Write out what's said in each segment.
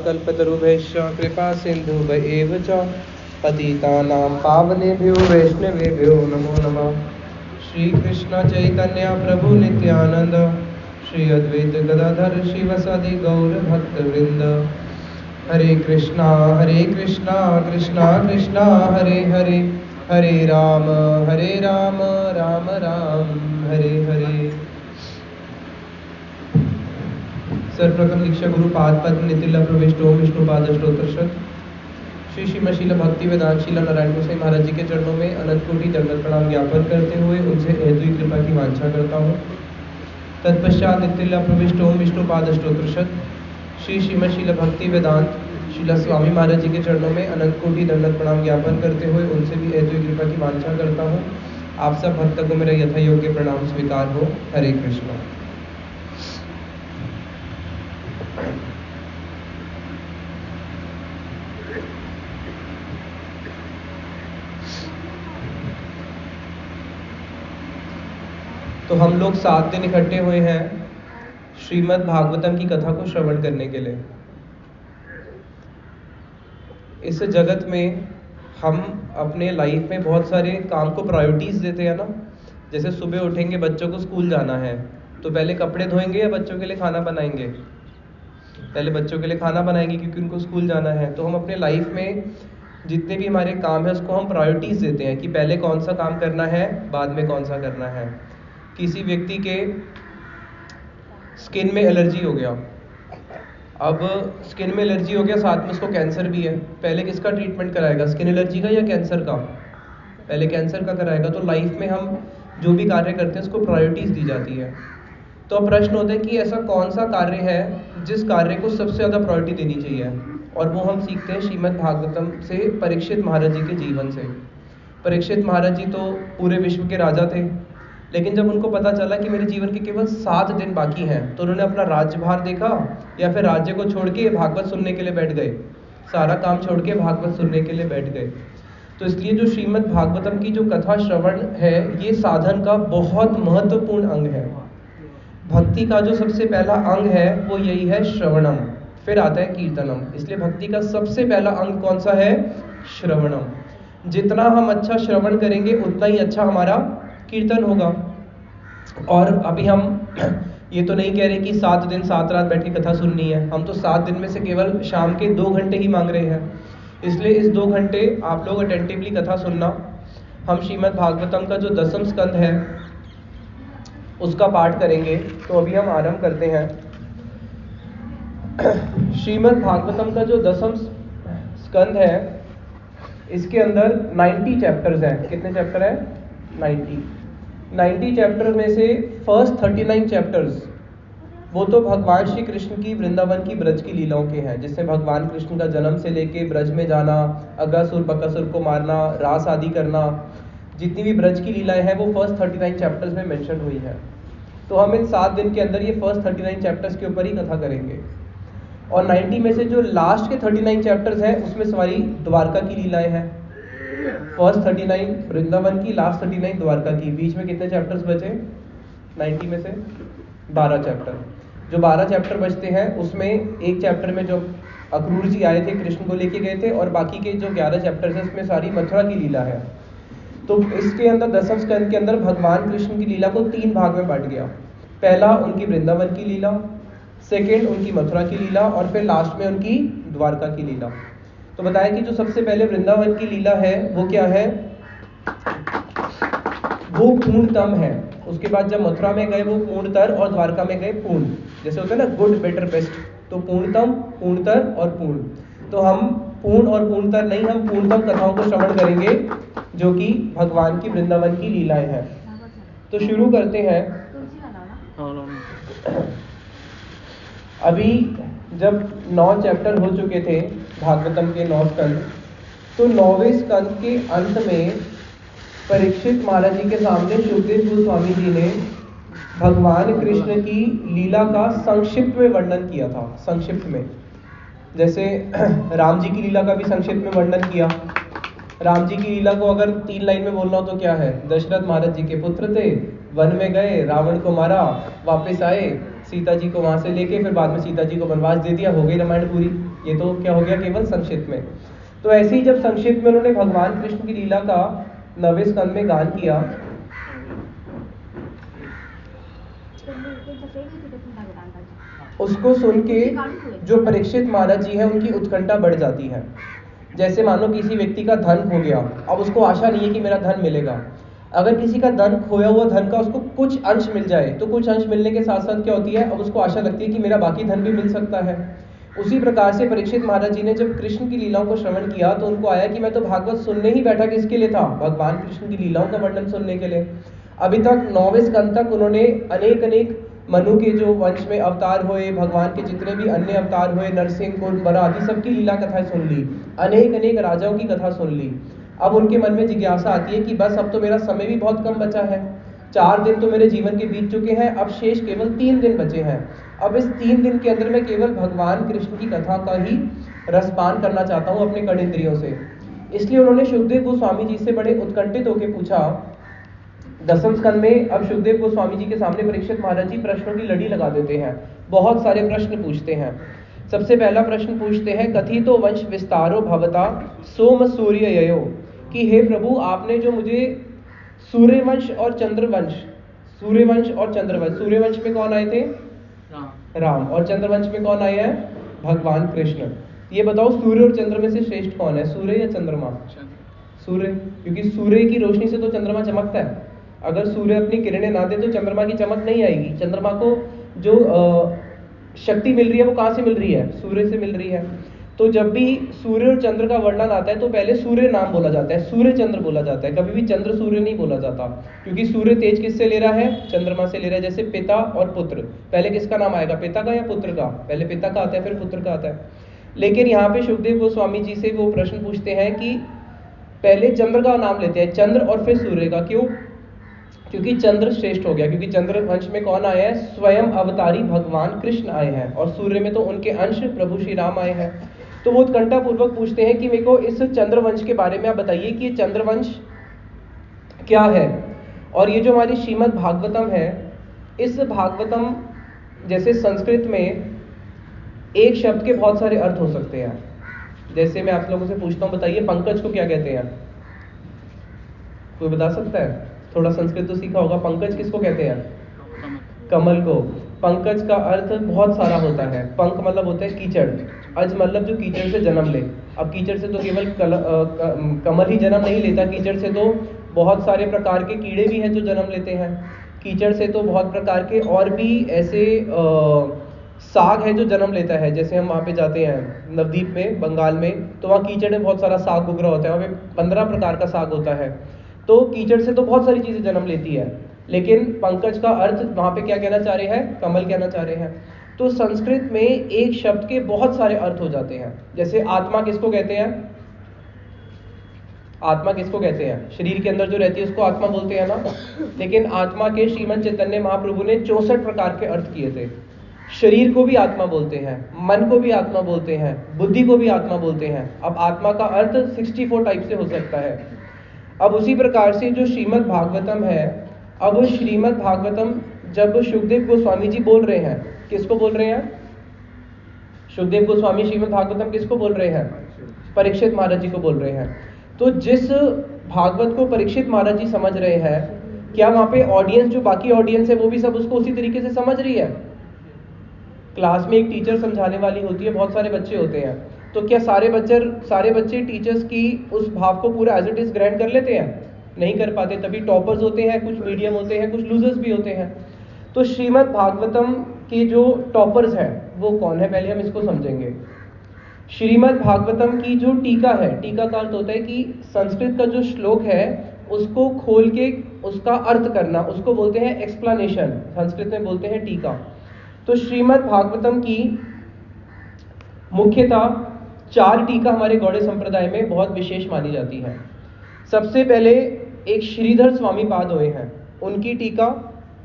कल्पतरुभ्यश्च कृपा सिन्धुभ्य एव च पतितानां पावनेभ्यो वैष्णवेभ्यो नमो नमः। श्री कृष्ण चैतन्य प्रभु नित्यानंद, श्री अद्वैत गदाधर शिवसदि गौर भक्तवृंद। हरे कृष्णा कृष्णा कृष्णा हरे हरे, हरे राम राम राम हरे हरे। सर्वप्रथम दीक्षा गुरु पाद पद्म नितिल प्रविष्टो विष्णु पाद स्तोत्र। श्री श्रीमशील भक्ति वेदांत शीला नारायण गोसाई महाराज जी के चरणों में अनंत कोटि दंडवत प्रणाम ज्ञापन करते हुए उनसे हेतु कृपा की वांछा करता हूँ। तत्पश्चात नितिल प्रविष्टो विष्णु पाद स्तोत्र। श्री श्रीमशील भक्ति वेदांत शीला स्वामी महाराज जी के चरणों में अनंत कोटि दंडवत प्रणाम ज्ञापन करते हुए उनसे भी हेतु कृपा की वांछा करता हूँ। आप सब भक्त को मेरा यथा योग्य प्रणाम स्वीकार हो। हरे कृष्णा। तो हम लोग 7 दिन इकट्ठे हुए हैं श्रीमद् भागवतम की कथा को श्रवण करने के लिए। इस जगत में हम अपने लाइफ में बहुत सारे काम को प्रायोरिटीज देते हैं ना। जैसे सुबह उठेंगे, बच्चों को स्कूल जाना है तो पहले कपड़े धोएंगे या बच्चों के लिए खाना बनाएंगे? पहले बच्चों के लिए खाना बनाएंगे क्योंकि उनको स्कूल जाना है। तो हम अपने लाइफ में जितने भी हमारे काम है उसको हम प्रायोरिटीज देते हैं कि पहले कौन सा काम करना है, बाद में कौन सा करना है। किसी व्यक्ति के स्किन में एलर्जी हो गया, अब स्किन में एलर्जी हो गया, साथ में उसको कैंसर भी है, पहले किसका ट्रीटमेंट कराएगा, स्किन एलर्जी का या कैंसर का? पहले कैंसर का कराएगा। तो लाइफ में हम जो भी कार्य करते हैं उसको प्रायोरिटीज दी जाती है। तो अब प्रश्न होता है कि ऐसा कौन सा कार्य है जिस कार्य को सबसे ज़्यादा प्रायोरिटी देनी चाहिए, और वो हम सीखते हैं श्रीमद् भागवतम से, परीक्षित महाराज जी के जीवन से। परीक्षित महाराज जी तो पूरे विश्व के राजा थे, लेकिन जब उनको पता चला कि मेरे जीवन के केवल 7 दिन बाकी हैं तो उन्होंने अपना राज्यभार देखा या फिर राज्य को छोड़ के भागवत सुनने के लिए बैठ गए। सारा काम छोड़ के भागवत सुनने के लिए बैठ गए। तो इसलिए जो श्रीमद् भागवतम की जो कथा श्रवण है ये साधन का बहुत महत्वपूर्ण अंग है। भक्ति का जो सबसे पहला अंग है वो यही है श्रवणम, फिर आता है कीर्तनम। इसलिए भक्ति का सबसे पहला अंग कौन सा है? श्रवणम। जितना हम अच्छा श्रवण करेंगे उतना ही अच्छा हमारा कीर्तन होगा। और अभी हम ये तो नहीं कह रहे कि 7 दिन 7 रात बैठ के कथा सुननी है, हम तो 7 दिन में से केवल शाम के 2 घंटे ही मांग रहे हैं। इसलिए इस 2 घंटे आप लोग अटेंटिवली कथा सुनना। हम श्रीमद् भागवतम का जो 10वां स्कंद है उसका पाठ करेंगे। तो अभी हम आरंभ करते हैं। श्रीमद् भागवतम का जो 10वां स्कंद है इसके अंदर 90 चैप्टर्स हैं। कितने चैप्टर हैं? 90 चैप्टर में से फर्स्ट 39 चैप्टर्स वो तो भगवान श्री कृष्ण की वृंदावन की ब्रज की लीलाओं के हैं, जिसमें भगवान कृष्ण का जन्म से लेके ब्रज में जाना, अगासुर बकासुर को मारना, रास आदि करना, जितनी भी ब्रज की लीलाएं हैं वो फर्स्ट 39 चैप्टर्स में मेंशन हुई है। तो हम इन 7 दिन के अंदर ये फर्स्ट 39 चैप्टर्स के ऊपर ही कथा करेंगे। और 90 में से जो लास्ट के 39 चैप्टर्स हैं उसमें सारी द्वारका की लीलाएं हैं। फर्स्ट 39 वृंदावन की, लास्ट 39 द्वारका की। बीच में कितने चैप्टर्स बचे? 90 में से 12 चैप्टर। जो 12 चैप्टर बचते हैं उसमें एक चैप्टर में जो अक्रूर जी आए थे, कृष्ण को लेके गए थे, और बाकी के जो 11 चैप्टर्स हैं उसमें सारी मथुरा की लीला है। तो इसके अंदर 10वें स्कंद के अंदर भगवान कृष्ण की लीला को 3 भाग में बांट गया। पहला उनकी वृंदावन की लीला, सेकेंड उनकी मथुरा की लीला, और फिर लास्ट में उनकी द्वारका की लीला। तो बताया कि जो सबसे पहले वृंदावन की लीला है वो क्या है? वो पूर्णतम है। उसके बाद जब मथुरा में गए वो पूर्णतर, और द्वारका में गए पूर्ण। जैसे होता है ना गुड बेटर बेस्ट, तो पूर्णतम, पूर्णतर और पूर्ण। तो हम पूर्ण और पूर्णतर नहीं, हम पूर्णतम कथाओं को श्रवण करेंगे जो कि भगवान की वृंदावन की लीलाएं हैं। तो शुरू करते हैं। अभी जब 9 चैप्टर हो चुके थे भागवतम के 9 स्कंद, तो 9वें स्कंद के अंत में परीक्षित महाराज जी के सामने सुखदेव गोस्वामी जी ने भगवान कृष्ण की लीला का संक्षिप्त में वर्णन किया था। संक्षिप्त में, जैसे राम जी की लीला का भी संक्षिप्त में वर्णन किया। राम जी की लीला को अगर 3 लाइन में बोलना हो तो क्या है? दशरथ महाराज जी के पुत्र थे, वन में गए, रावण को मारा, वापस आए, सीता जी को वहां से लेके फिर बाद में सीता जी को वनवास दे दिया, हो गई रामायण पूरी। ये तो क्या हो गया, केवल संक्षिप्त में। तो ऐसे ही जब संक्षिप्त में उन्होंने भगवान कृष्ण की लीला का 9वें स्कंद में गान किया, उसको सुन के जो परीक्षित महाराज जी हैं उनकी उत्कंठा बढ़ जाती है। जैसे मानो किसी व्यक्ति का धन खो गया, अब उसको आशा नहीं है कि मेरा धन मिलेगा। अगर किसी का धन, खोया हुआ धन का उसको कुछ अंश मिल जाए तो कुछ अंश मिलने के साथ साथ क्या होती है, अब उसको आशा लगती है कि मेरा बाकी धन भी मिल सकता है। उसी प्रकार से परीक्षित महाराज जी ने जब कृष्ण की लीलाओं को श्रवण किया तो उनको आया कि मैं तो भागवत सुनने ही बैठा किसके लिए था, भगवान कृष्ण की लीलाओं का वर्णन सुनने के लिए। अभी तक 9वें स्कंद तक उन्होंने अनेक अनेक मनु के जो वंश में अवतार हुए, भगवान के जितने भी अन्य अवतार हुए, नरसिंह, कुर्म, बरा आदि सबकी लीला कथाएं सुन ली, अनेक अनेक राजाओं की कथा सुन ली। अब उनके मन में जिज्ञासा आती है कि बस अब तो मेरा समय भी बहुत कम बचा है, 4 दिन तो मेरे जीवन के बीत चुके हैं, अब शेष केवल 3 दिन बचे हैं। अब इस 3 दिन के अंदर मैं केवल भगवान कृष्ण की कथा का ही रसपान करना चाहता हूँ अपने कर्णेंद्रियों से। इसलिए उन्होंने सुखदेव गोस्वामी जी से बड़े उत्कंठित होकर पूछा। 10वें स्कंद में अब सुखदेव गोस्वामी जी के सामने परीक्षित महाराज जी प्रश्नों की लड़ी लगा देते हैं, बहुत सारे प्रश्न पूछते हैं। सबसे पहला प्रश्न पूछते हैं, कथितो वंश विस्तारो भवता सोम सूर्ययो, कि हे प्रभु आपने जो मुझे सूर्यवंश और चंद्रवंश, सूर्यवंश और चंद्रवंश, सूर्यवंश में कौन आए थे, राम, और चंद्रवंश में कौन आए हैं, भगवान कृष्ण। ये बताओ सूर्य और चंद्र में से श्रेष्ठ कौन है, सूर्य या चंद्रमा? सूर्य, क्योंकि सूर्य की रोशनी से तो चंद्रमा चमकता है। अगर सूर्य अपनी किरणें ना दे तो चंद्रमा की चमक नहीं आएगी। चंद्रमा को जो शक्ति मिल रही है वो कहाँ से मिल रही है, सूर्य से मिल रही है। तो जब भी सूर्य और चंद्र का वर्णन आता है तो पहले सूर्य नाम बोला जाता है, सूर्य चंद्र बोला जाता है, कभी भी चंद्र सूर्य नहीं बोला जाता, क्योंकि सूर्य तेज किससे ले रहा है, चंद्रमा से ले रहा है। जैसे पिता और पुत्र, पहले किसका नाम आएगा, पिता का या पुत्र का? पहले पिता का आता है फिर पुत्र का आता है। लेकिन यहाँ पे सुखदेव गोस्वामी जी से वो प्रश्न पूछते हैं कि पहले चंद्र का नाम लेते हैं, चंद्र और फिर सूर्य का। क्यों? क्योंकि चंद्र श्रेष्ठ हो गया, क्योंकि चंद्र वंश में कौन आए हैं, स्वयं अवतारी भगवान कृष्ण आए हैं, और सूर्य में तो उनके अंश प्रभु श्री राम आए हैं। तो वो उत्कंठा पूर्वक पूछते हैं कि मेरे को इस चंद्रवंश के बारे में आप बताइए कि ये चंद्रवंश क्या है। और ये जो हमारी श्रीमद् भागवतम है, इस भागवतम जैसे संस्कृत में एक शब्द के बहुत सारे अर्थ हो सकते हैं। जैसे मैं आप लोगों से पूछता हूँ, बताइए पंकज को क्या कहते हैं, कोई बता सकता है? थोड़ा संस्कृत तो सीखा होगा। पंकज किसको कहते हैं, कमल को। पंकज का अर्थ बहुत सारा होता है। पंक मतलब होता है कीचड़, अज मतलब जो कीचड़ से जन्म ले। अब कीचड़ से तो केवल कमल ही जन्म नहीं लेता, कीचड़ से तो बहुत सारे प्रकार के कीड़े भी हैं जो जन्म लेते हैं। कीचड़ से तो बहुत प्रकार के और भी ऐसे साग है जो जन्म लेता है। जैसे हम वहाँ पे जाते हैं नवद्वीप में, बंगाल में, तो वहाँ कीचड़ में बहुत सारा साग उग रहा होता है, वहाँ पे 15 प्रकार का साग होता है। तो कीचड़ से तो बहुत सारी चीजें जन्म लेती है, लेकिन पंकज का अर्थ वहां पे क्या कहना चाह रहे हैं, कमल कहना चाह रहे हैं। तो संस्कृत में एक शब्द के बहुत सारे अर्थ हो जाते हैं। जैसे आत्मा किसको कहते हैं, आत्मा किसको कहते हैं, शरीर के अंदर जो रहती है उसको आत्मा बोलते हैं ना। लेकिन आत्मा के श्रीमद् चैतन्य महाप्रभु ने 64 प्रकार के अर्थ किए थे। शरीर को भी आत्मा बोलते हैं, मन को भी आत्मा बोलते हैं, बुद्धि को भी आत्मा बोलते हैं। अब आत्मा का अर्थ 64 टाइप से हो सकता है। अब उसी प्रकार से जो श्रीमद् भागवतम है, अब श्रीमद् भागवतम जब सुखदेव गोस्वामी जी बोल रहे हैं, किसको बोल रहे हैं, सुखदेव गोस्वामी श्रीमद् भागवतम किसको बोल रहे हैं, परीक्षित महाराज जी को बोल रहे हैं। तो जिस भागवत को परीक्षित महाराज जी समझ रहे हैं, क्या वहां पे ऑडियंस, जो बाकी ऑडियंस है, वो भी सब उसको उसी तरीके से समझ रही है? क्लास में एक टीचर समझाने वाली होती है, बहुत सारे बच्चे होते हैं, तो क्या सारे बच्चे टीचर्स की उस भाव को पूरा एज इट इज ग्रहण कर लेते हैं? नहीं कर पाते। तभी टॉपर्स होते हैं, कुछ मीडियम होते हैं, कुछ लूजर्स भी होते हैं। तो श्रीमद् भागवतम के जो टॉपर्स हैं वो कौन है, पहले हम इसको समझेंगे। श्रीमद् भागवतम की जो टीका है, टीका का अर्थ होता है कि संस्कृत का जो श्लोक है उसको खोल के उसका अर्थ करना, उसको बोलते हैं एक्सप्लेनेशन, संस्कृत में बोलते हैं टीका। तो श्रीमद् भागवतम की मुख्यतः 4 टीका हमारे गौड़ीय संप्रदाय में बहुत विशेष मानी जाती है। सबसे पहले एक श्रीधर स्वामी पाद हुए हैं, उनकी टीका,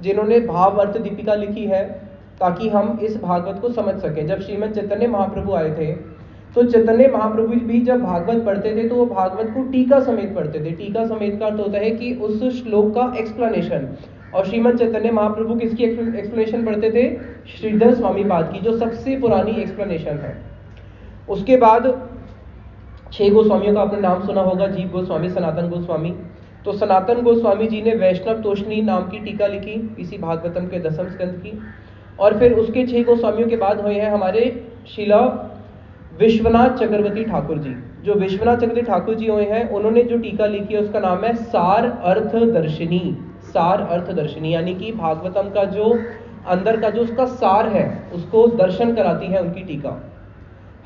जिन्होंने भाव अर्थ दीपिका लिखी है ताकि हम इस भागवत को समझ सकें। जब श्रीमद् चैतन्य महाप्रभु आए थे तो चैतन्य महाप्रभु भी जब भागवत पढ़ते थे तो वो भागवत को टीका समेत पढ़ते थे। टीका समेत का अर्थ होता है कि उस श्लोक का एक्सप्लेनेशन। और श्रीमद् चैतन्य महाप्रभु किसकी एक्सप्लेनेशन पढ़ते थे, श्रीधर स्वामी पाद की, जो सबसे पुरानी एक्सप्लेनेशन है। उसके बाद 6 गोस्वामियों का आपने नाम सुना होगा, जीव गोस्वामी, सनातन गोस्वामी। तो सनातन गोस्वामी जी ने वैष्णव तोषणी नाम की टीका लिखी इसी भागवतम के 10वें स्कंद की। और फिर उसके 6 गोस्वामियों के बाद हुए हैं हमारे शिला विश्वनाथ चक्रवर्ती ठाकुर जी। जो विश्वनाथ चक्रवर्ती ठाकुर जी हुए हैं, उन्होंने जो टीका लिखी है उसका नाम है सार अर्थ दर्शिनी। सार अर्थ दर्शिनी यानी कि भागवतम का जो अंदर का जो उसका सार है उसको दर्शन कराती है उनकी टीका।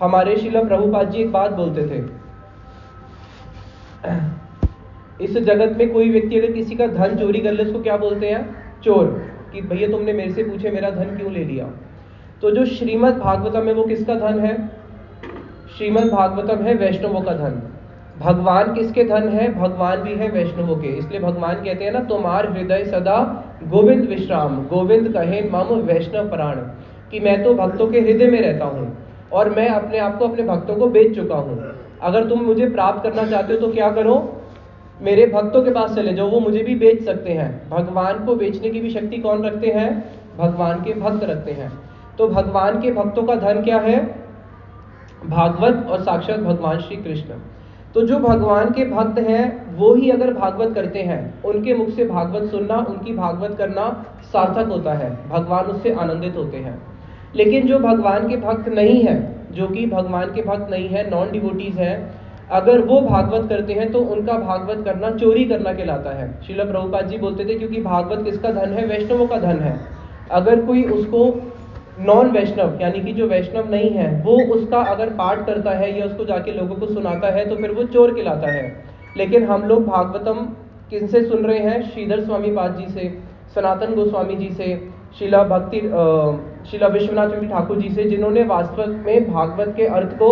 हमारे शिला प्रभुपाद जी एक बात बोलते थे, इस जगत में कोई व्यक्ति अगर किसी का धन चोरी कर ले उसको क्या बोलते हैं? चोर। कि भैया तुमने मेरे से पूछे मेरा धन क्यों ले लिया। तो जो श्रीमद् भागवतम है वो किसका धन है? श्रीमद् भागवतम है वैष्णवों का धन। भगवान किसके धन है? भगवान भी है वैष्णवों के। इसलिए भगवान कहते हैं ना, तुम्हार हृदय सदा गोविंद विश्राम, गोविंद कहे मम वैष्णव प्राण, कि मैं तो भक्तों के हृदय में रहता हूँ और मैं अपने आप को अपने भक्तों को बेच चुका हूँ। अगर तुम मुझे प्राप्त करना चाहते हो तो क्या करो? मेरे भक्तों के पास चले जाओ, वो मुझे भी बेच सकते हैं। भगवान को बेचने की भी शक्ति कौन रखते हैं? भगवान के भक्त रखते हैं। तो भगवान के भक्तों का धन क्या है? भागवत और साक्षात भगवान श्री कृष्ण। तो जो भगवान के भक्त हैं वो ही अगर भागवत करते हैं, उनके मुख से भागवत सुनना, उनकी भागवत करना सार्थक होता है, भगवान उससे आनंदित होते हैं। लेकिन जो भगवान के भक्त नहीं है, जो कि भगवान के भक्त नहीं है, नॉन डिवोटीज हैं, अगर वो भागवत करते हैं तो उनका भागवत करना चोरी करना कहलाता है। श्रील प्रभुपाद जी बोलते थे क्योंकि भागवत किसका धन है? वैष्णवों का धन है। अगर कोई उसको नॉन वैष्णव यानी कि जो वैष्णव नहीं है वो उसका अगर पाठ करता है या उसको जाके लोगों को सुनाता है तो फिर वो चोर कहलाता है। लेकिन हम लोग भागवतम किनसे सुन रहे हैं? श्रीधर स्वामी पाद जी से, सनातन गोस्वामी जी से, शिला विश्वनाथ चक्रवर्ती ठाकुर जी से, जिन्होंने वास्तव में भागवत के अर्थ को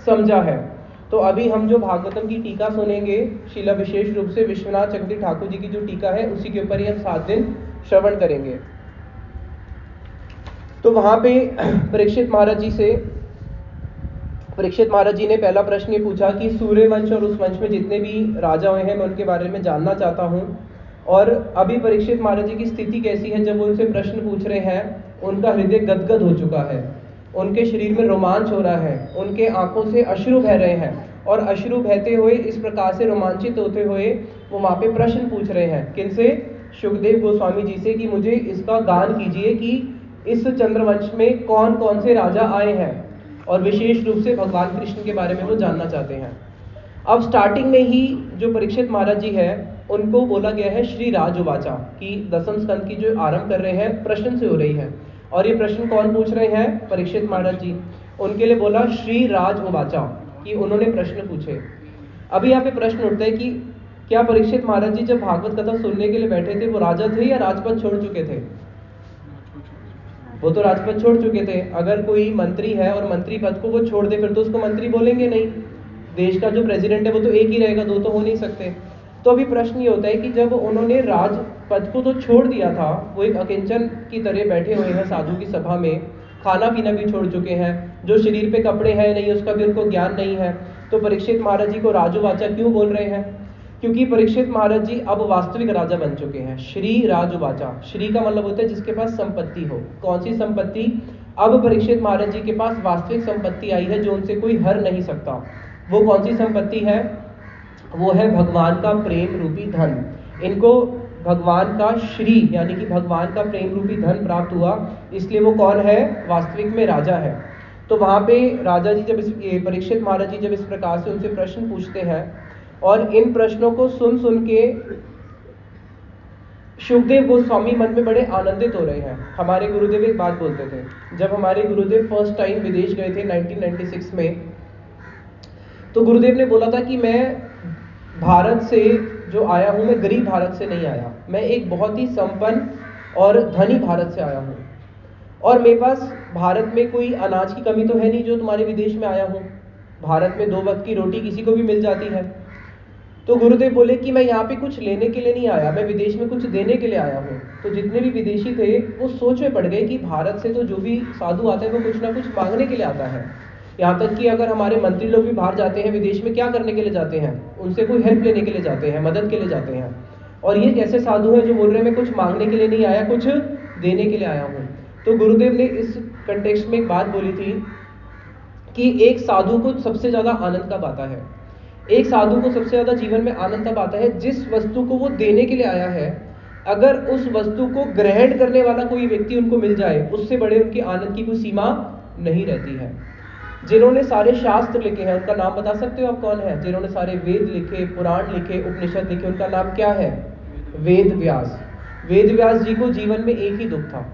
समझा है। तो अभी हम जो भागवतम की टीका सुनेंगे, शिला विशेष रूप से विश्वनाथ चक्रवर्ती ठाकुर जी की जो टीका है उसी के ऊपर ही हम 7 दिन श्रवण करेंगे। तो वहां पे परीक्षित महाराज जी ने पहला प्रश्न ये पूछा कि सूर्य वंश और उस वंश में जितने भी राजा हुए हैं मैं उनके बारे में जानना चाहता हूँ। और अभी परीक्षित महाराज जी की स्थिति कैसी है? जब वो उनसे प्रश्न पूछ रहे हैं उनका हृदय गदगद हो चुका है, उनके शरीर में रोमांच हो रहा है, उनके आंखों से अश्रु बह रहे हैं। और अश्रु बहते हुए इस प्रकार से रोमांचित होते हुए वो वहां पे प्रश्न पूछ रहे हैं। किनसे? सुखदेव गोस्वामी जी से, कि मुझे इसका गान कीजिए कि इस चंद्रवंश में कौन कौन से राजा आए हैं, और विशेष रूप से भगवान कृष्ण के बारे में वो जानना चाहते हैं। अब स्टार्टिंग में ही जो परीक्षित महाराज जी है उनको बोला गया है श्री राज उवाचा, कि 10वें स्कंद की जो आरंभ कर रहे हैं प्रश्न से हो रही है। और ये प्रश्न कौन पूछ रहे हैं? परीक्षित महाराज जी। उनके लिए बोला श्री राज उवाचा, कि उन्होंने प्रश्न पूछे। अभी यहाँ पे प्रश्न उठता है कि क्या परीक्षित महाराज जी जब भागवत कथा सुनने के लिए बैठे थे वो राजा थे या राजपद छोड़ चुके थे? वो तो राजपद छोड़ चुके थे। अगर कोई मंत्री है और मंत्री पद को वो छोड़ दे फिर तो उसको मंत्री बोलेंगे नहीं। देश का जो प्रेसिडेंट है वो तो एक ही रहेगा, 2 तो हो नहीं सकते। तो अभी प्रश्न ये होता है कि जब उन्होंने राज पद को तो छोड़ दिया था, वो एक अकिंचन की तरह बैठे हुए हैं साधु की सभा में, खाना पीना भी छोड़ चुके हैं, जो शरीर पे कपड़े हैं नहीं उसका भी उनको ज्ञान नहीं है, तो परीक्षित महाराज जी को राजोवाचा क्यों बोल रहे हैं? क्योंकि परीक्षित महाराज जी अब वास्तविक राजा बन चुके हैं। श्री राजोवाचा, श्री का मतलब होता है जिसके पास संपत्ति हो। कौन सी संपत्ति? अब परीक्षित महाराज जी के पास वास्तविक संपत्ति आई है जो उनसे कोई हर नहीं सकता। वो कौन सी संपत्ति है? वो है भगवान का प्रेम रूपी धन। इनको भगवान का श्री यानी कि भगवान का प्रेम रूपी धन प्राप्त हुआ, इसलिए वो कौन है? वास्तविक में राजा है। तो वहां पे राजा जी जब परीक्षित महाराज जी जब इस प्रकार से उनसे प्रश्न पूछते हैं और इन प्रश्नों को सुन सुन के सुखदेव गोस्वामी मन में बड़े आनंदित हो रहे हैं। हमारे गुरुदेव एक बात बोलते थे, जब हमारे गुरुदेव फर्स्ट टाइम विदेश गए थे 1996 में, तो गुरुदेव ने बोला था कि मैं भारत से जो आया हूं मैं गरीब भारत से नहीं आया, मैं एक बहुत ही संपन्न और धनी भारत से आया हूं, और मेरे पास भारत में कोई अनाज की कमी तो है नहीं जो तुम्हारे विदेश में आया हूं। भारत में 2 वक्त की रोटी किसी को भी मिल जाती है। तो गुरुदेव बोले कि मैं यहाँ पे कुछ लेने के लिए नहीं आया, मैं विदेश में कुछ देने के लिए आया हूँ। तो जितने भी विदेशी थे वो सोच में पड़ गए कि भारत से तो जो भी साधु आता है वो कुछ ना कुछ मांगने के लिए आता है। यहाँ तक कि अगर हमारे मंत्री लोग भी बाहर जाते हैं विदेश में, क्या करने के लिए जाते हैं? उनसे कोई हेल्प लेने के लिए जाते हैं, मदद के लिए जाते हैं। और ये ऐसे साधु हैं जो बोल रहे हैं मैं कुछ मांगने के लिए नहीं आया, कुछ देने के लिए आया हूँ। तो गुरुदेव ने इस कंटेक्स्ट में एक बात बोली थी कि एक साधु को सबसे ज्यादा आनंद कब आता है, एक साधु को सबसे ज्यादा जीवन में आनंद तब आता है जिस वस्तु को वो देने के लिए आया है, अगर उस वस्तु को ग्रहण करने वाला कोई व्यक्ति उनको मिल जाए, उससे बड़े उनके आनंद की कोई सीमा नहीं रहती है। जिन्होंने सारे शास्त्र लिखे हैं उनका नाम बता सकते हो आप कौन है? जिन्होंने सारे वेद लिखे, पुराण लिखे, उपनिषद लिखे, उनका नाम क्या है? वेद व्यास। वेद व्यास जी को जीवन में एक ही दुख था,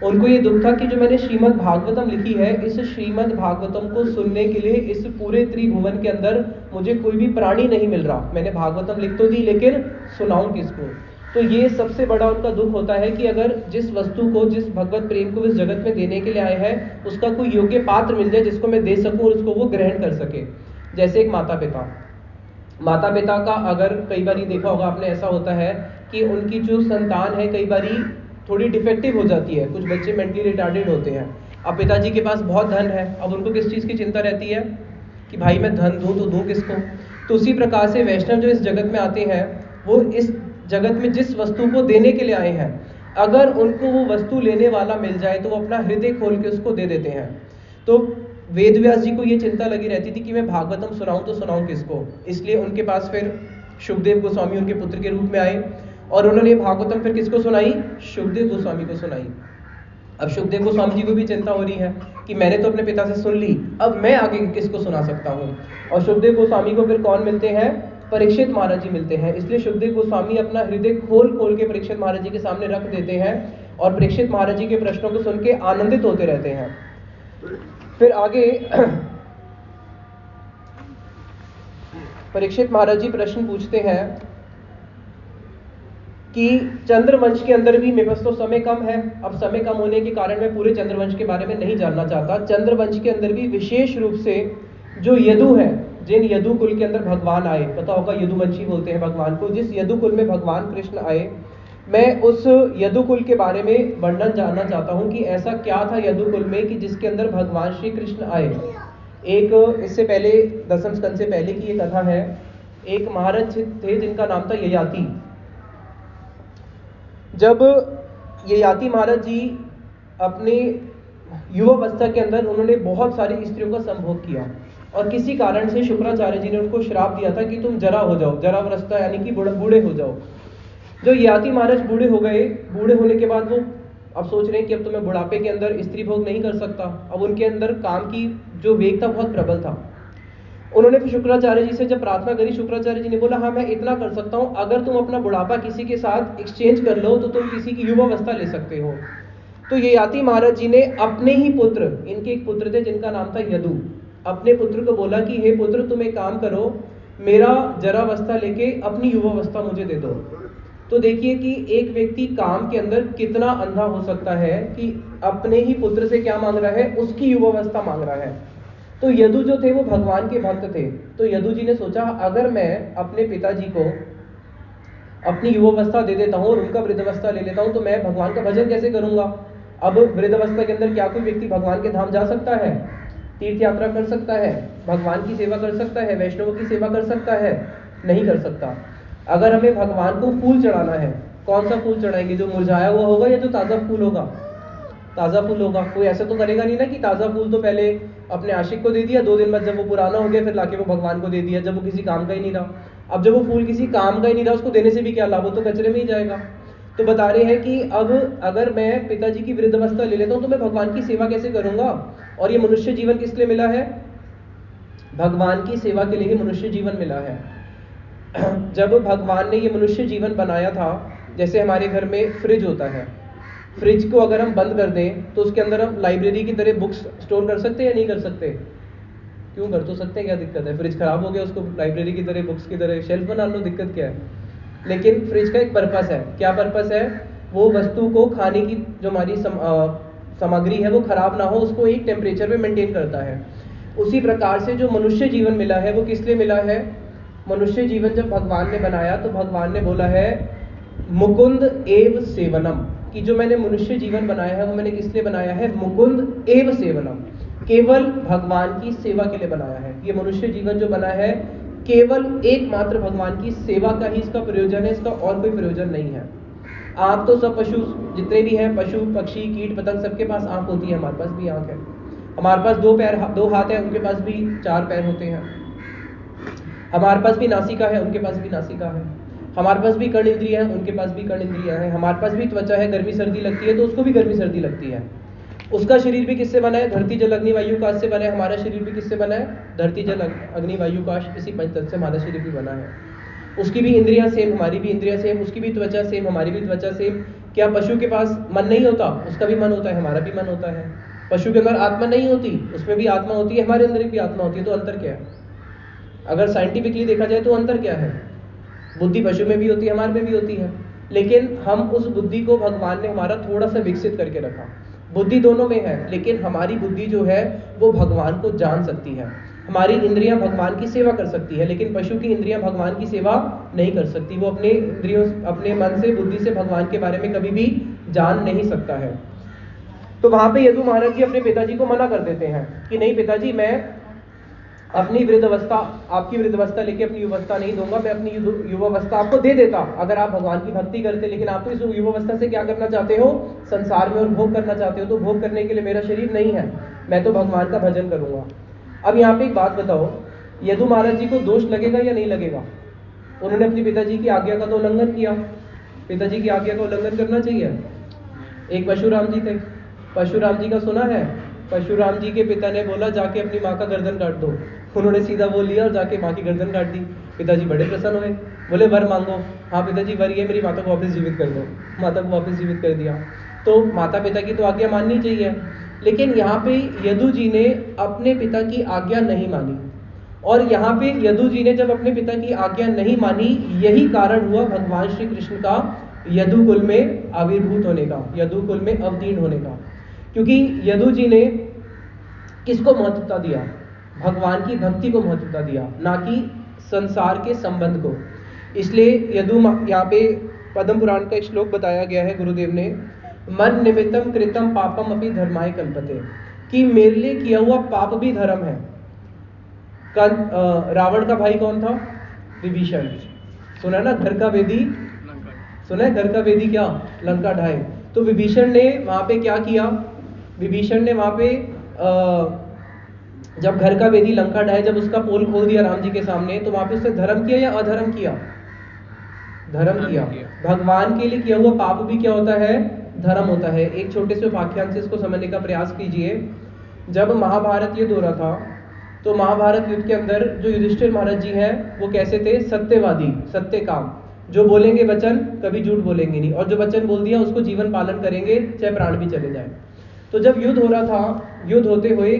उनको ये दुख था कि जो मैंने श्रीमद् भागवतम लिखी है, इस श्रीमद् भागवतम को सुनने के लिए इस पूरे त्रिभुवन के अंदर मुझे कोई भी प्राणी नहीं मिल रहा। मैंने भागवतम लिख तो दी लेकिन सुनाऊं किसको? तो ये सबसे बड़ा उनका दुख होता है कि अगर जिस वस्तु को, जिस भगवत प्रेम को इस जगत में देने के लिए आए हैं, उसका कोई योग्य पात्र मिल जाए जिसको मैं दे सकूं और उसको वो ग्रहण कर सके। जैसे एक माता पिता, माता पिता का अगर कई बार देखा होगा आपने, ऐसा होता है कि उनकी जो संतान है कई बार थोड़ी डिफेक्टिव हो जाती है, कुछ बच्चे मेंटली रिटार्डेड होते हैं। अब पिताजी के पास बहुत धन है, अब उनको किस चीज़ की चिंता रहती है कि भाई मैं धन दूं तो दूं किसको? तो उसी प्रकार से वैष्णव जो इस जगत में आते हैं, वो इस जगत में जिस वस्तु को देने के लिए आए हैं, अगर उनको वो वस्तु लेने वाला मिल जाए तो वो अपना हृदय खोल के उसको दे देते हैं। तो वेद व्यास जी को ये चिंता लगी रहती थी कि मैं भागवतम सुनाऊं तो सुनाऊं किसको? इसलिए उनके पास फिर शुकदेव गोस्वामी उनके पुत्र के रूप में आए और उन्होंने भागवतम फिर किसको सुनाई? शुकदेव गोस्वामी को सुनाई। अब शुकदेव गोस्वामी जी को भी चिंता हो रही है कि मैंने तो अपने पिता से सुन ली, अब मैं आगे किसको सुना सकता हूँ? और शुकदेव गोस्वामी को फिर कौन मिलते हैं? परीक्षित महाराज जी मिलते हैं। इसलिए शुकदेव गोस्वामी अपना हृदय खोल खोल के परीक्षित महाराज जी के सामने रख देते हैं और परीक्षित महाराज जी के प्रश्नों को सुन के आनंदित होते रहते हैं। फिर आगे परीक्षित महाराज जी प्रश्न पूछते हैं कि चंद्रवंश के अंदर भी, मेरे पास तो समय कम है, अब समय कम होने के कारण मैं पूरे चंद्रवंश के बारे में नहीं जानना चाहता। चंद्रवंश के अंदर भी विशेष रूप से जो यदु है, जिन यदु कुल के अंदर भगवान आए, पता होगा यदुवंशी बोलते हैं भगवान को, जिस यदु कुल में भगवान कृष्ण आए, मैं उस यदु कुल के बारे में वर्णन जानना चाहता हूं कि ऐसा क्या था यदु कुल में कि जिसके अंदर भगवान श्री कृष्ण आए। एक इससे पहले दसम स्कंद से पहले की ये कथा है। एक महाराज थे जिनका नाम था ययाति। जब ययाति महाराज जी अपने युवावस्था के अंदर उन्होंने बहुत सारी स्त्रियों का संभोग किया और किसी कारण से शुक्राचार्य जी ने उनको श्राप दिया था कि तुम जरा हो जाओ, जरावस्था यानी कि बूढ़े हो जाओ। जो ययाति महाराज बूढ़े हो गए, बूढ़े होने के बाद वो अब सोच रहे हैं कि अब तो मैं बुढ़ापे के अंदर स्त्री भोग नहीं कर सकता। अब उनके अंदर काम की जो वेग था बहुत प्रबल था। उन्होंने फिर शुक्राचार्य जी से जब प्रार्थना करी, शुक्राचार्य जी ने बोला हाँ मैं इतना कर सकता हूँ, अगर तुम अपना बुढ़ापा किसी के साथ एक्सचेंज कर लो तो तुम किसी की युवावस्था ले सकते हो। तो ययाति महाराज जी ने अपने ही पुत्र, इनके एक पुत्र थे जिनका नाम था यदु, अपने पुत्र को बोला कि हे पुत्र तुम एक काम करो, मेरा जरावस्था लेके अपनी युवावस्था मुझे दे दो। तो देखिए कि एक व्यक्ति काम के अंदर कितना अंधा हो सकता है कि अपने ही पुत्र से क्या मांग रहा है? उसकी युवावस्था मांग रहा है। तो यदु जो थे वो भगवान के भक्त थे। तो यदु जी ने सोचा अगर मैं अपने पिताजी को अपनी युवावस्था दे देता हूँ और उनका वृद्धावस्था ले लेता हूँ तो मैं भगवान का भजन कैसे करूंगा? अब वृद्धावस्था के अंदर क्या कोई व्यक्ति भगवान के धाम जा सकता है, तीर्थ यात्रा कर सकता है, भगवान की सेवा कर सकता है, वैष्णवों की सेवा कर सकता है? नहीं कर सकता। अगर हमें भगवान को फूल चढ़ाना है, कौन सा फूल चढ़ाएंगे? जो मुरझाया हुआ होगा या जो ताज़ा फूल होगा? ताज़ा फूल होगा। कोई ऐसा तो करेगा नहीं ना कि ताज़ा फूल तो पहले अपने आशिक को दे दिया, 2 दिन बाद जब वो पुराना हो गया फिर लाके वो भगवान को दे दिया, जब वो किसी काम का ही नहीं रहा। अब जब वो फूल किसी काम का ही नहीं रहा, उसको देने से भी क्या लाभ? वो तो कचरे में ही जाएगा। तो बता रहे हैं कि अब अगर मैं पिताजी की वृद्धावस्था ले लेता हूँ तो मैं भगवान की सेवा कैसे करूंगा? और ये मनुष्य जीवन किस लिए मिला है? भगवान की सेवा के लिए ही मनुष्य जीवन मिला है। जब भगवान ने ये मनुष्य जीवन बनाया था, जैसे हमारे घर में फ्रिज होता है, फ्रिज को अगर हम बंद कर दें तो उसके अंदर हम लाइब्रेरी की तरह बुक्स स्टोर कर सकते हैं या नहीं कर सकते? क्यों कर तो सकते हैं, क्या दिक्कत है? फ्रिज खराब हो गया, उसको लाइब्रेरी की तरह, बुक्स की तरह शेल्फ बना लो, दिक्कत क्या है? लेकिन फ्रिज का एक पर्पस है। क्या पर्पस है? वो वस्तु को, खाने की जो हमारी सामग्री है वो खराब ना हो, उसको एक टेम्परेचर में मेंटेन करता है। उसी प्रकार से जो मनुष्य जीवन मिला है वो किस लिए मिला है? मनुष्य जीवन जब भगवान ने बनाया तो भगवान ने बोला है मुकुंद एव सेवनम, कि जो मैंने मनुष्य जीवन बनाया है वो मैंने किस लिए बनाया है? मुकुंद एव सेवनम, केवल भगवान की सेवा के लिए बनाया है। ये मनुष्य जीवन जो बना है केवल एकमात्र भगवान की सेवा का ही इसका प्रयोजन है, इसका और कोई प्रयोजन नहीं है। आँख तो सब पशु जितने भी हैं, पशु पक्षी कीट पतंग, सबके पास आँख होती है, हमारे पास भी आँख है। हमारे पास दो पैर दो हाथ है, उनके पास भी 4 पैर होते हैं। हमारे पास भी नासिका है, उनके पास भी नासिका है। हमारे पास भी कर्ण इंद्रियां हैं, उनके पास भी कर्ण इंद्रियां हैं। हमारे पास भी त्वचा है, गर्मी सर्दी लगती है तो उसको भी गर्मी सर्दी लगती है। उसका शरीर भी किससे बना है? धरती जल अग्नि वायु काश से बना है। हमारा शरीर भी किससे बना है? धरती जल अग्नि वायु काश, इसी पंचतत्व से हमारा शरीर भी बना है। उसकी भी इंद्रियां सेम, हमारी भी इंद्रियां सेम, उसकी भी त्वचा सेम, हमारी भी त्वचा सेम। क्या पशु के पास मन नहीं होता? उसका भी मन होता है, हमारा भी मन होता है। पशु के अंदर आत्मा नहीं होती, उसमें भी आत्मा होती है, हमारे अंदर भी आत्मा होती है। तो अंतर क्या है? अगर साइंटिफिकली देखा जाए तो अंतर क्या है? बुद्धि पशु में भी होती है, हमारे में भी होती है, लेकिन हम उस बुद्धि को भगवान ने हमारा थोड़ा सा विकसित करके रखा। बुद्धि दोनों में है, लेकिन हमारी बुद्धि जो है वो भगवान को जान सकती है। हमारी इंद्रियां भगवान की सेवा कर सकती है, लेकिन पशु की इंद्रियां भगवान की सेवा नहीं कर सकती। वो अपने इंद्रियों, अपने मन से, बुद्धि से भगवान के बारे में कभी भी जान नहीं सकता है। तो वहां पे यदु महाराज जी अपने पिताजी को मना कर देते हैं कि नहीं पिताजी, मैं अपनी वृद्धावस्था, आपकी वृद्धावस्था लेके अपनी युवावस्था नहीं दूंगा। मैं अपनी युवावस्था आपको दे देता अगर आप भगवान की भक्ति करते, लेकिन आप तो इस युवावस्था से क्या करना चाहते हो? संसार में और भोग करना चाहते हो। तो भोग करने के लिए मेरा शरीर नहीं है, मैं तो भगवान का भजन करूंगा। अब यहाँ पे एक बात बताओ, यदु महाराज जी को दोष लगेगा या नहीं लगेगा? उन्होंने अपने पिताजी की आज्ञा का तो उल्लंघन किया। पिताजी की आज्ञा का उल्लंघन करना चाहिए। एक परशुराम जी थे, परशुराम जी का सुना है? परशुराम जी के पिता ने बोला जाके अपनी माँ का गर्दन काट दो। उन्होंने सीधा बोल लिया और जाके माँ की गर्दन काट दी। पिताजी बड़े प्रसन्न हुए, बोले वर मांगो। हाँ पिताजी वर ये, मेरी माता को वापस जीवित कर दो। माता को वापस जीवित कर दिया। तो माता पिता की तो आज्ञा माननी चाहिए, लेकिन यहाँ पे यदु जी ने अपने पिता की आज्ञा नहीं मानी। और यहाँ पे यदु जी ने जब अपने पिता की आज्ञा नहीं मानी, यही कारण हुआ भगवान श्री कृष्ण का यदुकुल में आविर्भूत होने का, यदुकुल में अवतीर्ण होने का। क्योंकि यदु जी ने किसको महत्वता दिया? भगवान की भक्ति को महत्वता दिया, ना कि संसार के संबंध को। इसलिए यदु, यहाँ पे पद्म पुराण का एक श्लोक बताया गया है गुरुदेव ने, मन निमित्तम कृतम पापम अपि धर्माय कल्पते, कि मेरे लिए किया हुआ पाप भी धर्म है। रावण का भाई कौन था? विभीषण। सुना ना, घर का वेदी, सुना है घर का वेदी क्या? लंका ढाए। तो विभीषण ने वहां पे क्या किया? विभीषण ने वहां पे जब घर का वेदी लंका ढाए, जब उसका पोल खोल दिया राम जी के सामने, तो वहां पे उसने धर्म किया या अधर्म किया? धर्म किया। भगवान के लिए किया हुआ पाप भी क्या होता है? धर्म होता है। एक छोटे से उपाख्यान से इसको समझने का प्रयास कीजिए। जब महाभारत युद्ध हो रहा था, तो महाभारत युद्ध के अंदर जो युधिष्ठिर महाराज जी हैं वो कैसे थे? सत्यवादी, सत्य काम, जो बोलेंगे वचन कभी झूठ बोलेंगे नहीं, और जो वचन बोल दिया उसको जीवन पालन करेंगे, चाहे प्राण भी चले जाए। तो जब युद्ध हो रहा था, युद्ध होते हुए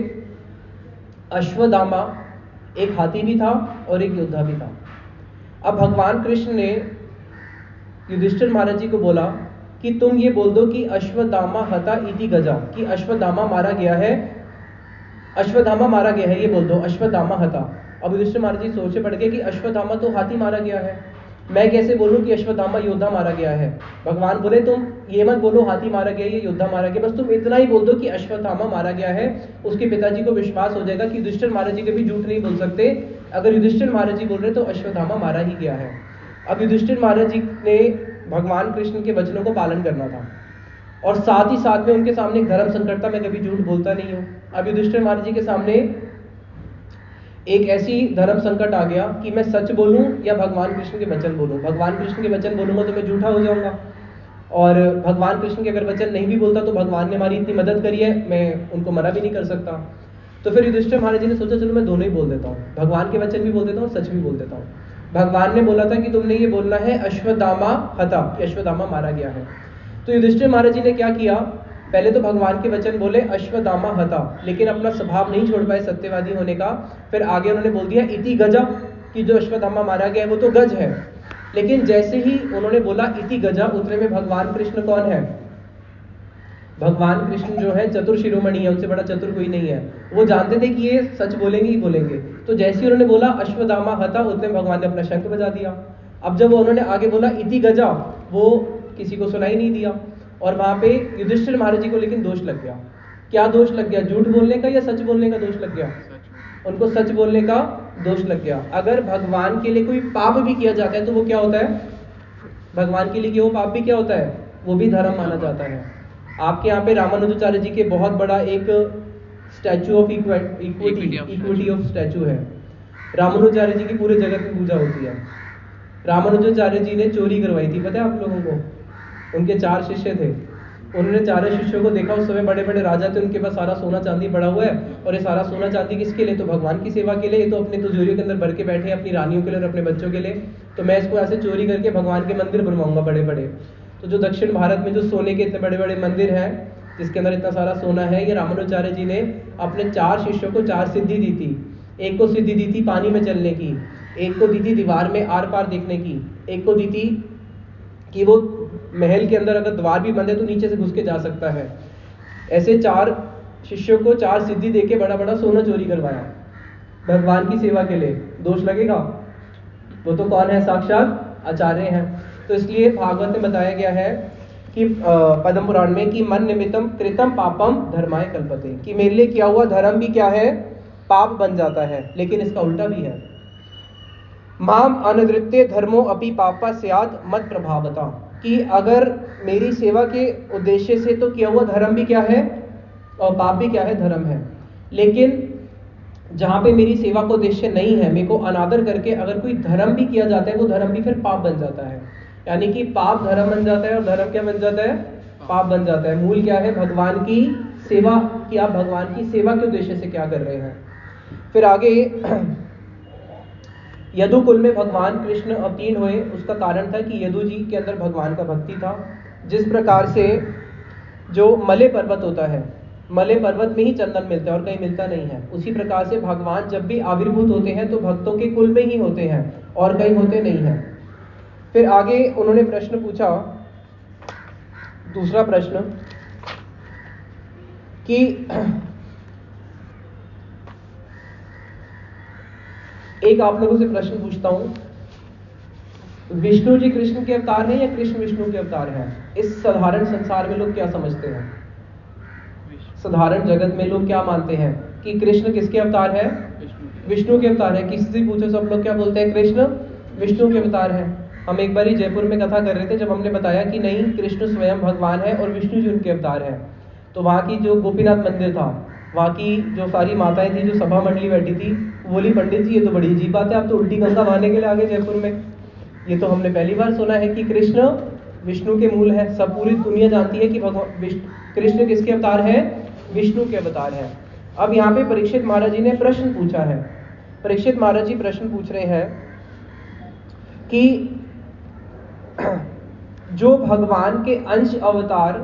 अश्वत्थामा, एक हाथी भी था और एक योद्धा भी था। अब भगवान कृष्ण ने युधिष्ठिर महाराज जी को बोला कि तुम ये बोल दो कि अश्वत्थामा हता इति गजा, कि अश्वत्थामा मारा गया है, अश्वत्थामा मारा गया है, ये बोल दो अश्वत्थामा हता। अब युधिष्ठिर महाराज जी सोचे पड़ गए कि अश्वत्थामा तो हाथी मारा गया है, मैं कैसे बोलूं कि अश्वत्थामा योद्धा मारा गया है? भगवान बोले तुम ये मत बोलो हाथी मारा गया, ये योद्धा मारा गया, बस तुम इतना ही बोल दो कि अश्वत्थामा मारा गया है। उसके पिताजी को विश्वास हो जाएगा कि युधिष्ठिर महाराज जी कभी झूठ नहीं बोल सकते। अगर युधिष्ठिर महाराज जी बोल रहे तो अश्वत्थामा मारा ही गया है। अब युधिष्ठिर महाराज जी ने भगवान कृष्ण के वचनों को पालन करना था, और साथ ही साथ में उनके सामने एक धर्म संकट था, मैं कभी झूठ बोलता नहीं हूँ। अब युधिष्ठिर महाराज जी के सामने एक ऐसी धर्म संकट आ गया कि मैं सच बोलूं या भगवान कृष्ण के वचन बोलूं। भगवान कृष्ण के वचन बोलूंगा तो मैं झूठा हो जाऊंगा, और भगवान कृष्ण के अगर वचन नहीं भी बोलता तो भगवान ने हमारी इतनी मदद करी है, मैं उनको मना भी नहीं कर सकता। तो फिर युधिष्ठिर महाराज जी ने सोचा चलो मैं दोनों ही बोल देता हूँ, भगवान के वचन भी बोल देता हूँ, सच भी बोल देता हूँ। भगवान ने बोला था कि तुमने ये बोलना है अश्वत्थामा हता, कि अश्वत्थामा मारा गया है। तो युधिष्ठिर महाराज जी ने क्या किया? पहले तो भगवान के वचन बोले अश्वत्थामा हता, लेकिन अपना स्वभाव नहीं छोड़ पाए सत्यवादी होने का। फिर आगे उन्होंने बोल दिया इति गजा, कि जो अश्वत्थामा मारा गया है वो तो गज है। लेकिन जैसे ही उन्होंने बोला इति गजा, उतने में भगवान कृष्ण कौन है? भगवान कृष्ण जो है चतुर शिरोमणि है, उनसे बड़ा चतुर कोई नहीं है। वो जानते थे कि ये सच बोलेंगे ही बोलेंगे। तो जैसे ही उन्होंने बोला अश्वत्थामा हता, उतने भगवान ने अपना शंख बजा दिया। अब जब उन्होंने आगे बोला इति गजा, वो किसी को सुनाई नहीं दिया, और वहां पे युधिष्ठिर महाराज जी को लेकिन दोष लग गया। क्या दोष लग गया? झूठ बोलने का या सच बोलने का दोष लग गया? उनको सच बोलने का दोष लग गया। अगर भगवान के लिए कोई पाप भी किया जाता है तो वो क्या होता है? भगवान के लिए कि वो पाप भी क्या होता है? वो भी धर्म माना जाता है। आपके यहाँ पे रामानुजाचार्य जी के बहुत बड़ा एक statue of equity of statute है। रामानुजाचार्य जी की पूरे जगत में पूजा होती है। रामानुजाचार्य जी ने चोरी करवाई थी, पता है आप लोगों को? उनके 4 शिष्य थे, उन्होंने 4 शिष्यों को देखा, उस समय बड़े बड़े राजा थे, उनके पास सारा सोना चांदी पड़ा हुआ है, और ये सारा सोना चांदी किसके लिए? तो भगवान की सेवा के लिए। ये तो अपनी तिजोरियों के अंदर भर के बैठे हैं अपनी रानियों के लिए और अपने बच्चों के लिए, तो मैं इसको ऐसे चोरी करके भगवान के मंदिर बनवाऊंगा बड़े बड़े। तो जो दक्षिण भारत में जो सोने के इतने बड़े बड़े मंदिर हैं जिसके अंदर इतना सारा सोना है, ये रामानुजाचार्य जी ने अपने 4 शिष्यों को 4 सिद्धि दी थी। एक को सिद्धि दी थी पानी में चलने की, एक को दी थी दीवार में आर पार देखने की, एक को दी थी कि वो महल के अंदर अगर द्वार भी बंद है तो नीचे से घुस के जा सकता है। ऐसे 4 शिष्यों को 4 सिद्धि देके बड़ा बड़ा सोना चोरी करवाया भगवान की सेवा के लिए। दोष लगेगा? वो तो कौन है? साक्षात आचार्य हैं। तो इसलिए भागवत में बताया गया है कि पद्म पुराण में कि मन निमित्तम कृतम पापम धर्माय कल्पते, कि मेरे लिए किया हुआ धर्म भी क्या है? पाप बन जाता है। लेकिन इसका उल्टा भी है, माम अनधृत्य धर्मो अपि पापा स्यात् मत प्रभावता, कि अगर मेरी सेवा के उद्देश्य से तो किया हुआ धर्म भी क्या है और पाप भी क्या है? धर्म है। लेकिन जहां पे मेरी सेवा का उद्देश्य नहीं है, मेरे को अनादर करके अगर कोई धर्म भी किया जाता है, वो धर्म भी फिर पाप बन जाता है। यानी कि पाप धर्म बन जाता है और धर्म क्या बन जाता है? पाप बन जाता है। मूल क्या है? भगवान की सेवा, कि आप भगवान की सेवा के उद्देश्य से क्या कर रहे हैं। फिर आगे यदु कुल में भगवान कृष्ण अवतीर्ण हुए, उसका कारण था कि यदु जी के अंदर भगवान का भक्ति था। जिस प्रकार से जो मले पर्वत होता है, मले पर्वत में ही चंदन मिलता है और कहीं मिलता नहीं है, उसी प्रकार से भगवान जब भी आविर्भूत होते हैं तो भक्तों के कुल में ही होते हैं और कहीं होते नहीं हैं। फिर आगे उन्होंने प्रश्न पूछा, दूसरा प्रश्न, कि एक आप लोगों से प्रश्न पूछता हूं, विष्णु जी कृष्ण के अवतार हैं या कृष्ण विष्णु के अवतार हैं? इस साधारण संसार में लोग क्या समझते हैं? साधारण जगत में लोग क्या मानते हैं कि कृष्ण किसके अवतार है? विष्णु के अवतार है। किसी से पूछो सब लोग क्या बोलते हैं? कृष्ण विष्णु के अवतार है। हम एक बार ही जयपुर में कथा कर रहे थे, जब हमने बताया कि नहीं, कृष्ण स्वयं भगवान है और विष्णु जी उनके अवतार है। तो वहाँ की जो गोपीनाथ मंदिर था, वहाँ की जो सारी माताएं थी, जो सभा मंडली बैठी थी, बोली पंडित जी ये तो बड़ी अजीब बात है, आप तो उल्टी गंगा बहाने के लिए आगे जयपुर में। ये तो हमने पहली बार सुना है कि कृष्ण विष्णु के मूल है। सब पूरी दुनिया जानती है कि भगवान कृष्ण किसके अवतार है? विष्णु के अवतार है। अब यहाँ पे परीक्षित महाराज जी ने प्रश्न पूछा है। परीक्षित महाराज जी प्रश्न पूछ रहे हैं कि जो भगवान के अंश अवतार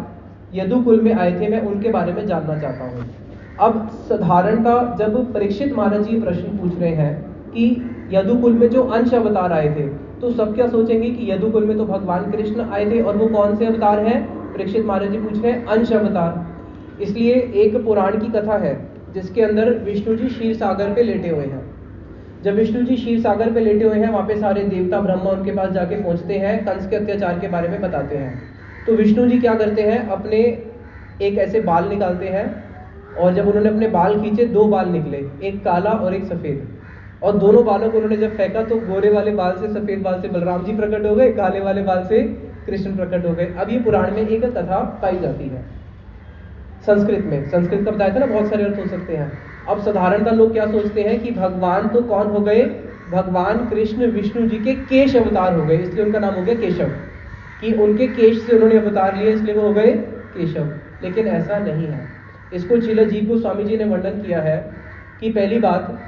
यदुकुल में आए थे, मैं उनके बारे में जानना चाहता हूँ। अब साधारणतः जब परीक्षित महाराज जी प्रश्न पूछ रहे हैं कि यदुकुल में जो अंश अवतार आए थे, तो सब क्या सोचेंगे कि यदुकुल में तो भगवान कृष्ण आए थे, और वो कौन से अवतार हैं? परीक्षित महाराज जी पूछ रहे हैं अंश अवतार। इसलिए एक पुराण की कथा है जिसके अंदर विष्णु जी क्षीर सागर पे लेटे हुए हैं। जब विष्णु जी क्षीर सागर पे लेटे हुए हैं, वहाँ पे सारे देवता ब्रह्मा उनके पास जाके पहुँचते हैं, कंस के अत्याचार के बारे में बताते हैं। तो विष्णु जी क्या करते हैं, अपने एक ऐसे बाल निकालते हैं, और जब उन्होंने अपने बाल खींचे, 2 बाल निकले, एक काला और एक सफेद, और दोनों बालों को उन्होंने जब फेंका तो गोरे वाले बाल से, सफेद बाल से बलराम जी प्रकट हो गए, काले वाले बाल से कृष्ण प्रकट हो गए। अब ये पुराण में एक कथा पाई जाती है संस्कृत में। संस्कृत का बताया था ना, बहुत सारे अर्थ हो सकते हैं। अब साधारणतः लोग क्या सोचते हैं कि भगवान तो कौन हो गए? भगवान कृष्ण विष्णु जी के केश अवतार हो गए, इसलिए उनका नाम हो गया केशव, कि उनके केश से उन्होंने अवतार लिए, इसलिए वो हो गए केशव। लेकिन ऐसा नहीं है। इसको चिलजीव गोस्वामी जी ने वर्णन किया है कि पहली बात,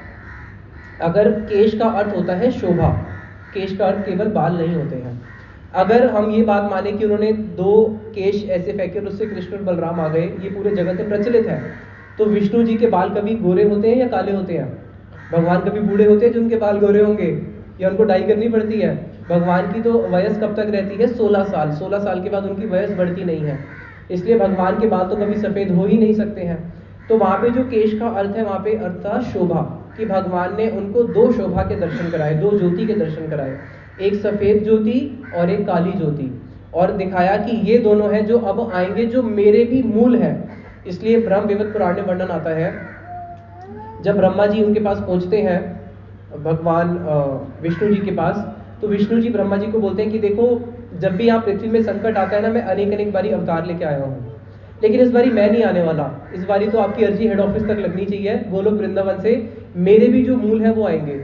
अगर केश का अर्थ होता है शोभा, केश का अर्थ केवल बाल नहीं होते हैं। अगर हम ये बात माने कि उन्होंने 2 केश ऐसे फेंके और उससे कृष्ण और बलराम आ गए, ये पूरे जगत में प्रचलित है, तो विष्णु जी के बाल कभी गोरे होते हैं या काले होते हैं? भगवान कभी बूढ़े होते हैं जिनके बाल गोरे होंगे, या उनको डाई करनी पड़ती है? भगवान की तो वयस कब तक रहती है? 16 साल। 16 साल के बाद उनकी वयस बढ़ती नहीं है, इसलिए भगवान के बाल तो कभी सफेद हो ही नहीं सकते हैं। तो वहाँ पे जो केश का अर्थ है, वहाँ पे अर्थ था शोभा, कि भगवान ने उनको 2 शोभा के दर्शन कराए, 2 ज्योति के दर्शन कराए, एक सफेद ज्योति और एक काली ज्योति, और दिखाया कि ये दोनों हैं जो अब आएंगे, जो मेरे भी मूल है। इसलिए ब्रह्म विवत पुराण में वर्णन आता है, जब ब्रह्मा जी उनके पास पहुंचते हैं, भगवान विष्णु जी के पास, तो विष्णु जी ब्रह्मा जी को बोलते हैं कि देखो, जब भी यहाँ पृथ्वी में संकट आता है ना, मैं अनेक अनेक बारी अवतार लेके आया हूँ, लेकिन इस बारी मैं नहीं आने वाला। इस बारी तो आपकी अर्जी हेड ऑफिस तक लगनी चाहिए, गोलोक वृंदावन से मेरे भी जो मूल है वो आएंगे।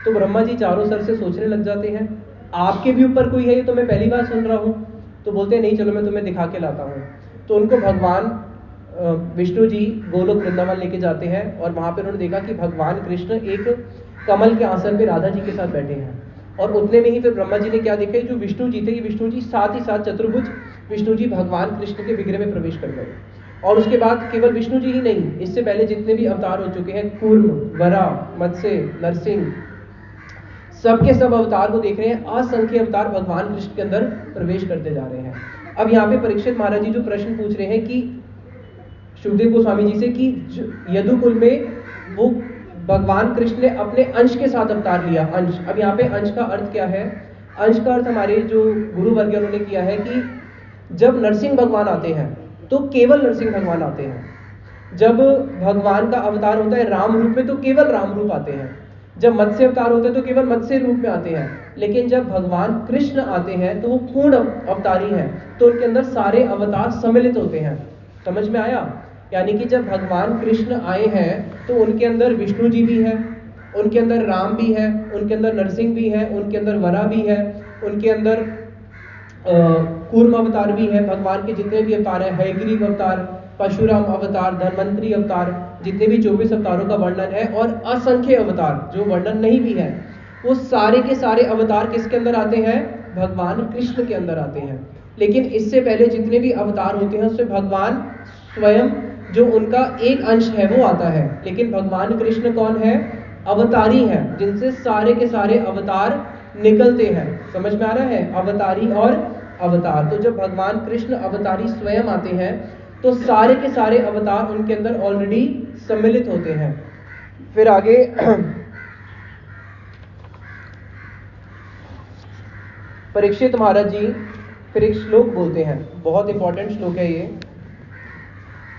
तो ब्रह्मा जी चारों सर से सोचने लग जाते हैं, आपके भी ऊपर कोई है, ये तो मैं पहली बार सुन रहा हूँ। तो बोलते हैं नहीं चलो मैं तुम्हें दिखा के लाता हूँ। तो उनको भगवान विष्णु जी गोलोक वृंदावन लेके जाते हैं और वहाँ पे उन्होंने देखा कि भगवान कृष्ण एक कमल के आसन पे राधा जी के साथ बैठे हैं। और उतने में ही फिर ब्रह्मा जी ने क्या देखा, जो विष्णु जी थे, ये विष्णु जी साथ ही साथ चतुर्भुज विष्णु जी भगवान कृष्ण के विग्रह में प्रवेश कर गए। और उसके बाद केवल विष्णु जी ही नहीं, इससे पहले जितने भी अवतार हो चुके हैं, कूर्म, वराह, मत्स्य, नरसिंह, सबके सब अवतार को देख रहे हैं, असंख्य अवतार भगवान कृष्ण के अंदर प्रवेश करते जा रहे हैं। अब यहाँ पे परीक्षित महाराज जी जो प्रश्न पूछ रहे हैं कि सुखदेव गोस्वामी जी से कि यदुकुल में वो भगवान कृष्ण ने अपने अंश के साथ अवतार लिया। अंश, अब यहाँ पे अंश का अर्थ क्या है? अंश का अर्थ हमारे जो गुरु वर्ग उन्होंने किया है कि जब नरसिंह भगवान आते हैं तो केवल नरसिंह भगवान आते हैं, जब भगवान का अवतार होता है राम रूप में तो केवल राम रूप आते हैं, जब मत्स्य अवतार होता है तो केवल मत्स्य रूप में आते हैं, लेकिन जब भगवान कृष्ण आते हैं तो वो पूर्ण अवतारी हैं, तो उनके अंदर सारे अवतार सम्मिलित होते हैं। समझ में आया? यानी कि जब भगवान कृष्ण आए हैं तो उनके अंदर विष्णु जी भी है, उनके अंदर राम भी है, उनके अंदर नरसिंह भी है, उनके अंदर वरा भी है, उनके अंदर कूर्म अवतार भी है, भगवान के जितने भी अवतार हैं, हयग्रीव अवतार, परशुराम अवतार, धन्वंतरी अवतार, जितने भी 24 अवतारों का वर्णन है, और असंख्य अवतार जो वर्णन नहीं भी है, वो सारे के सारे अवतार किसके अंदर आते हैं? भगवान कृष्ण के अंदर आते हैं। लेकिन इससे पहले जितने भी अवतार होते हैं उसमें भगवान स्वयं जो उनका एक अंश है वो आता है, लेकिन भगवान कृष्ण कौन है? अवतारी हैं, जिनसे सारे के सारे अवतार निकलते हैं। समझ में आ रहा है? अवतारी और अवतार। तो जब भगवान कृष्ण अवतारी स्वयं आते हैं तो सारे के सारे अवतार उनके अंदर ऑलरेडी सम्मिलित होते हैं। फिर आगे परीक्षित महाराज जी फिर एक श्लोक बोलते हैं, बहुत इंपॉर्टेंट श्लोक है ये।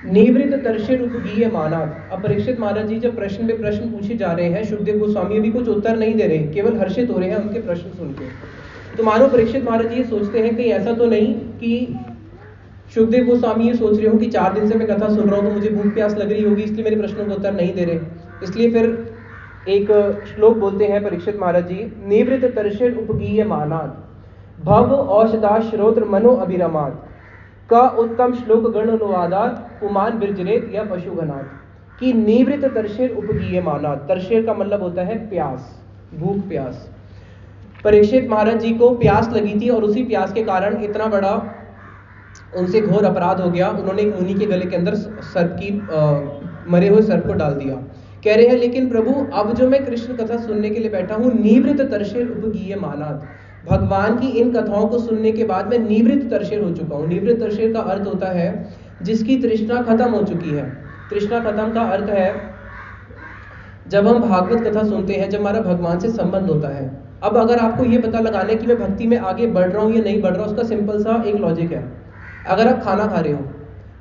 निवृत्त तर्षिर उपगीय मानात। अब परीक्षित महाराज जी जब प्रश्न पे प्रश्न पूछे जा रहे हैं, सुखदेव गोस्वामी अभी कुछ उत्तर नहीं दे रहे, केवल हर्षित हो रहे हैं उनके प्रश्न सुन के। तो मानो परीक्षित महाराज जी ये सोचते हैं कि ऐसा तो नहीं कि सुखदेव गोस्वामी ये सोच रहे हो कि 4 दिन से मैं कथा सुन रहा हूँ तो मुझे भूख प्यास लग रही होगी, इसलिए मेरे प्रश्नों को उत्तर नहीं दे रहे। इसलिए फिर एक श्लोक बोलते हैं परीक्षित महाराज जी, निवृत्त तर्षिर उपगीय मानात भव औषधा श्रोत्र मनो अभिरमात का उत्तम श्लोक गण अनुवादात पुमान विरजरेत या पशुघनात। कि निवृत्त तर्षिर उपगीय मानात, तर्षिर का मतलब होता है प्यास, भूख प्यास। परीक्षित महाराज जी को प्यास लगी थी और उसी प्यास के कारण इतना बड़ा उनसे घोर अपराध हो गया, उन्होंने एक मुनि के गले के अंदर सर्प की मरे हुए सर्प को डाल दिया। कह रहे हैं लेकिन प्रभु अब जो मैं कृष्ण कथा सुनने के लिए बैठा हूँ, निवृत्त तर्षिर उपगीय मानात, भगवान की इन कथाओं को सुनने के बाद मैं निवृत्त तर्षिर हो चुका हूँ। निवृत्त तर्षिर का अर्थ होता है जिसकी तृष्णा खत्म हो चुकी है। तृष्णा खत्म का अर्थ है जब हम भागवत कथा सुनते हैं, जब हमारा भगवान से संबंध होता है। अब अगर आपको ये पता लगाना है कि मैं भक्ति में आगे बढ़ रहा हूँ या नहीं बढ़ रहा, उसका सिंपल सा एक लॉजिक है। अगर आप खाना खा रहे हो,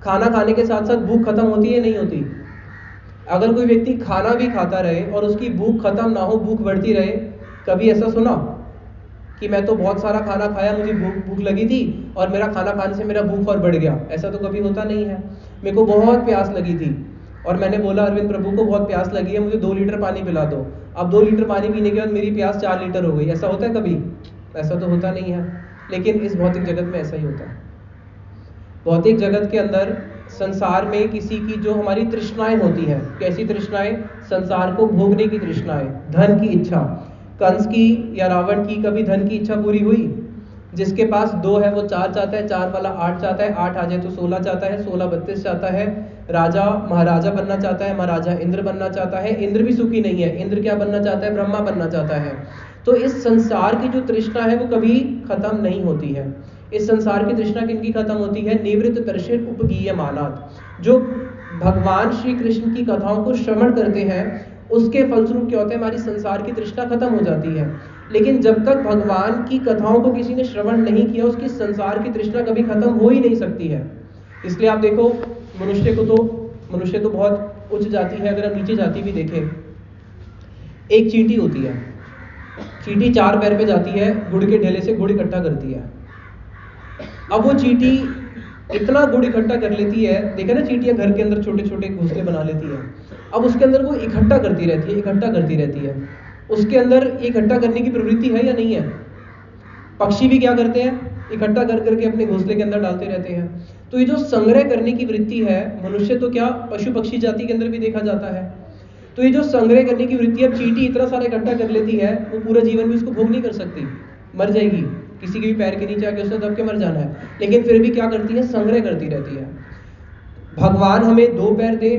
खाना खाने के साथ साथ भूख खत्म होती है नहीं होती? अगर कोई व्यक्ति खाना भी खाता रहे और उसकी भूख खत्म ना हो, भूख बढ़ती रहे, कभी ऐसा सुना कि मैं तो बहुत सारा खाना खाया, मुझे भूख लगी थी और मेरा खाना खाने से मेरा भूख और बढ़ गया? ऐसा तो कभी होता नहीं है। मेरे को बहुत प्यास लगी थी और मैंने बोला अरविंद प्रभु को बहुत प्यास लगी है, मुझे 2 लीटर पानी पिला दो। अब 2 लीटर पानी पीने के बाद मेरी प्यास 4 लीटर हो गई। ऐसा होता है कभी? ऐसा तो होता नहीं है। लेकिन इस भौतिक जगत में ऐसा ही होता है। भौतिक जगत के अंदर संसार में किसी की जो हमारी तृष्णाएं होती हैं, कैसी तृष्णाएं? संसार को भोगने की तृष्णाएं, धन की इच्छा। कंस की या रावण की कभी धन की इच्छा पूरी हुई? जिसके पास 2 है वो 4 चाहता है, 4 वाला 8 चाहता है, 8 आ जाए तो 16 चाहता है, 16 32 चाहता है। राजा महाराजा बनना चाहता है, महाराजा इंद्र बनना चाहता है। इंद्र भी सुखी नहीं है, इंद्र क्या बनना चाहता है? ब्रह्मा बनना चाहता है। तो इस संसार की जो तृष्णा है वो कभी खत्म नहीं होती है। इस संसार की तृष्णा किनकी खत्म होती है? निवृत्त तर्षिर उपगीय मानात। जो भगवान श्री कृष्ण की कथाओं को श्रवण करते हैं उसके फलस्वरूप क्या होता है? हमारी संसार की तृष्णा खत्म हो जाती है। लेकिन जब तक भगवान की कथाओं को किसी ने श्रवण नहीं किया, उसकी संसार की तृष्णा कभी खत्म हो ही नहीं सकती है। इसलिए आप देखो मनुष्य तो बहुत उच्च जाति है, अगर हम नीचे जाति भी देखें, एक चींटी होती है। चींटी 4 पैर पे जाती है, गुड़ के ढेले से गुड़ इकट्ठा करती है। अब वो चींटी इतना गुड़ इकट्ठा कर लेती है, देखा ना चींटियां घर के अंदर छोटे छोटे घोंसले बना लेती है। अब उसके अंदर वो इकट्ठा करती रहती है। उसके अंदर इकट्ठा करने की प्रवृत्ति है या नहीं है? पक्षी भी क्या करते हैं, इकट्ठा कर करके अपने घोंसले के अंदर डालते रहते हैं। तो ये जो संग्रह करने की वृत्ति है, मनुष्य तो क्या पशु पक्षी जाति के अंदर भी देखा जाता है। तो ये जो संग्रह करने की वृत्ति, अब चींटी इतना सारा इकट्ठा कर लेती है, वो पूरा जीवन भी उसको भोग नहीं कर सकती, मर जाएगी, किसी के भी पैर के नीचे आके उसने दब के मर जाना है। लेकिन फिर भी क्या करती है, संग्रह करती रहती है। भगवान हमें 2 पैर दे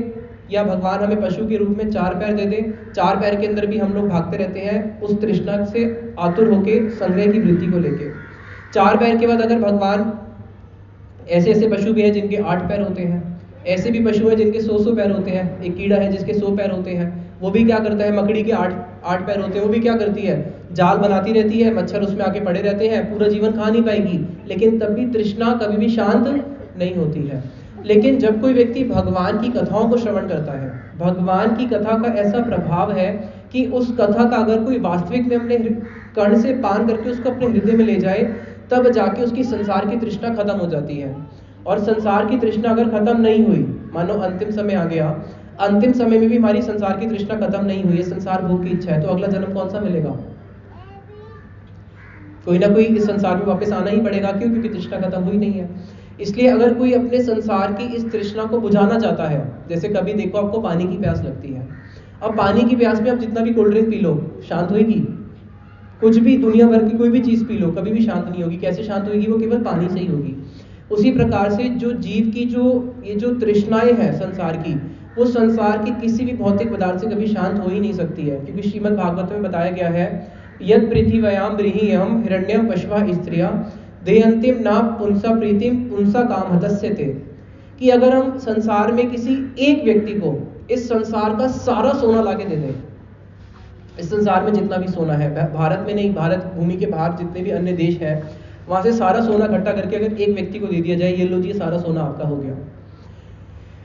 या भगवान हमें पशु के रूप में 4 पैर दे दे, 4 पैर के अंदर भी हम लोग भागते रहते हैं उस तृष्णा से आतुर होके संग्रह की वृत्ति को लेके। 4 पैर के बाद अगर भगवान, ऐसे ऐसे पशु भी हैं जिनके 8 पैर होते हैं, ऐसे भी पशु हैं जिनके 100 पैर होते हैं। एक कीड़ा है जिसके 100 पैर होते हैं, वो भी क्या करता है, मकड़ी के 8 पैर होते हैं, वो भी क्या करती है, जाल बनाती रहती है, मच्छर उसमें आके पड़े रहते हैं, पूरा जीवन खा नहीं पाएगी, लेकिन तब भी तृष्णा कभी भी शांत नहीं होती है। लेकिन जब कोई व्यक्ति भगवान की कथाओं को श्रवण करता है, भगवान की कथा का ऐसा प्रभाव है कि उस कथा का अगर कोई वास्तविक में अपने कर्ण से पान करके उसको अपने हृदय में ले जाए, तब जाके उसकी संसार की तृष्णा खत्म हो जाती है। और संसार की तृष्णा अगर खत्म नहीं हुई, मानो अंतिम समय आ गया, अंतिम समय में भी हमारी संसार की तृष्णा खत्म नहीं हुई है, संसार भोग की इच्छा है, तो अगला जन्म कौन सा मिलेगा? कोई ना कोई इस संसार में वापस आना ही पड़ेगा। क्यों? क्योंकि तृष्णा खत्म हुई नहीं है। इसलिए अगर कोई अपने संसार की इस तृष्णा को बुझाना चाहता है, जैसे कभी देखो आपको पानी की प्यास लगती है, अब पानी की प्यास में आप जितना भी कोल्ड ड्रिंक पी लो, शांत होगी? कुछ भी दुनिया भर की कोई भी चीज पी लो, कभी भी शांत नहीं होगी। कैसे शांत होगी? वो केवल पानी से ही होगी। उसी प्रकार से जो जीव की ये जो तृष्णाएं हैं संसार की, वो संसार की किसी भी भौतिक पदार्थ से कभी शांत हो ही नहीं सकती है। क्योंकि श्रीमद् भागवत में बताया गया है, यद पृथिव्याम ब्रीहियम हिरण्यम पश्वा स्त्रिया देयंतिम ना पुंसा प्रीतिम पुंसा काम हतस्यते, कि अगर हम संसार में किसी एक व्यक्ति को इस संसार का सारा सोना लाके दे दें, इस संसार में जितना भी सोना है, भारत में नहीं, भारत भूमि के बाहर जितने भी अन्य देश हैं, वहां से सारा सोना इकट्ठा करके अगर एक व्यक्ति को दे दिया जाए, ये लो जी सारा सोना आपका हो गया।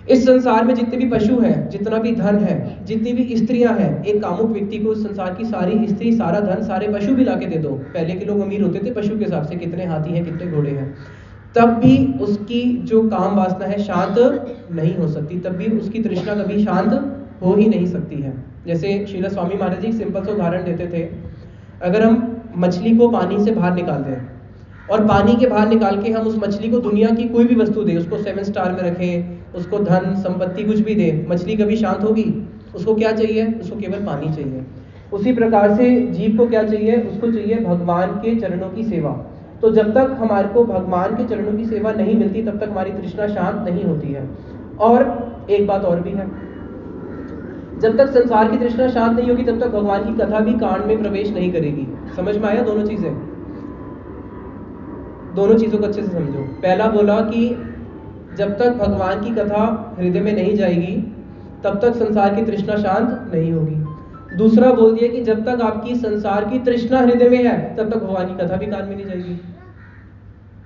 इस संसार में जितने भी पशु हैं, जितना भी धन है, जितनी भी स्त्रियां हैं, एक कामुक व्यक्ति को संसार की सारी स्त्री, सारा धन, सारे पशु भी लाके दे दो। पहले के लोग अमीर होते थे पशु के हिसाब से, कितने हाथी हैं, कितने घोड़े हैं, तब भी उसकी जो काम वासना है शांत नहीं हो सकती, तब भी उसकी तृष्णा कभी शांत हो ही नहीं सकती है। जैसे श्रील स्वामी महाराज जी सिंपल सा उदाहरण देते थे, अगर हम मछली को पानी से बाहर निकाल दें और पानी के बाहर निकाल के हम उस मछली को दुनिया की कोई भी वस्तु दें, उसको 7 स्टार में रखें, उसको धन संपत्ति कुछ भी दें, मछली कभी शांत होगी? उसको क्या चाहिए? उसको केवल पानी चाहिए। उसी प्रकार से जीव को क्या चाहिए? उसको चाहिए भगवान के चरणों की सेवा। तो जब तक हमारे को भगवान के चरणों की सेवा नहीं मिलती, तब तक हमारी तृष्णा शांत नहीं होती है। और एक बात और भी है, जब तक संसार की तृष्णा शांत नहीं होगी, तब तक भगवान की कथा भी कान में प्रवेश नहीं करेगी। समझ में आया? दोनों चीजें, दोनों चीजों को अच्छे से समझो। पहला बोला कि जब तक भगवान की कथा हृदय में नहीं जाएगी, तब तक संसार की तृष्णा शांत नहीं होगी। दूसरा बोल दिया कि जब तक आपकी संसार की तृष्णा हृदय में है, तब तक भगवान की कथा भी कान में नहीं जाएगी।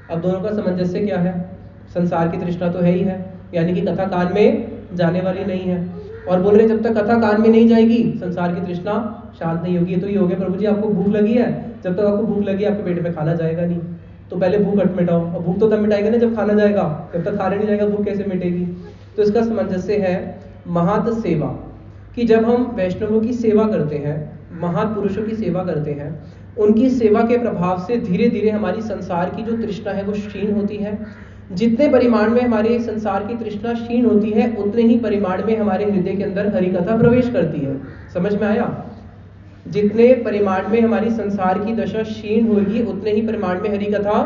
अब दोनों का सामंजस्य क्या है? संसार की तृष्णा तो है ही है, यानी कि कथा कान में जाने वाली नहीं है, और बोल रहे जब तक कथा कान में नहीं जाएगी, संसार की तृष्णा शांत नहीं होगी। तो ये हो गया, प्रभु जी आपको भूख लगी है, जब तक आपको भूख लगी आपके पेट में खाना जाएगा नहीं, तो पहले भूख मिटाओ। और भूख तो तब मिटाएगा ना जब खाना जाएगा, जब तक खाने नहीं जाएगा भूख कैसे मिटेगी? तो इसका सामंजस्य है महत सेवा, कि जब हम वैष्णवों की सेवा करते हैं, महापुरुषों की सेवा करते हैं, उनकी सेवा के प्रभाव से धीरे धीरे हमारी संसार की जो तृष्णा है वो क्षीण होती है। जितने परिमाण में हमारे संसार की तृष्णा क्षीण होती है, उतने ही परिमाण में हमारे हृदय के अंदर हरि कथा प्रवेश करती है। समझ में आया? जितने परिमाण में हमारी संसार की दशा क्षीण होगी, उतने ही परिमाण में हरि कथा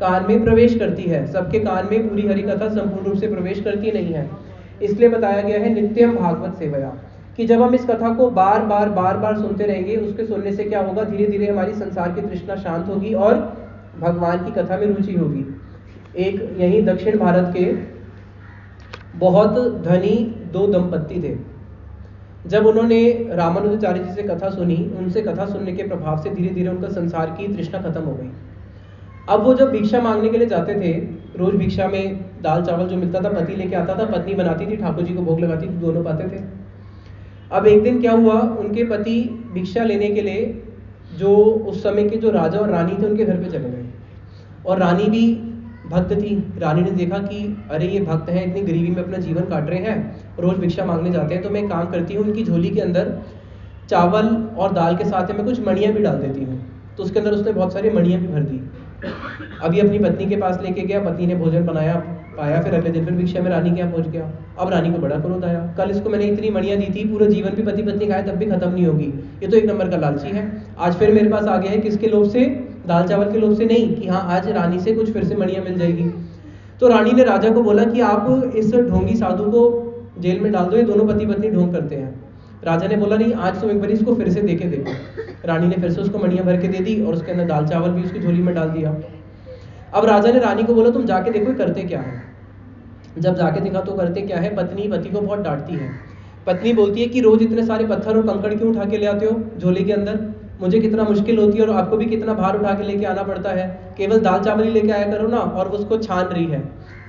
कान में प्रवेश करती है। सबके कान में पूरी हरि कथा संपूर्ण रूप से प्रवेश करती नहीं है। इसलिए बताया गया है नित्यम भागवत सेवया, कि जब हम इस कथा को बार बार सुनते रहेंगे, उसके सुनने से क्या होगा, धीरे धीरे हमारी संसार की तृष्णा शांत होगी और भगवान की कथा में रुचि होगी। एक यही दक्षिण भारत के बहुत धनी 2 दंपत्ति थे। जब उन्होंने रामानुजाचार्य जी से कथा सुनी, उनसे कथा सुनने के प्रभाव से धीरे धीरे उनका संसार की तृष्णा खत्म हो गई। अब वो जब भिक्षा मांगने के लिए जाते थे, रोज भिक्षा में दाल चावल जो मिलता था पति लेके आता था, पत्नी बनाती थी, ठाकुर जी को भोग लगाती थी, दोनों पाते थे। अब एक दिन क्या हुआ, उनके पति भिक्षा लेने के लिए जो उस समय के जो राजा और रानी थे उनके घर पे चले गए, और रानी भी भक्त थी। रानी ने देखा कि अरे ये भक्त हैं, इतनी गरीबी में अपना जीवन काट रहे हैं, रोज भिक्षा मांगने जाते हैं, तो मैं एक काम करती हूँ, उनकी झोली के अंदर चावल और दाल के साथ मैं कुछ मणियाँ भी डाल देती हूँ। तो उसके अंदर उसने बहुत सारी मणियाँ भी भर दी। अभी अपनी पत्नी के पास लेके गया, पत्नी ने भोजन बनाया पाया, फिर अगले दिन फिर भिक्षा में रानी के यहाँ पहुँच गया। अब रानी को बड़ा क्रोध आया, कल इसको मैंने इतनी मणियाँ दी थी, पूरा जीवन भी पति पत्नी खाए तब भी खत्म नहीं होगी, ये तो एक नंबर का लालची है। आज फिर मेरे पास आ गया है, किसके लोभ से? दाल चावल के लोभ से नहीं, कि हाँ आज रानी से कुछ फिर से मणियाँ मिल जाएगी। तो रानी ने राजा को बोला कि आप इस ढोंगी साधु को जेल में डाल दो, ये दोनों पति पत्नी ढोंग करते हैं। राजा ने बोला नहीं, आज तुम एक बार इसको फिर से देके देखो। रानी ने फिर से उसको मणियाँ भर के दे दी और उसके अंदर दाल चावल भी उसकी झोली में डाल दिया। अब राजा ने रानी को बोला तुम जाके देखो करते क्या है। जब जाके देखा तो करते क्या है, पत्नी पति को बहुत डांटती है। पत्नी बोलती है कि रोज इतने सारे पत्थर और कंकड़ क्यों उठा के ले आते हो झोली के अंदर, मुझे कितना मुश्किल होती है और आपको भी कितना भार उठा के लेके आना पड़ता है, केवल दाल चावल ही लेके आया करो ना। और उसको छान रही है,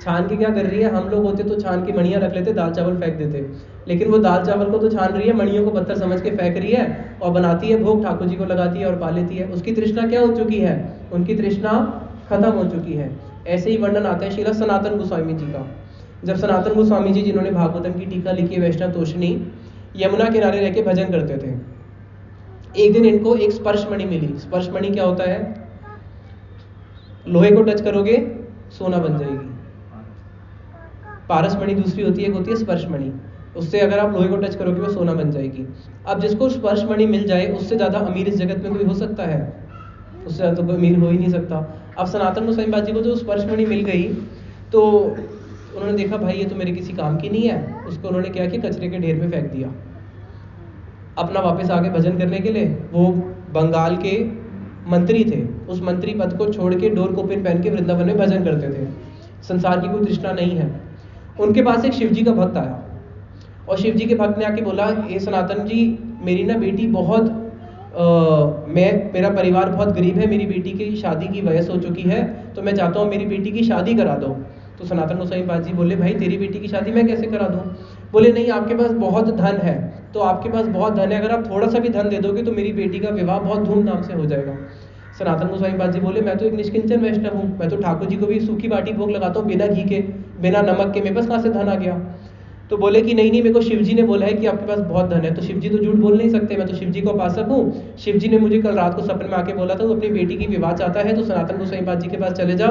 छान के क्या कर रही है, हम लोग होते तो छान की मणियाँ रख लेते, दाल चावल फेंक देते, लेकिन वो दाल चावल को तो छान रही है, मणियों को पत्थर समझ के फेंक रही है और बनाती है भोग, ठाकुर जी को लगाती है और पा लेती है। उसकी तृष्णा क्या हो चुकी है, उनकी तृष्णा खत्म हो चुकी है। ऐसे ही वर्णन आता है श्रीला सनातन गोस्वामी जी का। जब सनातन गोस्वामी जी, जिन्होंने भागवतम की टीका लिखी है वैष्णव तोषणी, यमुना किनारे रह के भजन करते थे। एक दिन इनको एक स्पर्श मणि मिली। स्पर्श मणि क्या होता है, लोहे को टच करोगे सोना बन जाएगी। पारस मणि दूसरी होती है, एक होती है स्पर्श मणि, उससे अगर आप लोहे को टच करोगे वो सोना बन जाएगी। अब जिसको स्पर्श मणि मिल जाए उससे ज्यादा अमीर इस जगत में कोई हो सकता है? उससे ज्यादा तो कोई अमीर हो ही नहीं सकता। अब सनातन गोस्वामी बाजी को जो स्पर्श मणि मिल गई तो उन्होंने देखा भाई ये तो मेरे किसी काम की नहीं है, उसको उन्होंने क्या किया, कचरे के ढेर में फेंक दिया। अपना वापस आगे भजन करने के लिए, वो बंगाल के मंत्री थे, उस मंत्री पद को छोड़ के डोर कोपिन पहन के वृंदावन में भजन करते थे, संसार की कोई तृष्णा नहीं है। उनके पास एक शिव जी का भक्त आया और शिव जी के भक्त ने आके बोला, ये सनातन जी मेरी ना बेटी बहुत मेरा परिवार बहुत गरीब है, मेरी बेटी की शादी की वयस हो चुकी है, तो मैं चाहता हूँ मेरी बेटी की शादी करा दो। तो सनातन गोस्वामी पाद जी बोले, भाई तेरी बेटी की शादी मैं कैसे करा दूँ? बोले नहीं, आपके पास बहुत धन है, तो आपके पास बहुत धन है, अगर आप थोड़ा सा भी धन दे दोगे तो मेरी बेटी का विवाह बहुत धूमधाम से हो जाएगा। सनातन गोस्वामी पाद जी बोले, मैं तो एक निष्किंचन वैष्णव हूँ, मैं तो ठाकुर जी को भी सूखी बाटी भोग लगाता हूँ बिना घी के, बिना नमक के, मेरे पास कहाँ से धन आ गया? तो बोले कि नहीं नहीं, मेरे को शिव जी ने बोला है कि आपके पास बहुत धन है। तो शिव जी तो झूठ बोल नहीं सकते, मैं तो शिव जी को उपासक हूँ। शिव जी ने मुझे कल रात को सपने में आके बोला था, तो अपनी बेटी की विवाह चाहता है तो सनातन गोस्वामी पाद जी के पास चले जा।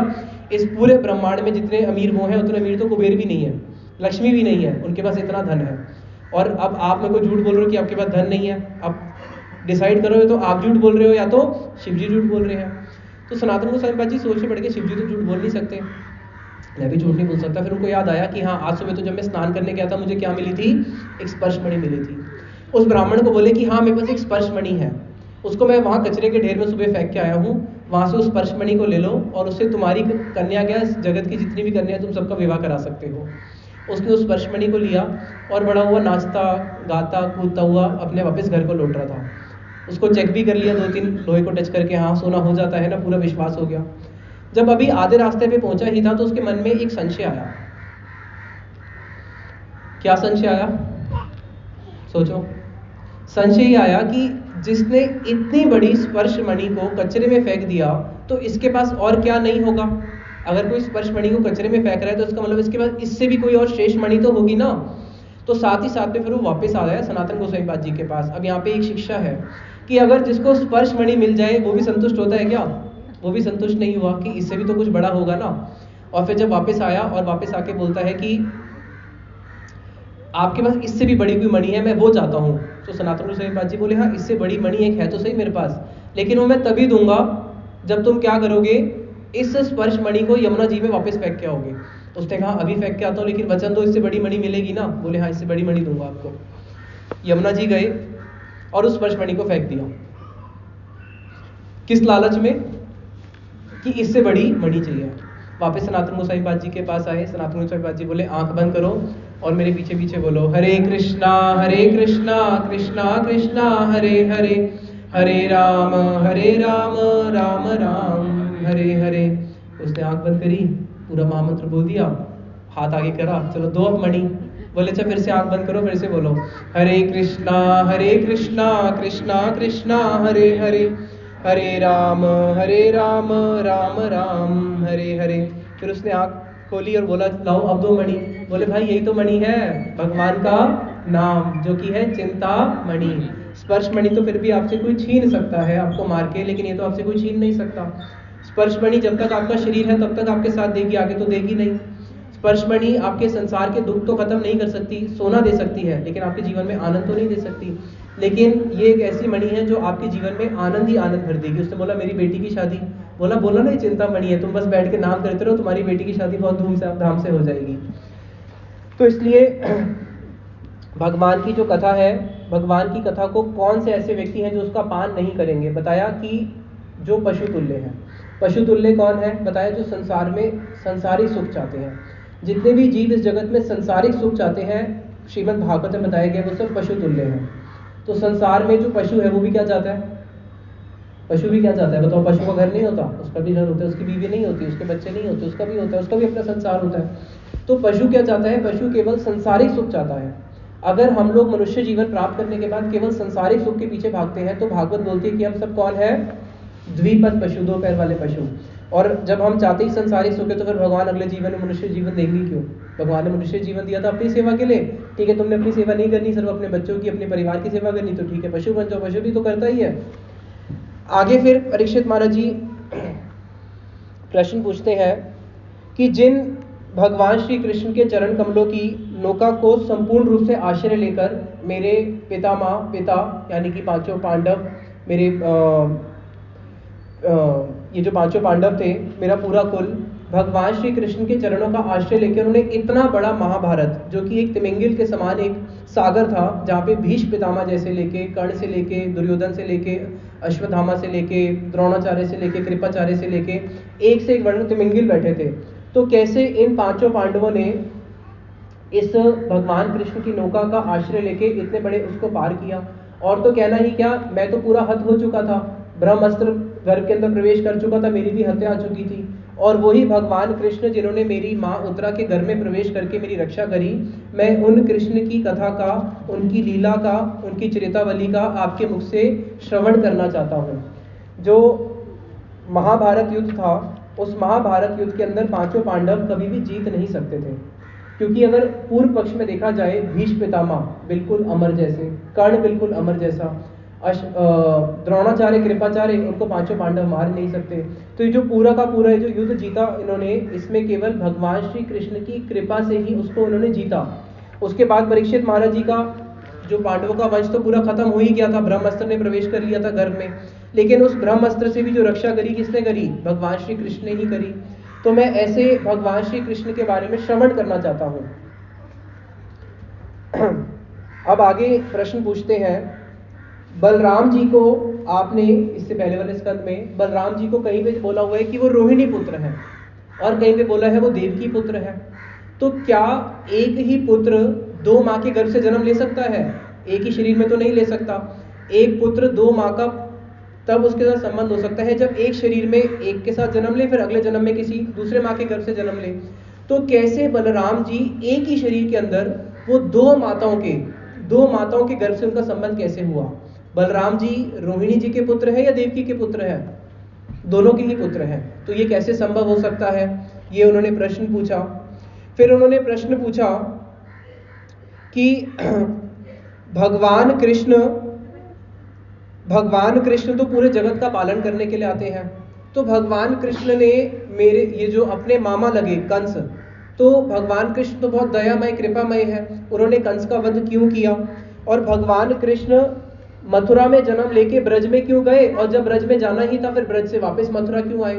इस पूरे ब्रह्मांड में जितने अमीर वो हैं उतने अमीर तो कुबेर भी नहीं है, लक्ष्मी भी नहीं है, उनके पास इतना धन है। और अब आप मेरे को झूठ बोल रहे हो कि आपके पास धन नहीं है, आप डिसाइड करोगे तो आप झूठ बोल रहे हो या तो शिव जी झूठ बोल रहे हैं। तो सनातन गोस्वामी पाद जी सोच में पड़ गए, शिव जी तो झूठ बोल नहीं सकते, मैं भी झूठ नहीं बोल सकता। फिर उनको याद आया कि हाँ, आज सुबह तो जब मैं स्नान करने गया था मुझे क्या मिली थी, एक स्पर्श मणि मिली थी। उस ब्राह्मण को बोले कि हाँ मेरे पास एक स्पर्श मणि है, उसको मैं वहाँ कचरे के ढेर में सुबह फेंक के आया हूँ, वहाँ से उस स्पर्श मणि को ले लो और उससे तुम्हारी कन्या क्या, जगत की जितनी भी कन्या तुम सबका विवाह करा सकते हो। उसने उस स्पर्श मणि को लिया और बड़ा हुआ नाचता गाता कूदता हुआ अपने वापस घर को लौट रहा था। उसको चेक भी कर लिया 2-3 लोहे को टच करके, हाँ सोना हो जाता है ना, पूरा विश्वास हो गया। जब अभी आधे रास्ते पे पहुंचा ही था तो उसके मन में एक संशय आया। क्या संशय आया, सोचो। संशय ये आया कि जिसने इतनी बड़ी स्पर्श मणि को कचरे में फेंक दिया तो इसके पास और क्या नहीं होगा। अगर कोई स्पर्श मणि को कचरे में फेंक रहा है तो इसका मतलब इसके पास इससे भी कोई और शेष मणि तो होगी ना। तो साथ ही साथ में फिर वो वापस आ गया सनातन गोस्वामी पाद जी के पास। अब यहाँ पे एक शिक्षा है कि अगर जिसको स्पर्श मणि मिल जाए वो भी संतुष्ट होता है क्या? वो भी संतुष्ट नहीं हुआ कि इससे भी तो कुछ बड़ा होगा ना। और फिर जब वापस आया और वापस आके बोलता है कि आपके पास इससे भी बड़ी कोई मणि है, मैं वो चाहता हूँ। तो सनातन गोस्वामी पाद जी बोले, हाँ इससे बड़ी मणि एक है तो सही मेरे पास, लेकिन वो मैं तभी दूंगा जब तुम क्या करोगे, इस स्पर्श मणि को यमुना जी में वापस फेंक के आओगे। तो उसने कहा अभी फेंक के आता हूँ, लेकिन वचन दो इससे बड़ी मणि मिलेगी ना। बोले हाँ इससे बड़ी मणि दूंगा आपको। यमुना जी गए और उस स्पर्श मणि को फेंक दिया। किस लालच में कि इससे बड़ी मणि चाहिए। वापस सनातन गोस्वामी पाद जी के पास आए। सनातन गोस्वामी पाद जी बोले, आंख बंद करो और मेरे पीछे पीछे बोलो, हरे कृष्णा कृष्णा कृष्णा हरे हरे, हरे राम राम राम हरे हरे। उसने आंख बंद करी, पूरा महामंत्र बोल दिया, हाथ आगे करा, चलो दो अब मणि। बोले अच्छा फिर से आंख बंद करो, फिर से बोलो, हरे कृष्णा कृष्णा कृष्णा हरे हरे, हरे राम राम राम हरे हरे। फिर उसने आँख खोली और बोला लाओ अब दो मणि। बोले भाई यही तो मणि है, भगवान का नाम जो कि है चिंतामणि। स्पर्श मणि तो फिर भी आपसे कोई छीन सकता है आपको मार के, लेकिन ये तो आपसे कोई छीन नहीं सकता। स्पर्श मणि जब तक आपका शरीर है तब तक आपके साथ देगी, आगे तो देगी नहीं। स्पर्श मणि आपके संसार के दुख तो खत्म नहीं कर सकती, सोना दे सकती है, लेकिन आपके जीवन में आनंद तो नहीं दे सकती। लेकिन ये एक ऐसी मणि है जो आपके जीवन में आनंद ही आनंद भर देगी। उसने बोला मेरी बेटी की शादी, बोला ना ये चिंतामणि है, तुम बस बैठ के नाम करते रहो, तुम्हारी बेटी की शादी बहुत धूमधाम से हो जाएगी। तो इसलिए भगवान की जो कथा है, भगवान की कथा को कौन से ऐसे व्यक्ति हैं जो उसका पान नहीं करेंगे? बताया कि जो पशु तुल्य है। पशु तुल्य कौन है? बताया जो संसार में संसारिक सुख चाहते हैं। जितने भी जीव इस जगत में संसारिक सुख चाहते हैं, श्रीमद् भागवत में बताया गया वो सब पशु तुल्य हैं। तो संसार में जो पशु है वो भी क्या चाहता है? पशु भी क्या चाहता है? बताओ, पशु का घर नहीं होता, उसका भी घर होता है, उसकी बीवी नहीं होती, उसके बच्चे नहीं होते, उसका भी होता है, उसका भी अपना संसार होता है। तो पशु क्या चाहता है? पशु केवल संसारिक सुख चाहता है। अगर हम लोग मनुष्य जीवन प्राप्त करने के बाद केवल संसारिक सुख के पीछे भागते हैं तो भागवत बोलती है कि हम सब कौन है? द्विपद पशु, दो पैर वाले पशु। और जब हम चाहते ही संसारिक सुख है तो फिर भगवान अगले जीवन में मनुष्य जीवन देंगे क्यों? भगवान ने मनुष्य जीवन दिया था अपनी सेवा के लिए, ठीक है, तुमने अपनी सेवा नहीं करनी, सिर्फ अपने बच्चों की, अपने परिवार की सेवा करनी, तो ठीक है पशु बन जाओ, पशु भी तो करता ही है। आगे फिर परीक्षित महाराज जी प्रश्न पूछते हैं कि जिन भगवान श्री कृष्ण के चरण कमलों की नौका को संपूर्ण रूप से आश्रय लेकर मेरे पिता यानी कि पांचों पांडव, मेरे ये जो पांचों पांडव थे, मेरा पूरा कुल भगवान श्री कृष्ण के चरणों का आश्रय लेकर उन्होंने इतना बड़ा महाभारत, जो कि एक तिमिंगिल के समान एक सागर था, जहाँ पे भीष्म पितामह जैसे लेके, कर्ण से लेके, दुर्योधन से लेके, अश्वत्थामा से लेके, द्रोणाचार्य से लेके, कृपाचार्य से लेके, एक से एक वर्ण तिमिंगिल बैठे थे। तो कैसे इन पांचों पांडवों ने इस भगवान कृष्ण की नौका का आश्रय लेके इतने बड़े उसको पार किया। और तो कहना ही क्या, मैं तो पूरा हत हो चुका था, ब्रह्मास्त्र गर्भ के अंदर प्रवेश कर चुका था, मेरी भी हत्या आ चुकी थी, और वही भगवान कृष्ण जिन्होंने मेरी माँ उत्तरा के घर में प्रवेश करके मेरी रक्षा करी, मैं उन कृष्ण की कथा का, उनकी लीला का, उनकी चरितावली का आपके मुख से श्रवण करना चाहता हूँ। जो महाभारत युद्ध था, उस महाभारत युद्ध के अंदर पांचों पांडव कभी भी जीत नहीं सकते थे, क्योंकि अगर पूर्व पक्ष में देखा जाए, भीष्म पितामह बिल्कुल अमर जैसे, कर्ण बिल्कुल अमर जैसा, द्रोणाचार्य, कृपाचार्य, उनको पांचों पांडव मार नहीं सकते। तो ये जो पूरा का पूरा जो युद्ध जीता इन्होंने, इसमें केवल भगवान श्री कृष्ण की कृपा से ही उसको उन्होंने जीता। उसके बाद परीक्षित महाराज जी का जो पांडवों का वंश तो पूरा खत्म हो ही गया था, ब्रह्मास्त्र ने प्रवेश कर लिया था गर्भ में, लेकिन उस ब्रह्मास्त्र से भी जो रक्षा करी किसने करी? भगवान श्री कृष्ण ने ही करी। तो मैं ऐसे भगवान श्री कृष्ण के बारे में श्रवण करना चाहता हूँ। अब आगे प्रश्न पूछते हैं, बलराम जी को आपने इससे पहले वाले स्कंद में बलराम जी को कहीं पे बोला हुआ है कि वो रोहिणी पुत्र है, और कहीं पे बोला है वो देवकी पुत्र है। तो क्या एक ही पुत्र दो माँ के गर्भ से जन्म ले सकता है? एक ही शरीर में तो नहीं ले सकता। एक पुत्र दो माँ का तब उसके साथ संबंध हो सकता है जब एक शरीर में एक के साथ जन्म ले, फिर अगले जन्म में किसी दूसरे माँ के गर्भ से जन्म ले। तो कैसे बलराम जी एक ही शरीर के अंदर वो दो माताओं के गर्भ से उनका संबंध कैसे हुआ? बलराम जी रोहिणी जी के पुत्र है या देवकी के पुत्र है? दोनों के ही पुत्र हैं। तो ये कैसे संभव हो सकता है? ये उन्होंने प्रश्न पूछा। फिर उन्होंने प्रश्न पूछा कि भगवान कृष्ण तो पूरे जगत का पालन करने के लिए आते हैं, तो भगवान कृष्ण ने मेरे ये जो अपने मामा लगे कंस, तो भगवान कृष्ण तो बहुत दयामय कृपामय है, उन्होंने कंस का वध क्यों किया? और भगवान कृष्ण मथुरा में जन्म लेके ब्रज में क्यों गए, और जब ब्रज में जाना ही था फिर ब्रज से वापस मथुरा क्यों आए?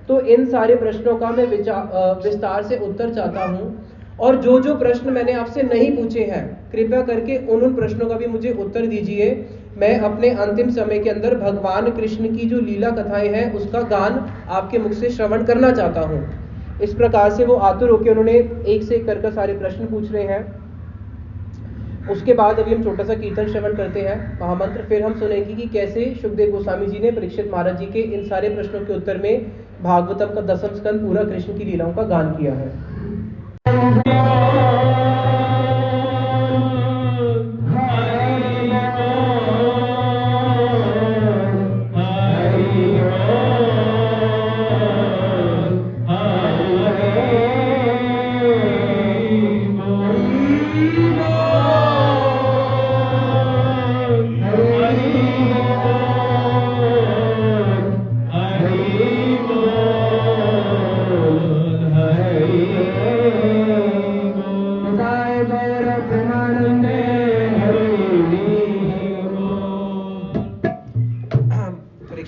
तो इन सारे प्रश्नों का मैं विस्तार से उत्तर चाहता हूँ। और जो जो प्रश्न मैंने आपसे नहीं पूछे हैं, कृपया करके उन प्रश्नों का भी मुझे उत्तर दीजिए। मैं अपने अंतिम समय के अंदर भगवान कृष्ण की जो लीला कथाएं हैं उसका गान आपके मुख से श्रवण करना चाहता हूँ। इस प्रकार से वो आतुर होकर उन्होंने एक से एक कर सारे प्रश्न पूछ रहे हैं। उसके बाद अभी हम छोटा सा कीर्तन श्रवण करते हैं, महामंत्र, फिर हम सुनेंगे कि कैसे शुकदेव गोस्वामी जी ने परीक्षित महाराज जी के इन सारे प्रश्नों के उत्तर में भागवतम का 10वां स्कंद पूरा कृष्ण की लीलाओं का गान किया है।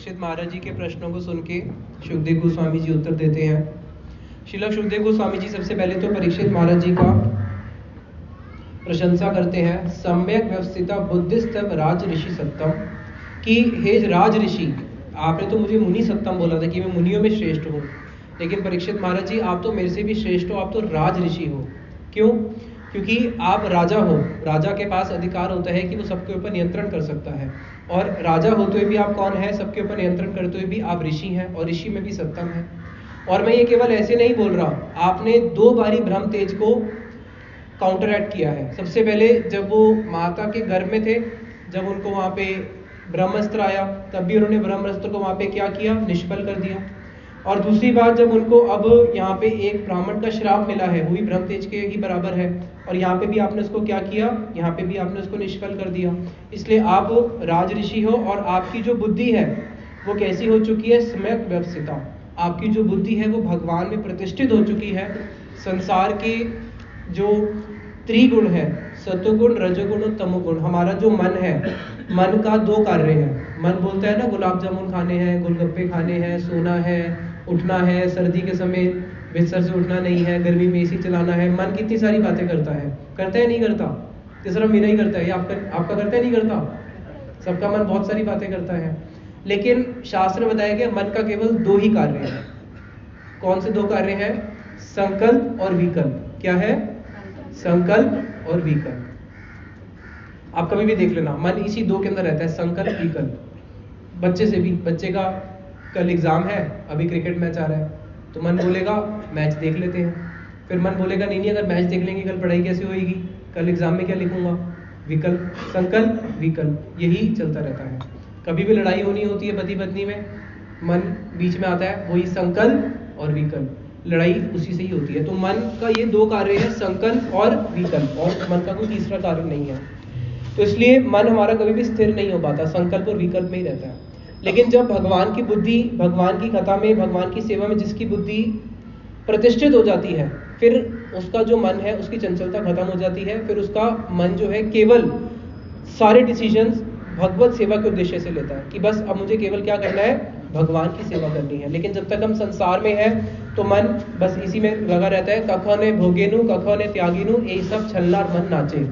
परीक्षित महाराज जी के प्रश्नों को सुन के शुकदेव गोस्वामी जी उत्तर देते हैं। श्रील शुकदेव गोस्वामी जी सबसे पहले तो परीक्षित महाराज जी का प्रशंसा करते हैं। सम्यक व्यवस्थिता बुद्धिस्त राज ऋषि सत्तम, कि हे राज ऋषि, आपने तो मुझे मुनि सत्तम बोला था कि मैं मुनियों में श्रेष्ठ हूँ, लेकिन परीक्षित महाराज जी आप तो मेरे से भी श्रेष्ठ हो, आप तो राज ऋषि हो। क्यों? क्योंकि आप राजा हो, राजा के पास अधिकार होता है कि वो सबके ऊपर नियंत्रण कर सकता है, और राजा होते हुए भी आप कौन है? सबके ऊपर नियंत्रण करते हुए भी आप ऋषि हैं, और ऋषि में भी सत्तम है। और मैं ये केवल ऐसे नहीं बोल रहा, आपने 2 बारी ब्रह्म तेज को काउंटर एक्ट किया है। सबसे पहले जब वो माता के गर्भ में थे, जब उनको वहाँ पे ब्रह्मास्त्र आया, तब भी उन्होंने ब्रह्मास्त्र को वहाँ पे क्या किया? निष्फल कर दिया। और दूसरी बात, जब उनको अब यहाँ पे एक ब्राह्मण का श्राप मिला है, वो भी ब्रह्म तेज के ही बराबर है, और यहाँ पे भी आपने उसको क्या किया? यहाँ पे भी आपने उसको निष्फल कर दिया। इसलिए आप राज ऋषि हो, और आपकी जो बुद्धि है वो कैसी हो चुकी है? सम्यक व्यवस्थिता। आपकी जो बुद्धि है वो भगवान में प्रतिष्ठित हो चुकी है। संसार के जो त्रिगुण है, सतोगुण, रजोगुण और तमोगुण, हमारा जो मन है, मन का 2 कार्य है। मन बोलता है ना, गुलाब जामुन खाने हैं, गोलगप्पे खाने हैं, सोना है, उठना है, सर्दी के समय बिस्तर से उठना नहीं है, गर्मी में एसी चलाना है। मन कितनी सारी बातें करता है नहीं करता? तीसरा मेरा ही करता है, आपका करता है नहीं करता? सबका मन बहुत सारी बातें करता है, लेकिन शास्त्र में बताया गया मन का केवल 2 ही कार्य है। कौन से 2 कार्य हैं? संकल्प और विकल्प। क्या है? संकल्प और विकल्प। आप कभी भी देख लेना, मन इसी 2 के अंदर रहता है, संकल्प विकल्प। बच्चे से भी, बच्चे का कल एग्जाम है, अभी क्रिकेट मैच आ रहा है, तो मन बोलेगा मैच देख लेते हैं। फिर मन बोलेगा नहीं अगर मैच देख लेंगे कल पढ़ाई कैसे होएगी, कल एग्जाम में क्या लिखूंगा? विकल्प, संकल्प विकल्प, यही चलता रहता है। कभी भी लड़ाई होनी होती है पति पत्नी में, मन बीच में आता है, वही संकल्प और विकल्प, लड़ाई उसी से ही होती है। तो मन का ये 2 कार्य है, संकल्प और विकल्प, और मन का कोई तीसरा कार्य नहीं है। तो इसलिए मन हमारा कभी भी स्थिर नहीं हो पाता, संकल्प और विकल्प में ही रहता है। लेकिन जब भगवान की बुद्धि, भगवान की कथा में, भगवान की सेवा में जिसकी बुद्धि प्रतिष्ठित हो जाती है, फिर उसका जो मन है उसकी चंचलता खत्म हो जाती है। फिर उसका मन जो है केवल सारे डिसीजंस भगवत सेवा के उद्देश्य से लेता है, कि बस अब मुझे केवल क्या करना है? भगवान की सेवा करनी है। लेकिन जब तक हम संसार में हैं तो मन बस इसी में लगा रहता है, कखो ने भोगेनु कखो ने त्यागिनु, ये सब छलनार मन नाचे।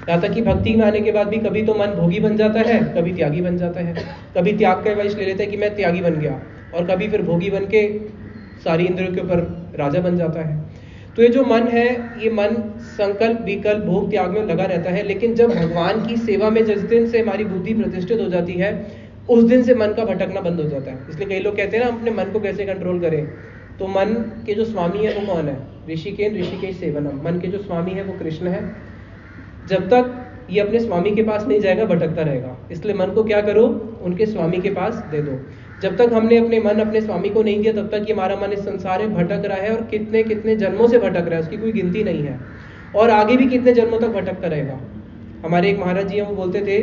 यहाँ तक कि भक्ति में आने के बाद भी कभी तो मन भोगी बन जाता है, कभी त्यागी बन जाता है, कभी त्याग का वश ले लेता है कि मैं त्यागी बन गया, और कभी फिर भोगी बन के सारी इंद्रियों के ऊपर राजा बन जाता है। तो ये जो मन है, ये मन संकल्प विकल्प भोग त्याग में लगा रहता है। लेकिन जब भगवान की सेवा में जिस दिन से हमारी बुद्धि प्रतिष्ठित हो जाती है, उस दिन से मन का भटकना बंद हो जाता है। इसलिए कई लोग कहते हैं ना, अपने मन को कैसे कंट्रोल करें? तो मन के जो स्वामी है वो कौन है? ऋषिकेश सेवनम। मन के जो स्वामी है वो कृष्ण है। जब तक ये अपने स्वामी के पास नहीं जाएगा, भटकता रहेगा। इसलिए मन को क्या करो? उनके स्वामी के पास दे दो। जब तक हमने अपने मन अपने स्वामी को नहीं दिया, तब तक ये हमारा मन इस संसार में भटक रहा है, और कितने कितने जन्मों से भटक रहा है, उसकी कोई गिनती नहीं है, और आगे भी कितने जन्मों तक भटकता रहेगा। हमारे एक महाराज जी हैं, वो बोलते थे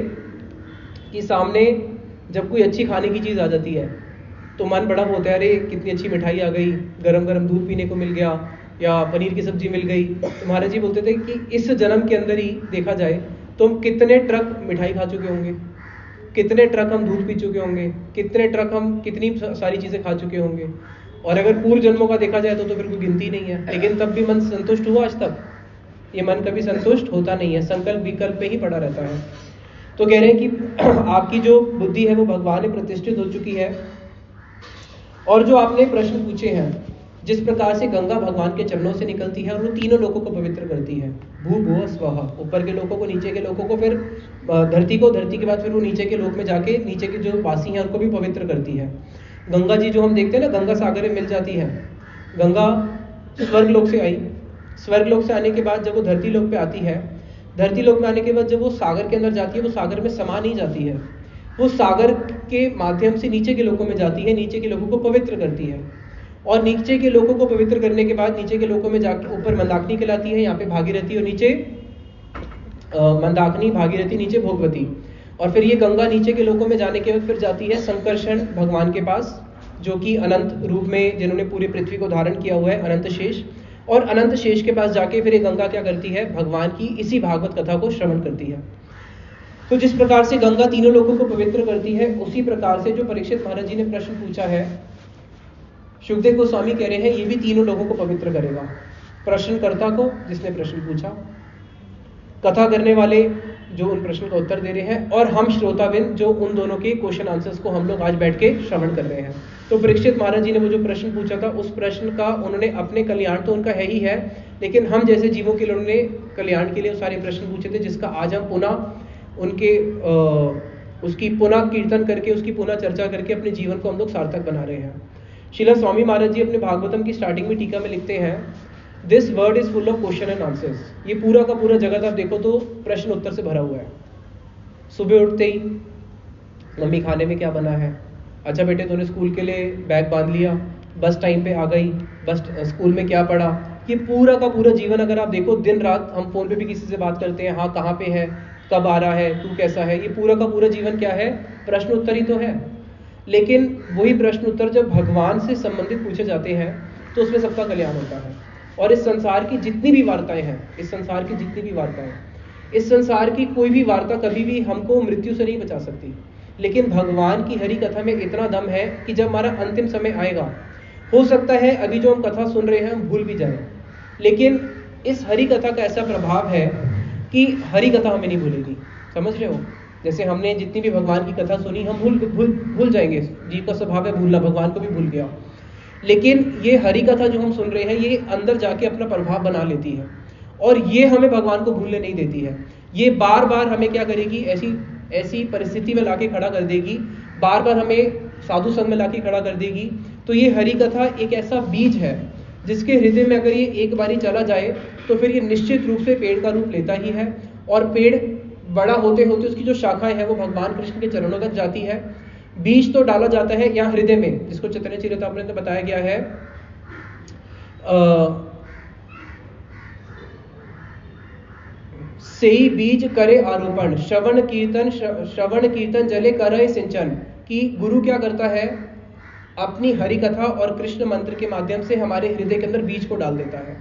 कि सामने जब कोई अच्छी खाने की चीज़ आ जाती है तो मन बड़ा होता है, अरे कितनी अच्छी मिठाई आ गई, गरम गरम दूध पीने को मिल गया, या पनीर की सब्जी मिल गई। तो महाराज जी बोलते थे कि इस जन्म के अंदर ही देखा जाए तो हम कितने ट्रक मिठाई खा चुके होंगे, कितने ट्रक हम दूध पी चुके होंगे, कितने ट्रक हम कितनी सारी चीज़ें खा चुके होंगे। और अगर पूर्व जन्मों का देखा जाए तो फिर कोई गिनती नहीं है। लेकिन तब भी मन संतुष्ट हुआ आज तक? ये मन कभी संतुष्ट होता नहीं है, संकल्प विकल्प पे ही पड़ा रहता है। तो कह रहे हैं कि आपकी जो बुद्धि है वो भगवान में प्रतिष्ठित हो चुकी है। और जो आपने प्रश्न पूछे हैं, जिस प्रकार से गंगा भगवान के चरणों से निकलती है और वो तीनों लोगों को पवित्र करती है, भू भुव स्वः, ऊपर के लोगों को, नीचे के लोगों को, फिर धरती को, धरती के बाद फिर वो नीचे के लोक में जाके नीचे के जो वासी हैं उनको भी पवित्र करती है। गंगा जी जो हम देखते हैं ना, गंगा सागर में मिल जाती है। गंगा स्वर्ग लोक से आई, स्वर्ग लोक से आने के बाद जब वो धरती लोक पे आती है, धरती लोक में आने के बाद जब वो सागर के अंदर जाती है, वो सागर में समा नहीं जाती है, वो सागर के माध्यम से नीचे के लोकों में जाती है, नीचे के लोगों को पवित्र करती है। और नीचे के लोगों को पवित्र करने के बाद नीचे के लोकों में जाके ऊपर मंदाकिनी कहलाती है, यहाँ पे भागीरथी, और नीचे मंदाकिनी, भागीरथी, नीचे भोगवती। और फिर ये गंगा नीचे के लोकों में जाने के बाद फिर जाती है संकर्षण भगवान के पास, जो कि अनंत रूप में, जिन्होंने पूरी पृथ्वी को धारण किया हुआ है, अनंत शेष। और अनंत शेष के पास जाके फिर ये गंगा क्या करती है? भगवान की इसी भागवत कथा को श्रवण करती है। तो जिस प्रकार से गंगा तीनों लोगों को पवित्र करती है, उसी प्रकार से जो परीक्षित महाराज जी ने प्रश्न पूछा है, सुखदेव गोस्वामी कह रहे हैं ये भी तीनों लोगों को पवित्र करेगा। प्रश्नकर्ता को, जिसने प्रश्न पूछा, कथा करने वाले जो उन प्रश्न का उत्तर दे रहे हैं, और हम श्रोताबिंद जो उन दोनों के क्वेश्चन आंसर्स को हम लोग आज बैठ के श्रवण कर रहे हैं। तो परीक्षित महाराज जी ने वो जो प्रश्न पूछा था, उस प्रश्न का उन्होंने अपने कल्याण तो उनका है ही है, लेकिन हम जैसे जीवों के लिए उन्होंने कल्याण के लिए सारे प्रश्न पूछे थे, जिसका आज हम पुनः उनके उसकी पुनः कीर्तन करके, उसकी पुनः चर्चा करके अपने जीवन को हम लोग सार्थक बना रहे हैं। श्रील स्वामी महाराज जी अपने भागवतम की स्टार्टिंग में टीका में लिखते हैं, this word is full of question and answers. ये पूरा का पूरा जगत आप देखो तो प्रश्न उत्तर से भरा हुआ है। सुबह उठते ही मम्मी खाने में क्या बना है, अच्छा बेटे तूने स्कूल के लिए बैग बांध लिया, बस टाइम पे आ गई, बस स्कूल में क्या पढ़ा, ये पूरा का पूरा जीवन अगर आप देखो, दिन रात हम फोन पे भी किसी से बात करते हैं, हाँ कहाँ पे है, कब आ रहा है, तू कैसा है, ये पूरा का पूरा जीवन क्या है, प्रश्न उत्तर ही तो है। लेकिन वही प्रश्न उत्तर जब भगवान से संबंधित पूछे जाते हैं तो उसमें सबका कल्याण होता है। और इस संसार की जितनी भी वार्ताएं हैं, इस संसार की जितनी भी वार्ताएं, इस संसार की कोई भी वार्ता कभी भी हमको मृत्यु से नहीं बचा सकती, लेकिन भगवान की हरि कथा में इतना दम है कि जब हमारा अंतिम समय आएगा, हो सकता है अभी जो हम कथा सुन रहे हैं हम भूल भी जाएं, लेकिन इस हरि कथा का ऐसा प्रभाव है कि हरि कथा हमें नहीं भूलेगी। समझ रहे हो? जैसे हमने जितनी भी भगवान की कथा सुनी हम भूल जाएंगे, जीव का स्वभाव है भूलना, भगवान को भी भूल गया, लेकिन ये हरि कथा जो हम सुन रहे हैं ये अंदर जाके अपना प्रभाव बना लेती है और ये हमें भगवान को भूलने नहीं देती है। ये बार बार हमें क्या करेगी, ऐसी परिस्थिति में लाके खड़ा कर देगी, बार बार हमें साधु संग में लाके खड़ा कर देगी। तो ये हरि कथा एक ऐसा बीज है जिसके हृदय में अगर ये एक बारी चला जाए तो फिर ये निश्चित रूप से पेड़ का रूप लेता ही है, और पेड़ बड़ा होते होते उसकी जो शाखाएं हैं वो भगवान कृष्ण के चरणों तक जाती है। बीज तो डाला जाता है यहाँ हृदय में, जिसको चैतन्य चरितामृत में बताया गया है, सेई बीज करे आरोपण, श्रवण कीर्तन जले करे सिंचन। कि गुरु क्या करता है, अपनी हरि कथा और कृष्ण मंत्र के माध्यम से हमारे हृदय के अंदर बीज को डाल देता है,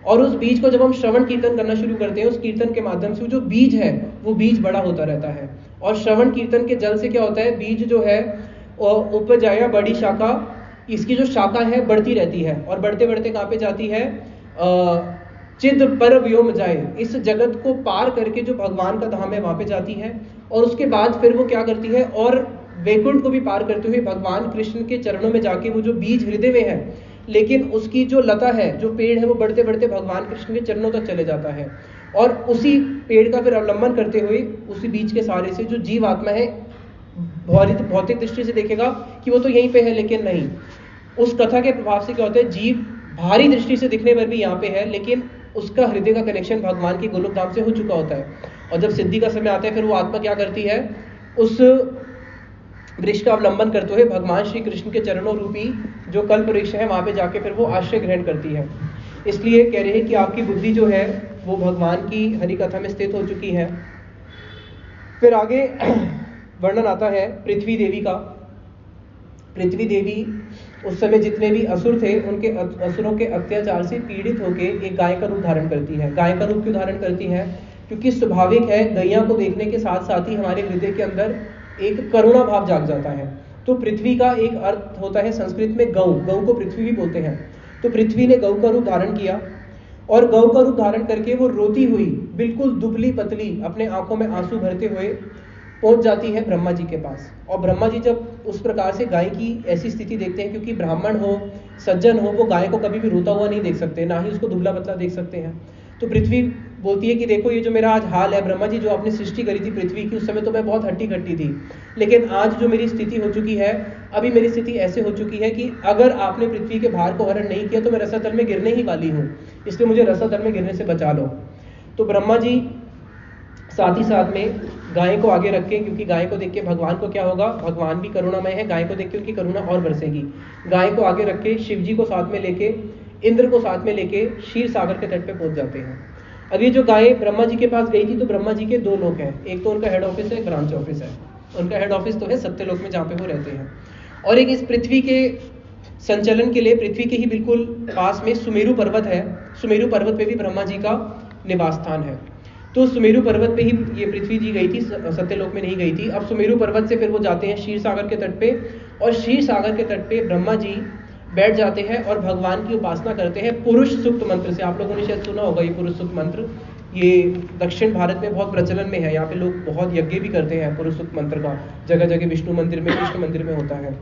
और उस बीज को जब हम श्रवण कीर्तन करना शुरू करते हैं, उस कीर्तन के माध्यम से जो बीज है वो बीज बड़ा होता रहता है। और श्रवण कीर्तन के जल से क्या होता है, बीज जो है उपज आया बड़ी शाखा, इसकी जो शाखा है बढ़ती रहती है, और बढ़ते बढ़ते कहाँ पे जाती है, चिद पर व्योम जाए, इस जगत को पार करके जो भगवान का धाम है वहां पे जाती है। और उसके बाद फिर वो क्या करती है, और वैकुंठ को भी पार करते हुए भगवान कृष्ण के चरणों में जाके वो जो बीज हृदय में है, लेकिन उसकी जो लता है, जो पेड़ है, वो बढ़ते बढ़ते भगवान कृष्ण के चरणों तक चले जाता है। और उसी पेड़ का फिर अवलंबन करते हुए उसी बीज के सहारे से जो जीव आत्मा है, भौतिक दृष्टि से देखेगा कि वो तो यहीं पे है, लेकिन नहीं, उस कथा के प्रभाव से क्या होता है, जीव भारी दृष्टि से दिखने पर भी यहाँ पे है, लेकिन उसका हृदय का कनेक्शन भगवान के गोलोक धाम से हो चुका होता है। और जब सिद्धि का समय आता है, फिर वो आत्मा क्या करती है, उस वृक्ष का अवलंबन करते हुए भगवान श्री कृष्ण के चरणों रूपी जो कल्प वृक्ष है वहां पे जाके फिर वो आश्रय ग्रहण करती है। इसलिए कह रहे हैं कि आपकी बुद्धि जो है वो भगवान की हरि कथा में स्थित हो चुकी है। फिर आगे वर्णन आता है पृथ्वी देवी का। पृथ्वी देवी उस समय जितने भी असुर थे, उनके असुरों के अत्याचार से पीड़ित होकर एक गाय का रूप धारण करती है। गाय का रूप क्यों धारण करती है, क्योंकि स्वाभाविक है, गैया को देखने के साथ साथ ही हमारे हृदय के अंदर एक करुणा भाव जाग जाता है। तो पृथ्वी का एक अर्थ होता है संस्कृत में गौ, गौ को पृथ्वी भी बोलते हैं। तो पृथ्वी ने गौ का रूप धारण किया, और गौ का रूप धारण करके वो रोती हुई, बिल्कुल दुबली पतली, अपने आंखों में आंसू भरते हुए पहुंच जाती है ब्रह्मा जी के पास। और ब्रह्मा जी जब उस प्रकार से गाय की ऐसी स्थिति देखते हैं, क्योंकि ब्राह्मण हो, सज्जन हो, वो गाय को कभी भी रोता हुआ नहीं देख सकते, ना ही उसको दुबला पतला देख सकते हैं। तो पृथ्वी बोलती है कि देखो ये जो मेरा आज हाल है, ब्रह्मा जी जो आपने सृष्टि करी थी पृथ्वी की, उस समय तो मैं बहुत हट्टी कट्टी थी, लेकिन आज जो मेरी स्थिति हो चुकी है, अभी मेरी स्थिति ऐसे हो चुकी है कि अगर आपने पृथ्वी के भार को हरण नहीं किया तो मैं रसातल में गिरने ही वाली हूँ, इसलिए मुझे रसातल में गिरने से बचा लो। तो ब्रह्मा जी साथ ही साथ में गाय को आगे रख के, क्योंकि गाय को देख के भगवान को क्या होगा, भगवान भी करुणामय है, गाय को देख के उनकी करुणा और बरसेगी। गाय को आगे रख के शिव जी को साथ में लेके, इंद्र को साथ में लेके क्षीर सागर के तट पे पहुंच जाते हैं। अब ये जो गाय ब्रह्मा जी के पास गई थी, तो ब्रह्मा जी के दो लोग हैं, एक तो उनका हेड ऑफिस है, एक ब्रांच ऑफिस है। उनका हेड ऑफिस तो है सत्यलोक में जहाँ पे वो रहते हैं, और एक इस पृथ्वी के संचलन के लिए पृथ्वी के ही बिल्कुल पास में सुमेरु पर्वत है। सुमेरु पर्वत पे भी ब्रह्मा जी का निवास स्थान है। तो सुमेरु पर्वत पे ही ये पृथ्वी जी गई थी, सत्यलोक में नहीं गई थी। अब सुमेरु पर्वत से फिर वो जाते हैं क्षीर सागर के तट पे, और क्षीर सागर के तट पे ब्रह्मा जी बैठ जाते हैं और भगवान की उपासना करते हैं पुरुष सूक्त मंत्र से। आप लोगों ने शायद सुना होगा ये पुरुष सूक्त मंत्र, ये दक्षिण भारत में बहुत प्रचलन में है। यहाँ पे लोग बहुत यज्ञ भी करते हैं पुरुष सूक्त मंत्र का, जगह जगह विष्णु मंदिर में, कृष्ण मंदिर में होता है।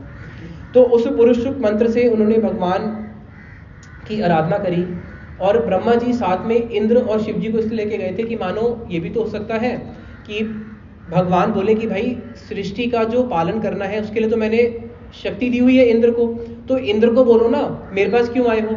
तो उस पुरुष सूक्त मंत्र से उन्होंने भगवान की आराधना करी, और ब्रह्मा जी साथ में इंद्र और शिव जी को इसलिए लेके गए थे कि मानो ये भी तो हो सकता है कि भगवान बोले कि भाई सृष्टि का जो पालन करना है उसके लिए तो मैंने शक्ति दी हुई है इंद्र को, तो इंद्र को बोलो ना मेरे पास क्यों आए हो।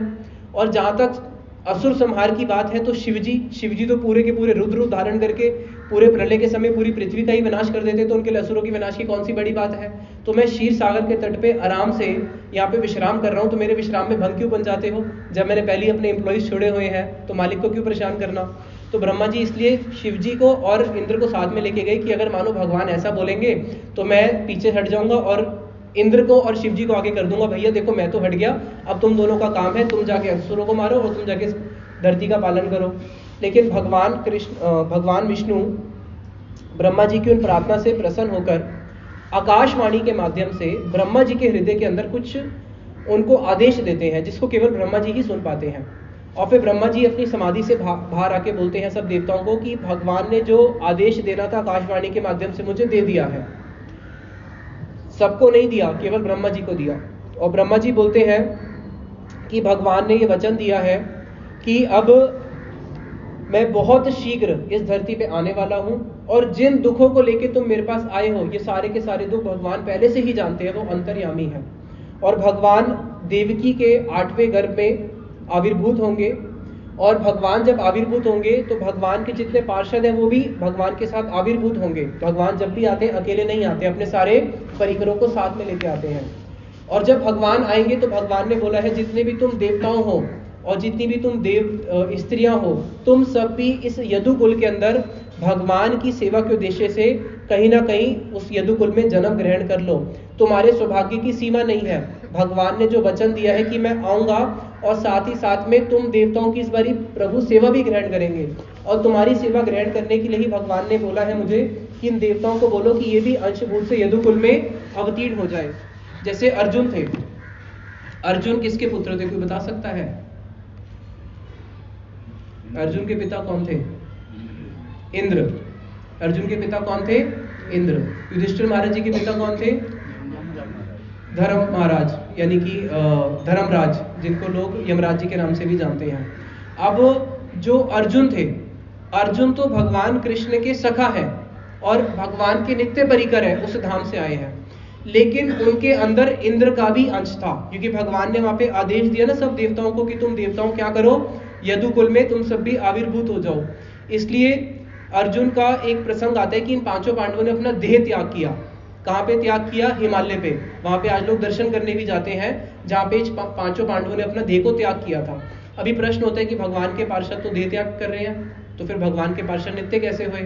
और जहां तक असुर संहार की बात है तो शिव जी तो पूरे के पूरे रुद्र रूप धारण करके पूरे प्रलय के समय पूरी पृथ्वी का ही विनाश कर देते, तो उनके लिए असुरों की विनाश की कौन सी बड़ी बात है। तो मैं क्षीर सागर के तट पे आराम से यहाँ पे विश्राम कर रहा हूँ, तो मेरे विश्राम में भंग क्यों बन जाते हो। जब मैंने पहले अपने एम्प्लॉइज छोड़े हुए हैं तो मालिक को क्यों परेशान करना। तो ब्रह्मा जी इसलिए शिव जी को और इंद्र को साथ में लेके गए कि अगर मानो भगवान ऐसा बोलेंगे तो मैं पीछे हट जाऊंगा और इंद्र को और शिव जी को आगे कर दूंगा, भैया देखो मैं तो हट गया, अब तुम दोनों का काम है, तुम जाके असुरों को मारो और तुम जाके धरती का पालन करो। लेकिन भगवान विष्णु ब्रह्मा जी की उन प्रार्थना से प्रसन्न होकर आकाशवाणी के माध्यम से ब्रह्मा जी के हृदय के अंदर कुछ उनको आदेश देते हैं जिसको केवल ब्रह्मा जी ही सुन पाते हैं। और फिर ब्रह्मा जी अपनी समाधि से बाहर आके बोलते हैं सब देवताओं को कि भगवान ने जो आदेश देना था आकाशवाणी के माध्यम से मुझे दे दिया है, सबको नहीं दिया, केवल ब्रह्मा जी को दिया। और ब्रह्मा जी बोलते हैं कि भगवान ने ये वचन दिया है कि अब मैं बहुत शीघ्र इस धरती पे आने वाला हूं, और जिन दुखों को लेके तुम मेरे पास आए हो ये सारे के सारे दुख भगवान पहले से ही जानते हैं, वो अंतर्यामी है। और भगवान देवकी के 8वें गर्भ में आविर्भूत होंगे, और भगवान जब आविर्भूत होंगे तो भगवान के जितने पार्षद हैं वो भी भगवान के साथ आविर्भूत होंगे। भगवान जब भी आते हैं अकेले नहीं आते, अपने सारे परिकरों को साथ में लेके आते हैं। और जब भगवान आएंगे तो भगवान ने बोला है जितने भी तुम देवताओं हो और जितनी भी तुम देव स्त्रियां हो, तुम सब भी इस यदुकुल के अंदर भगवान की सेवा के उद्देश्य से कहीं ना कहीं उस यदुकुल में जन्म ग्रहण कर लो। तुम्हारे सौभाग्य की सीमा नहीं है। भगवान ने जो वचन दिया है कि मैं आऊंगा और साथ ही साथ में तुम देवताओं की इस बारी प्रभु सेवा भी ग्रहण करेंगे, और तुम्हारी सेवा ग्रहण करने के लिए ही भगवान ने बोला है मुझे कि इन देवताओं को बोलो कि ये भी अंशभूत से यदुकुल में अवतीर्ण हो जाए। जैसे अर्जुन थे, अर्जुन किसके पुत्र थे, कोई बता सकता है? अर्जुन के पिता कौन थे? इंद्र। अर्जुन के पिता कौन थे? इंद्र। युधिष्ठिर महाराज जी के पिता कौन थे? धर्म महाराज, यानी कि धर्मराज, जिनको लोग यमराज जी के नाम से भी जानते हैं। अब जो अर्जुन थे, अर्जुन तो भगवान कृष्ण के सखा है और भगवान के नित्य परिकर है, उस धाम से आए हैं। लेकिन उनके अंदर इंद्र का भी अंश था, क्योंकि भगवान ने वहां पे आदेश दिया ना सब देवताओं को कि तुम देवताओं क्या करो, यदुकुल में तुम सब भी आविर्भूत हो जाओ। इसलिए अर्जुन का एक प्रसंग आता है कि इन पांचों पांडवों ने अपना देह त्याग किया। कहाँ पे त्याग किया? हिमालय पे। वहां पे आज लोग दर्शन करने भी जाते हैं, जहाँ पे पांचों पांडवों ने अपना देह को त्याग किया था। अभी प्रश्न होता है कि भगवान के पार्षद तो देह त्याग कर रहे हैं, तो फिर भगवान के पार्षद नित्य कैसे हुए?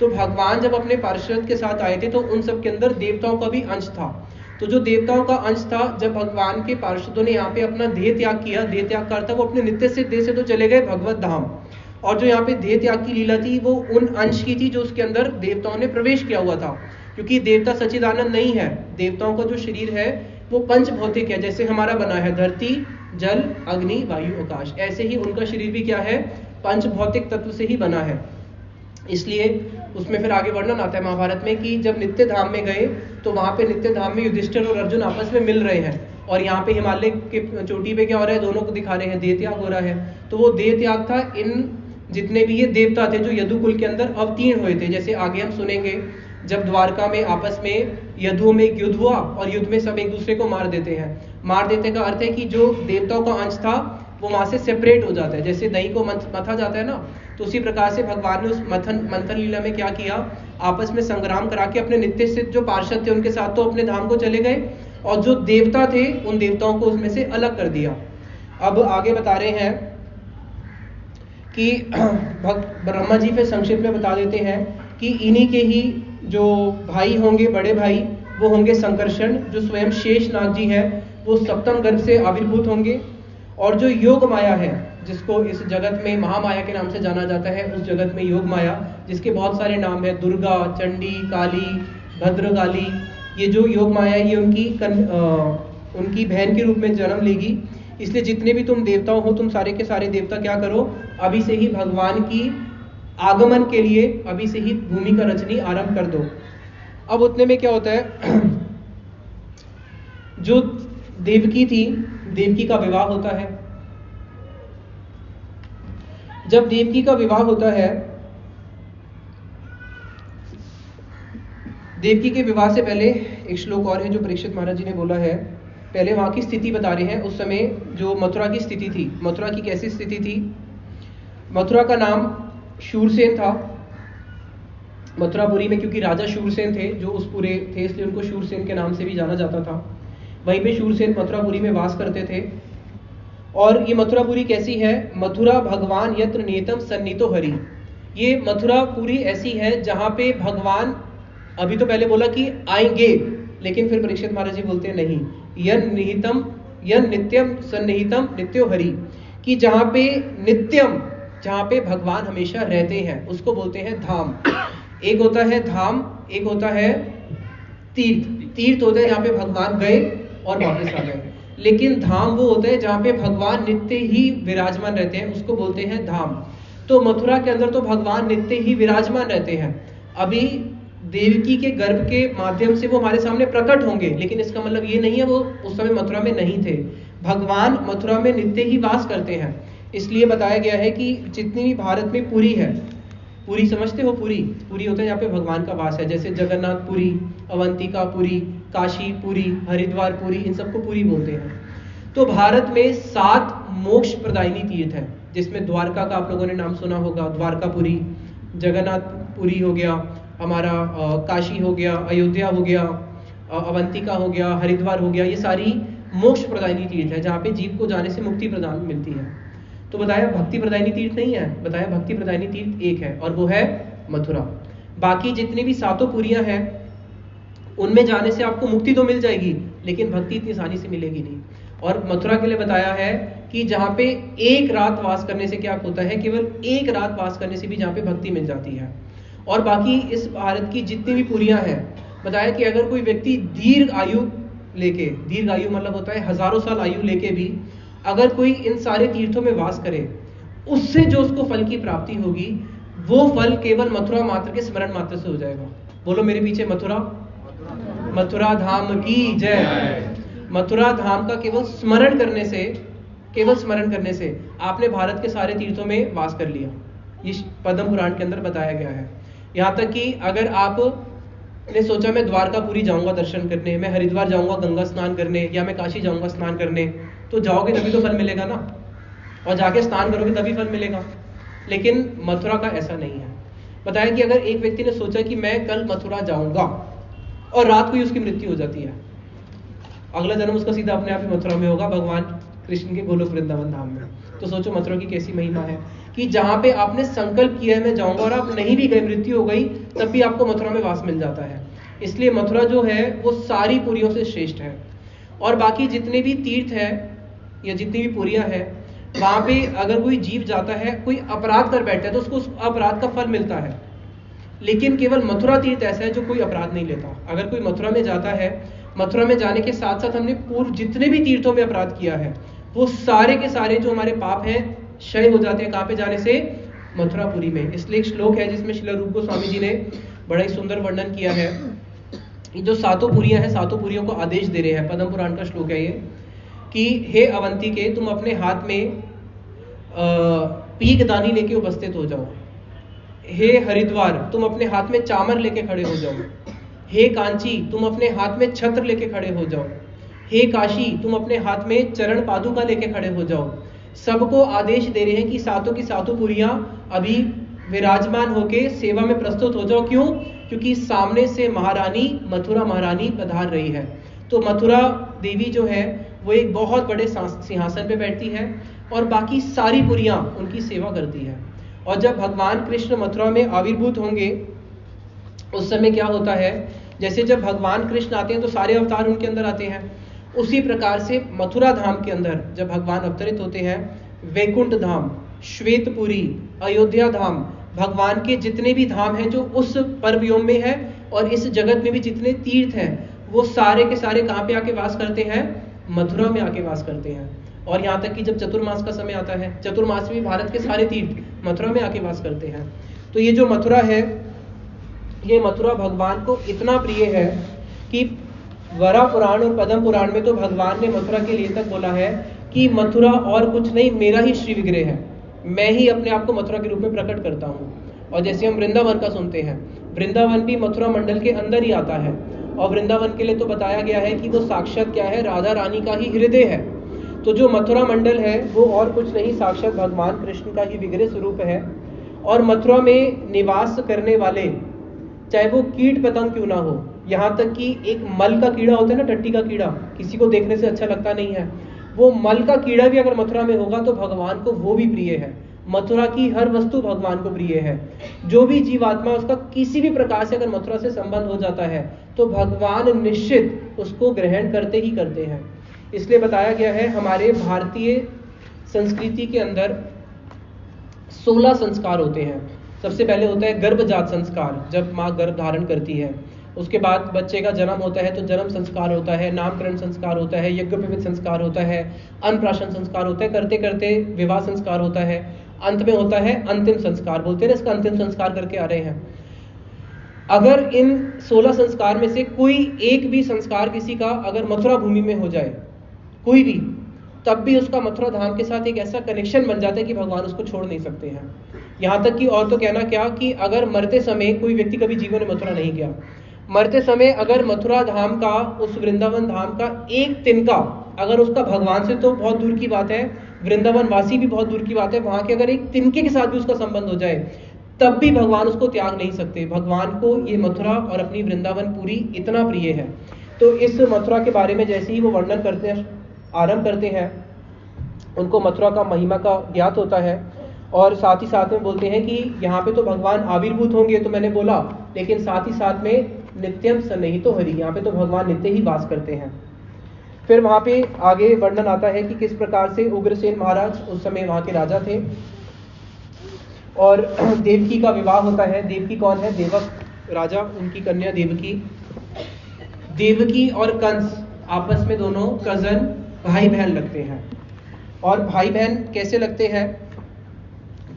तो भगवान जब अपने पार्षद के साथ आए थे तो उन सब के अंदर देवताओं का भी अंश था। तो जो देवताओं का अंश था, जब भगवान के पार्षदों ने यहाँ पे अपना देह त्याग किया, देह त्याग का अर्थ वो अपने नित्य से देह से तो चले गए भगवत धाम, और जो यहाँ पे देह त्याग की लीला थी वो उन अंश की थी जो उसके अंदर देवताओं ने प्रवेश किया हुआ था। क्योंकि देवता सच्चिदानंद नहीं है, देवताओं का जो शरीर है वो पंच भौतिक है, जैसे हमारा बना है धरती, जल, अग्नि, वायु, आकाश, ऐसे ही उनका शरीर भी क्या है? पंच भौतिक तत्व से ही बना है। इसलिए उसमें फिर आगे वर्णन आता है महाभारत में कि जब नित्य धाम में गए तो वहां पे नित्य धाम में युधिष्ठिर और अर्जुन आपस में मिल रहे हैं, और यहाँ पे हिमालय के चोटी पे क्या हो रहा है? दोनों को दिखा रहे हैं देह त्याग हो रहा है। तो वो देह त्याग था इन जितने भी ये देवता थे जो यदुकुल के अंदर अवतीर्ण हुए थे। जैसे आगे हम सुनेंगे, जब द्वारका में आपस में यदुओं में एक युद्ध हुआ और युद्ध में सब एक दूसरे को मार देते हैं। मार देते का अर्थ है कि जो देवताओं का अंश था वो वहां से सेपरेट हो जाता है, जैसे दही को मथा जाता है ना, तो उसी प्रकार से भगवान ने उस मंथन लीला में क्या किया? आपस में संग्राम करा के अपने नित्य से जो पार्षद थे उनके साथ तो अपने धाम को चले गए, और जो देवता थे उन देवताओं को उसमें से अलग कर दिया। अब आगे बता रहे हैं कि ब्रह्मा जी फिर संक्षिप्त में बता देते हैं कि इन्हीं के ही जो भाई होंगे, बड़े भाई, वो होंगे संकर्षण, जो स्वयं शेषनाग जी है, वो सप्तम गर्भ से आविर्भूत होंगे। और जो योग माया है जिसको इस जगत में महामाया के नाम से जाना जाता है, उस जगत में योग माया, जिसके बहुत सारे नाम हैं, दुर्गा, चंडी, काली, भद्रकाली। ये जो योग माया है ये उनकी बहन के रूप में जन्म लेगी। इसलिए जितने भी तुम देवता हो, तुम सारे के सारे देवता क्या करो, अभी से ही भगवान की आगमन के लिए अभी से ही भूमि का रचनी आरंभ कर दो। अब उतने में क्या होता है, जो देवकी थी, देवकी का विवाह होता है। जब देवकी का विवाह होता है, देवकी के विवाह से पहले एक श्लोक और है जो परीक्षित महाराज जी ने बोला है। पहले वहां की स्थिति बता रहे हैं। उस समय जो मथुरा की स्थिति थी, मथुरा की कैसी स्थिति थी, मथुरा का नाम शूरसेन था। मथुरापुरी में क्योंकि राजा शूरसेन थे जो उस पूरे थे, इसलिए उनको शूरसेन के नाम से भी जाना जाता था। वहीं पे शूरसेन मथुरापुरी में वास करते थे। और ये मथुरापुरी कैसी है, मथुरा भगवान यत्र नियतम सन्नीतो हरि। ये मथुरापुरी ऐसी है जहां पे भगवान, अभी तो पहले बोला कि आएंगे, लेकिन फिर परीक्षित महाराज जी बोलते हैं नहीं, यन नित्यम सन्निहितम नित्यो हरि, कि जहां पे नित्यम, जहां पे भगवान हमेशा रहते हैं, उसको बोलते हैं धाम। एक होता है धाम, एक होता है तीर्थ। तीर्थ होता है जहां पे भगवान गए और वापस आ गए, लेकिन धाम वो होता है जहां पे भगवान नित्य ही विराजमान रहते हैं, उसको बोलते हैं धाम। तो मथुरा के अंदर तो भगवान नित्य ही विराजमान रहते हैं। अभी देवकी के गर्भ के माध्यम से वो हमारे सामने प्रकट होंगे, लेकिन इसका मतलब ये नहीं है वो उस समय मथुरा में नहीं थे। भगवान मथुरा में नित्य ही वास करते हैं। इसलिए बताया गया है कि जितनी भी भारत में पुरी है, पुरी समझते हो, पुरी होता है जहाँ पे भगवान का वास है, जैसे जगन्नाथपुरी, अवंतिकापुरी, काशीपुरी, हरिद्वारपुरी, इन सबको पुरी बोलते हैं। तो भारत में 7 मोक्ष प्रदायिनी तीर्थ है, जिसमें द्वारका का आप लोगों ने नाम सुना होगा, द्वारकापुरी, जगन्नाथपुरी हो गया हमारा, काशी हो गया, अयोध्या हो गया, अवंतिका हो गया, हरिद्वार हो गया। ये सारी मोक्ष प्रदायिनी तीर्थ है जहाँ पे जीव को जाने से मुक्ति प्रदान मिलती है। तो बताया भक्ति प्रदायिनी तीर्थ नहीं है, बताया भक्ति प्रदायिनी तीर्थ एक है और वो है मथुरा। बाकी जितनी भी 7 पुरियां हैं उनमें जाने से आपको मुक्ति तो मिल जाएगी, लेकिन भक्ति इतनी आसानी से मिलेगी नहीं। और मथुरा के लिए बताया है कि जहाँ पे एक रात वास करने से क्या होता है, केवल एक रात वास करने से भी जहाँ पे भक्ति मिल जाती है। और बाकी इस भारत की जितनी भी पुरियां हैं, बताया कि अगर कोई व्यक्ति दीर्घ आयु लेके, दीर्घ आयु मतलब होता है हजारों साल आयु लेके भी अगर कोई इन सारे तीर्थों में वास करे, उससे जो उसको फल की प्राप्ति होगी, वो फल केवल मथुरा मात्र के स्मरण मात्र से हो जाएगा। बोलो मेरे पीछे मथुरा धाम की जय। मथुरा धाम का केवल स्मरण करने से आपने भारत के सारे तीर्थों में वास कर लिया। ये पद्म पुराण के अंदर बताया गया है। यहाँ तक कि अगर आपने सोचा मैं द्वारकापुरी जाऊंगा दर्शन करने, मैं हरिद्वार जाऊंगा गंगा स्नान करने, या मैं काशी जाऊंगा स्नान करने, तो जाओगे तभी तो फल मिलेगा ना, और जाके स्नान करोगे तभी फल मिलेगा। लेकिन मथुरा का ऐसा नहीं है। बताया कि अगर एक व्यक्ति ने सोचा कि मैं कल मथुरा जाऊंगा और रात को ही उसकी मृत्यु हो जाती है, अगला जन्म उसका सीधा अपने आप ही मथुरा में होगा, भगवान कृष्ण के गोलोक वृंदावन धाम में। तो सोचो मथुरा की कैसी महिमा है कि जहां पे आपने संकल्प किया है मैं जाऊंगा और आप नहीं भी गए, मृत्यु हो गई, तब भी आपको मथुरा में वास मिल जाता है। इसलिए मथुरा जो है वो सारी पुरियों से श्रेष्ठ है। और बाकी जितने भी तीर्थ है या जितनी भी पुरियां हैं, वहां पे अगर कोई जीव जाता है, कोई अपराध कर बैठता है, तो उसको उस अपराध का फल मिलता है। लेकिन केवल मथुरा तीर्थ ऐसा है जो कोई अपराध नहीं लेता। अगर कोई मथुरा में जाता है, मथुरा में जाने के साथ साथ हमने पूर्व जितने भी तीर्थों में अपराध किया है, वो सारे के सारे जो हमारे पाप हैं क्षय हो जाते हैं। कहाँ पे जाने से? मथुरापुरी में। इसलिए एक श्लोक है जिसमें श्रील रूप गोस्वामी जी ने बड़ा ही सुंदर वर्णन किया है। ये जो 7 पुरियां हैं, 7 पुरियों को आदेश दे रहे हैं। पद्म पुराण का श्लोक है ये कि हे अवंतिके, तुम अपने हाथ में पीक दानी लेके उपस्थित हो जाओ। हे हरिद्वार, तुम अपने हाथ में चामर लेके खड़े हो जाओ। हे कांची, तुम अपने हाथ में छत्र लेके खड़े हो जाओ। हे काशी, तुम अपने हाथ में चरण पादुका लेके खड़े हो जाओ। सबको आदेश दे रहे हैं कि 7 की 7 पुरियां अभी विराजमान होके सेवा में प्रस्तुत हो जाओ। क्यों? क्योंकि सामने से महारानी, मथुरा महारानी पधार रही है। तो मथुरा देवी जो है वो एक बहुत बड़े सिंहासन पे बैठती है और बाकी सारी पुरियां उनकी सेवा करती है। और जब भगवान कृष्ण मथुरा में आविर्भूत होंगे, उस समय क्या होता है, जैसे जब भगवान कृष्ण आते हैं तो सारे अवतार उनके अंदर आते हैं, उसी प्रकार से मथुरा धाम के अंदर जब भगवान अवतरित होते हैं वैकुंठ धाम, श्वेतपुरी, अयोध्या धाम, भगवान के जितने भी धाम हैं जो उस पर्वयोग में है, और इस जगत में भी जितने तीर्थ हैं वो सारे के सारे कहाँ पे आके वास करते हैं? मथुरा में आके वास करते हैं। और यहाँ तक कि जब चतुर्मास का समय आता है, चतुर्मास में भारत के सारे तीर्थ मथुरा में आके वास करते हैं। तो ये जो मथुरा है, ये मथुरा भगवान को इतना प्रिय है कि वरा पुराण और पद्म पुराण में तो भगवान ने मथुरा के लिए तक बोला है कि मथुरा और कुछ नहीं, मेरा ही श्री विग्रह है, मैं ही अपने आप को मथुरा के रूप में प्रकट करता हूँ। और जैसे हम वृंदावन का सुनते हैं, वृंदावन भी मथुरा मंडल के अंदर ही आता है, और वृंदावन के लिए तो बताया गया है कि वो साक्षात क्या है? राधा रानी का ही हृदय है। तो जो मथुरा मंडल है वो और कुछ नहीं, साक्षात भगवान कृष्ण का ही विग्रह स्वरूप है। और मथुरा में निवास करने वाले, चाहे वो कीट पतंग क्यों ना हो, यहाँ तक कि एक मल का कीड़ा होता है ना, टट्टी का कीड़ा, किसी को देखने से अच्छा लगता नहीं है, वो मल का कीड़ा भी अगर मथुरा में होगा तो भगवान को वो भी प्रिय है। मथुरा की हर वस्तु भगवान को प्रिय है। जो भी जीवात्मा उसका किसी भी प्रकार से अगर मथुरा से संबंध हो जाता है तो भगवान निश्चित उसको ग्रहण करते ही करते हैं। इसलिए बताया गया है हमारे भारतीय संस्कृति के अंदर 16 संस्कार होते हैं। सबसे पहले होता है गर्भजात संस्कार, जब माँ गर्भ धारण करती है। उसके बाद बच्चे का जन्म होता है तो जन्म संस्कार होता है, नामकरण संस्कार होता है, यज्ञोपवीत संस्कार होता है, अन्नप्राशन संस्कार होता है, करते करते विवाह संस्कार होता है, अंत में होता है अंतिम संस्कार। बोलते हैं इसका अंतिम संस्कार करके आ रहे हैं। अगर इन 16 संस्कार में से कोई एक भी संस्कार किसी का अगर मथुरा भूमि में हो जाए, कोई भी, तब भी उसका मथुरा धाम के साथ एक ऐसा कनेक्शन बन जाता है कि भगवान उसको छोड़ नहीं सकते हैं। यहाँ तक कि और तो कहना क्या कि अगर मरते समय कोई व्यक्ति कभी जीवन में मथुरा नहीं गया, मरते समय अगर मथुरा धाम का, उस वृंदावन धाम का एक तिनका अगर उसका भगवान से तो बहुत दूर की बात है, वृंदावन वासी भी बहुत दूर की बात है, वहां के अगर एक तिनके के साथ भी उसका संबंध हो जाए तब भी भगवान उसको त्याग नहीं सकते। भगवान को ये मथुरा और अपनी वृंदावन पूरी इतना प्रिय है। तो इस मथुरा के बारे में जैसे ही वो वर्णन करते हैं, आरंभ करते हैं, उनको मथुरा का महिमा का ज्ञात होता है। और साथ ही साथ में बोलते हैं कि यहाँ पे तो भगवान आविर्भूत होंगे, तो मैंने बोला, लेकिन साथ ही साथ में नित्यम सन्निहितो हरि, यहाँ पे तो भगवान नित्य ही वास करते हैं। फिर वहाँ पे आगे वर्णन आता है कि किस प्रकार से उग्रसेन महाराज उस समय वहाँ के राजा थे और देवकी का विवाह होता है। देवकी कौन है? देवक राजा, उनकी कन्या देवकी। देवकी और कंस आपस में दोनों कजन, भाई बहन लगते हैं। और भाई बहन कैसे लगते हैं?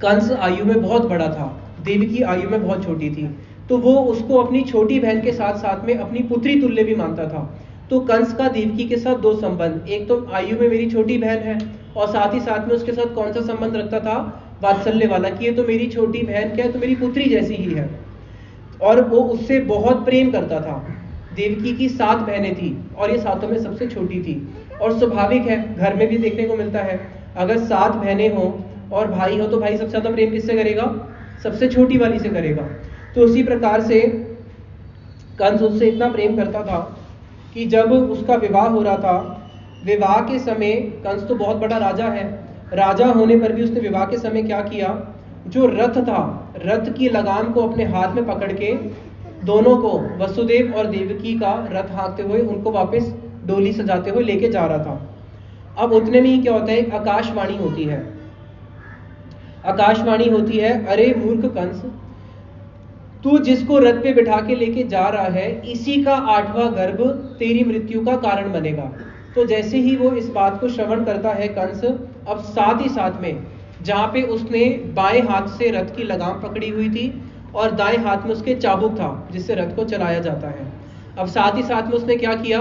कंस आयु में बहुत बड़ा था, देवकी आयु में बहुत छोटी थी, तो वो उसको अपनी छोटी बहन के साथ साथ में अपनी पुत्री तुल्य भी मानता था। तो कंस का देवकी के साथ दो संबंध, एक तो आयु में मेरी छोटी बहन है और साथ ही साथ में उसके साथ कौन सा संबंध रखता था? वात्सल्य वाला, कि ये तो मेरी छोटी बहन क्या है, तो मेरी पुत्री जैसी ही है। और वो उससे बहुत प्रेम करता था। देवकी की 7 बहनें थी और ये 7 में सबसे छोटी थी। और स्वाभाविक है, घर में भी देखने को मिलता है, अगर 7 बहनें हों और भाई हो तो भाई सबसे ज्यादा प्रेम किससे करेगा? सबसे छोटी वाली से करेगा। तो उसी प्रकार से कंस उससे इतना प्रेम करता था कि जब उसका विवाह हो रहा था, विवाह के समय, कंस तो बहुत बड़ा राजा है, राजा होने पर भी उसने विवाह के समय क्या किया? जो रथ था, रथ की लगाम को अपने हाथ में पकड़ के दोनों को, वसुदेव और देवकी का रथ हाँकते हुए उनको वापस डोली सजाते हुए लेके जा रहा था। अब उतने में ही क्या होता है? एक आकाशवाणी होती है। आकाशवाणी होती है, अरे मूर्ख कंस, तू जिसको रथ पे बिठा के लेके जा रहा है, इसी का 8वां गर्भ तेरी मृत्यु का कारण बनेगा। तो जैसे ही वो इस बात को श्रवण करता है कंस, अब साथ ही साथ में जहाँ पे उसने बाएं हाथ से रथ की लगाम पकड़ी हुई थी और दाएं हाथ में उसके चाबुक था जिससे रथ को चलाया जाता है, अब साथ ही साथ में उसने क्या किया?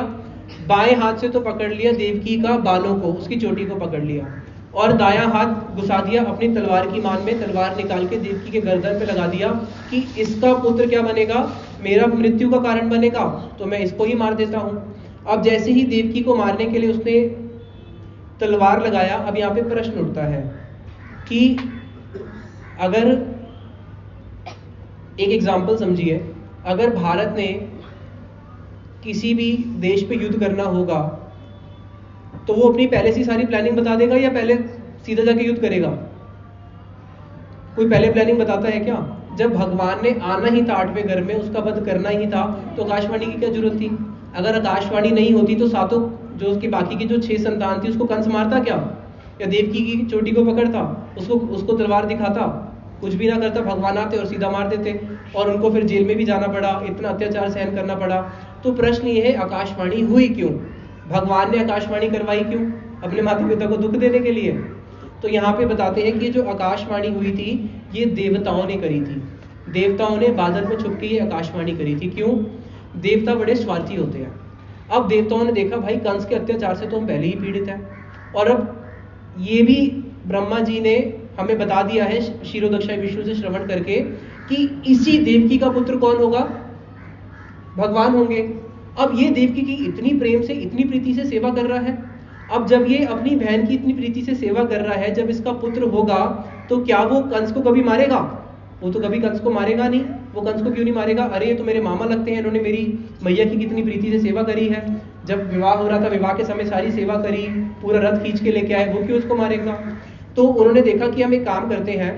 बाएं हाथ से तो पकड़ लिया देवकी का बालों को, उसकी चोटी को पकड़ लिया, और दायां हाथ घुसा दिया अपनी तलवार की मान में, तलवार निकाल के देवकी के गर्दन पे लगा दिया कि इसका पुत्र क्या बनेगा? मेरा मृत्यु का कारण बनेगा, तो मैं इसको ही मार देता हूं। अब जैसे ही देवकी को मारने के लिए उसने तलवार लगाया, अब यहाँ पे प्रश्न उठता है कि अगर एक एग्जाम्पल समझिए, अगर भारत ने किसी भी देश पे युद्ध करना होगा तो वो अपनी पहले से सारी प्लानिंग बता देगा या पहले सीधा जाके युद्ध करेगा? कोई पहले प्लानिंग बताता है क्या? जब भगवान ने आना ही था 8वें गर्भ में, उसका वध करना ही था, तो आकाशवाणी की क्या जरूरत थी? अगर आकाशवाणी नहीं होती तो सातों जो उसकी बाकी की जो 6 संतान थी उसको कंस मारता क्या? या देवकी की चोटी को पकड़ता, उसको तलवार दिखाता, कुछ भी ना करता, भगवान आते और सीधा मार देते और उनको फिर जेल में भी जाना पड़ा, इतना अत्याचार सहन करना पड़ा। तो प्रश्न ये है, आकाशवाणी हुई क्यों? भगवान ने आकाशवाणी करवाई क्यों? अपने माता पिता को दुख देने के लिए। तो यहाँ पे बताते हैं कि जो आकाशवाणी हुई थी ये देवताओं ने करी थी। देवताओं ने बादल में छुप के ये आकाशवाणी करी थी। क्यों? देवता बड़े स्वार्थी होते हैं। अब देवताओं ने देखा भाई कंस के अत्याचार से तो हम पहले ही पीड़ित हैं, और अब ये भी ब्रह्मा जी ने हमें बता दिया है क्षीरोदक्षा विष्णु से श्रवण करके कि इसी देवकी का पुत्र कौन होगा? भगवान होंगे। अब ये देवकी की इतनी प्रेम से, इतनी प्रीति से सेवा कर रहा है। अब जब ये अपनी बहन की इतनी प्रीति से सेवा कर रहा है, जब इसका पुत्र होगा तो क्या वो कंस को कभी मारेगा? वो तो कभी कंस को मारेगा नहीं। वो कंस को क्यों नहीं मारेगा? अरे ये तो मेरे मामा लगते हैं, इन्होंने मेरी मैया की कितनी प्रीति से सेवा करी है, जब विवाह हो रहा था विवाह के समय सारी सेवा करी, पूरा रथ खींच के लेके आए, वो क्यों उसको मारेगा? तो उन्होंने देखा कि हम एक काम करते हैं,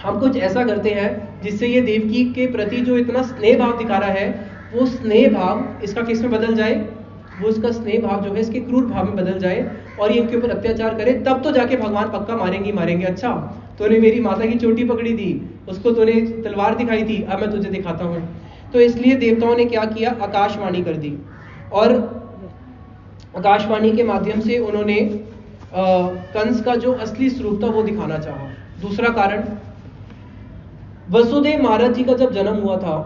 हम कुछ ऐसा करते हैं जिससे ये देवकी के प्रति जो इतना स्नेह भाव दिखा रहा है, वो स्नेह भाव इसका किस में बदल जाए? वो इसका स्नेह भाव जो है इसके क्रूर भाव में बदल जाए और ये इनके ऊपर अत्याचार करे, तब तो जाके भगवान पक्का मारेंगे। अच्छा, तूने मेरी माता की चोटी पकड़ी थी, उसको तूने तलवार दिखाई थी, अब मैं तुझे दिखाता हूँ। तो इसलिए देवताओं ने क्या किया? आकाशवाणी कर दी, और आकाशवाणी के माध्यम से उन्होंने कंस का जो असली स्वरूप था वो दिखाना चाहा। दूसरा कारण, वसुदेव महाराज जी का जब जन्म हुआ था,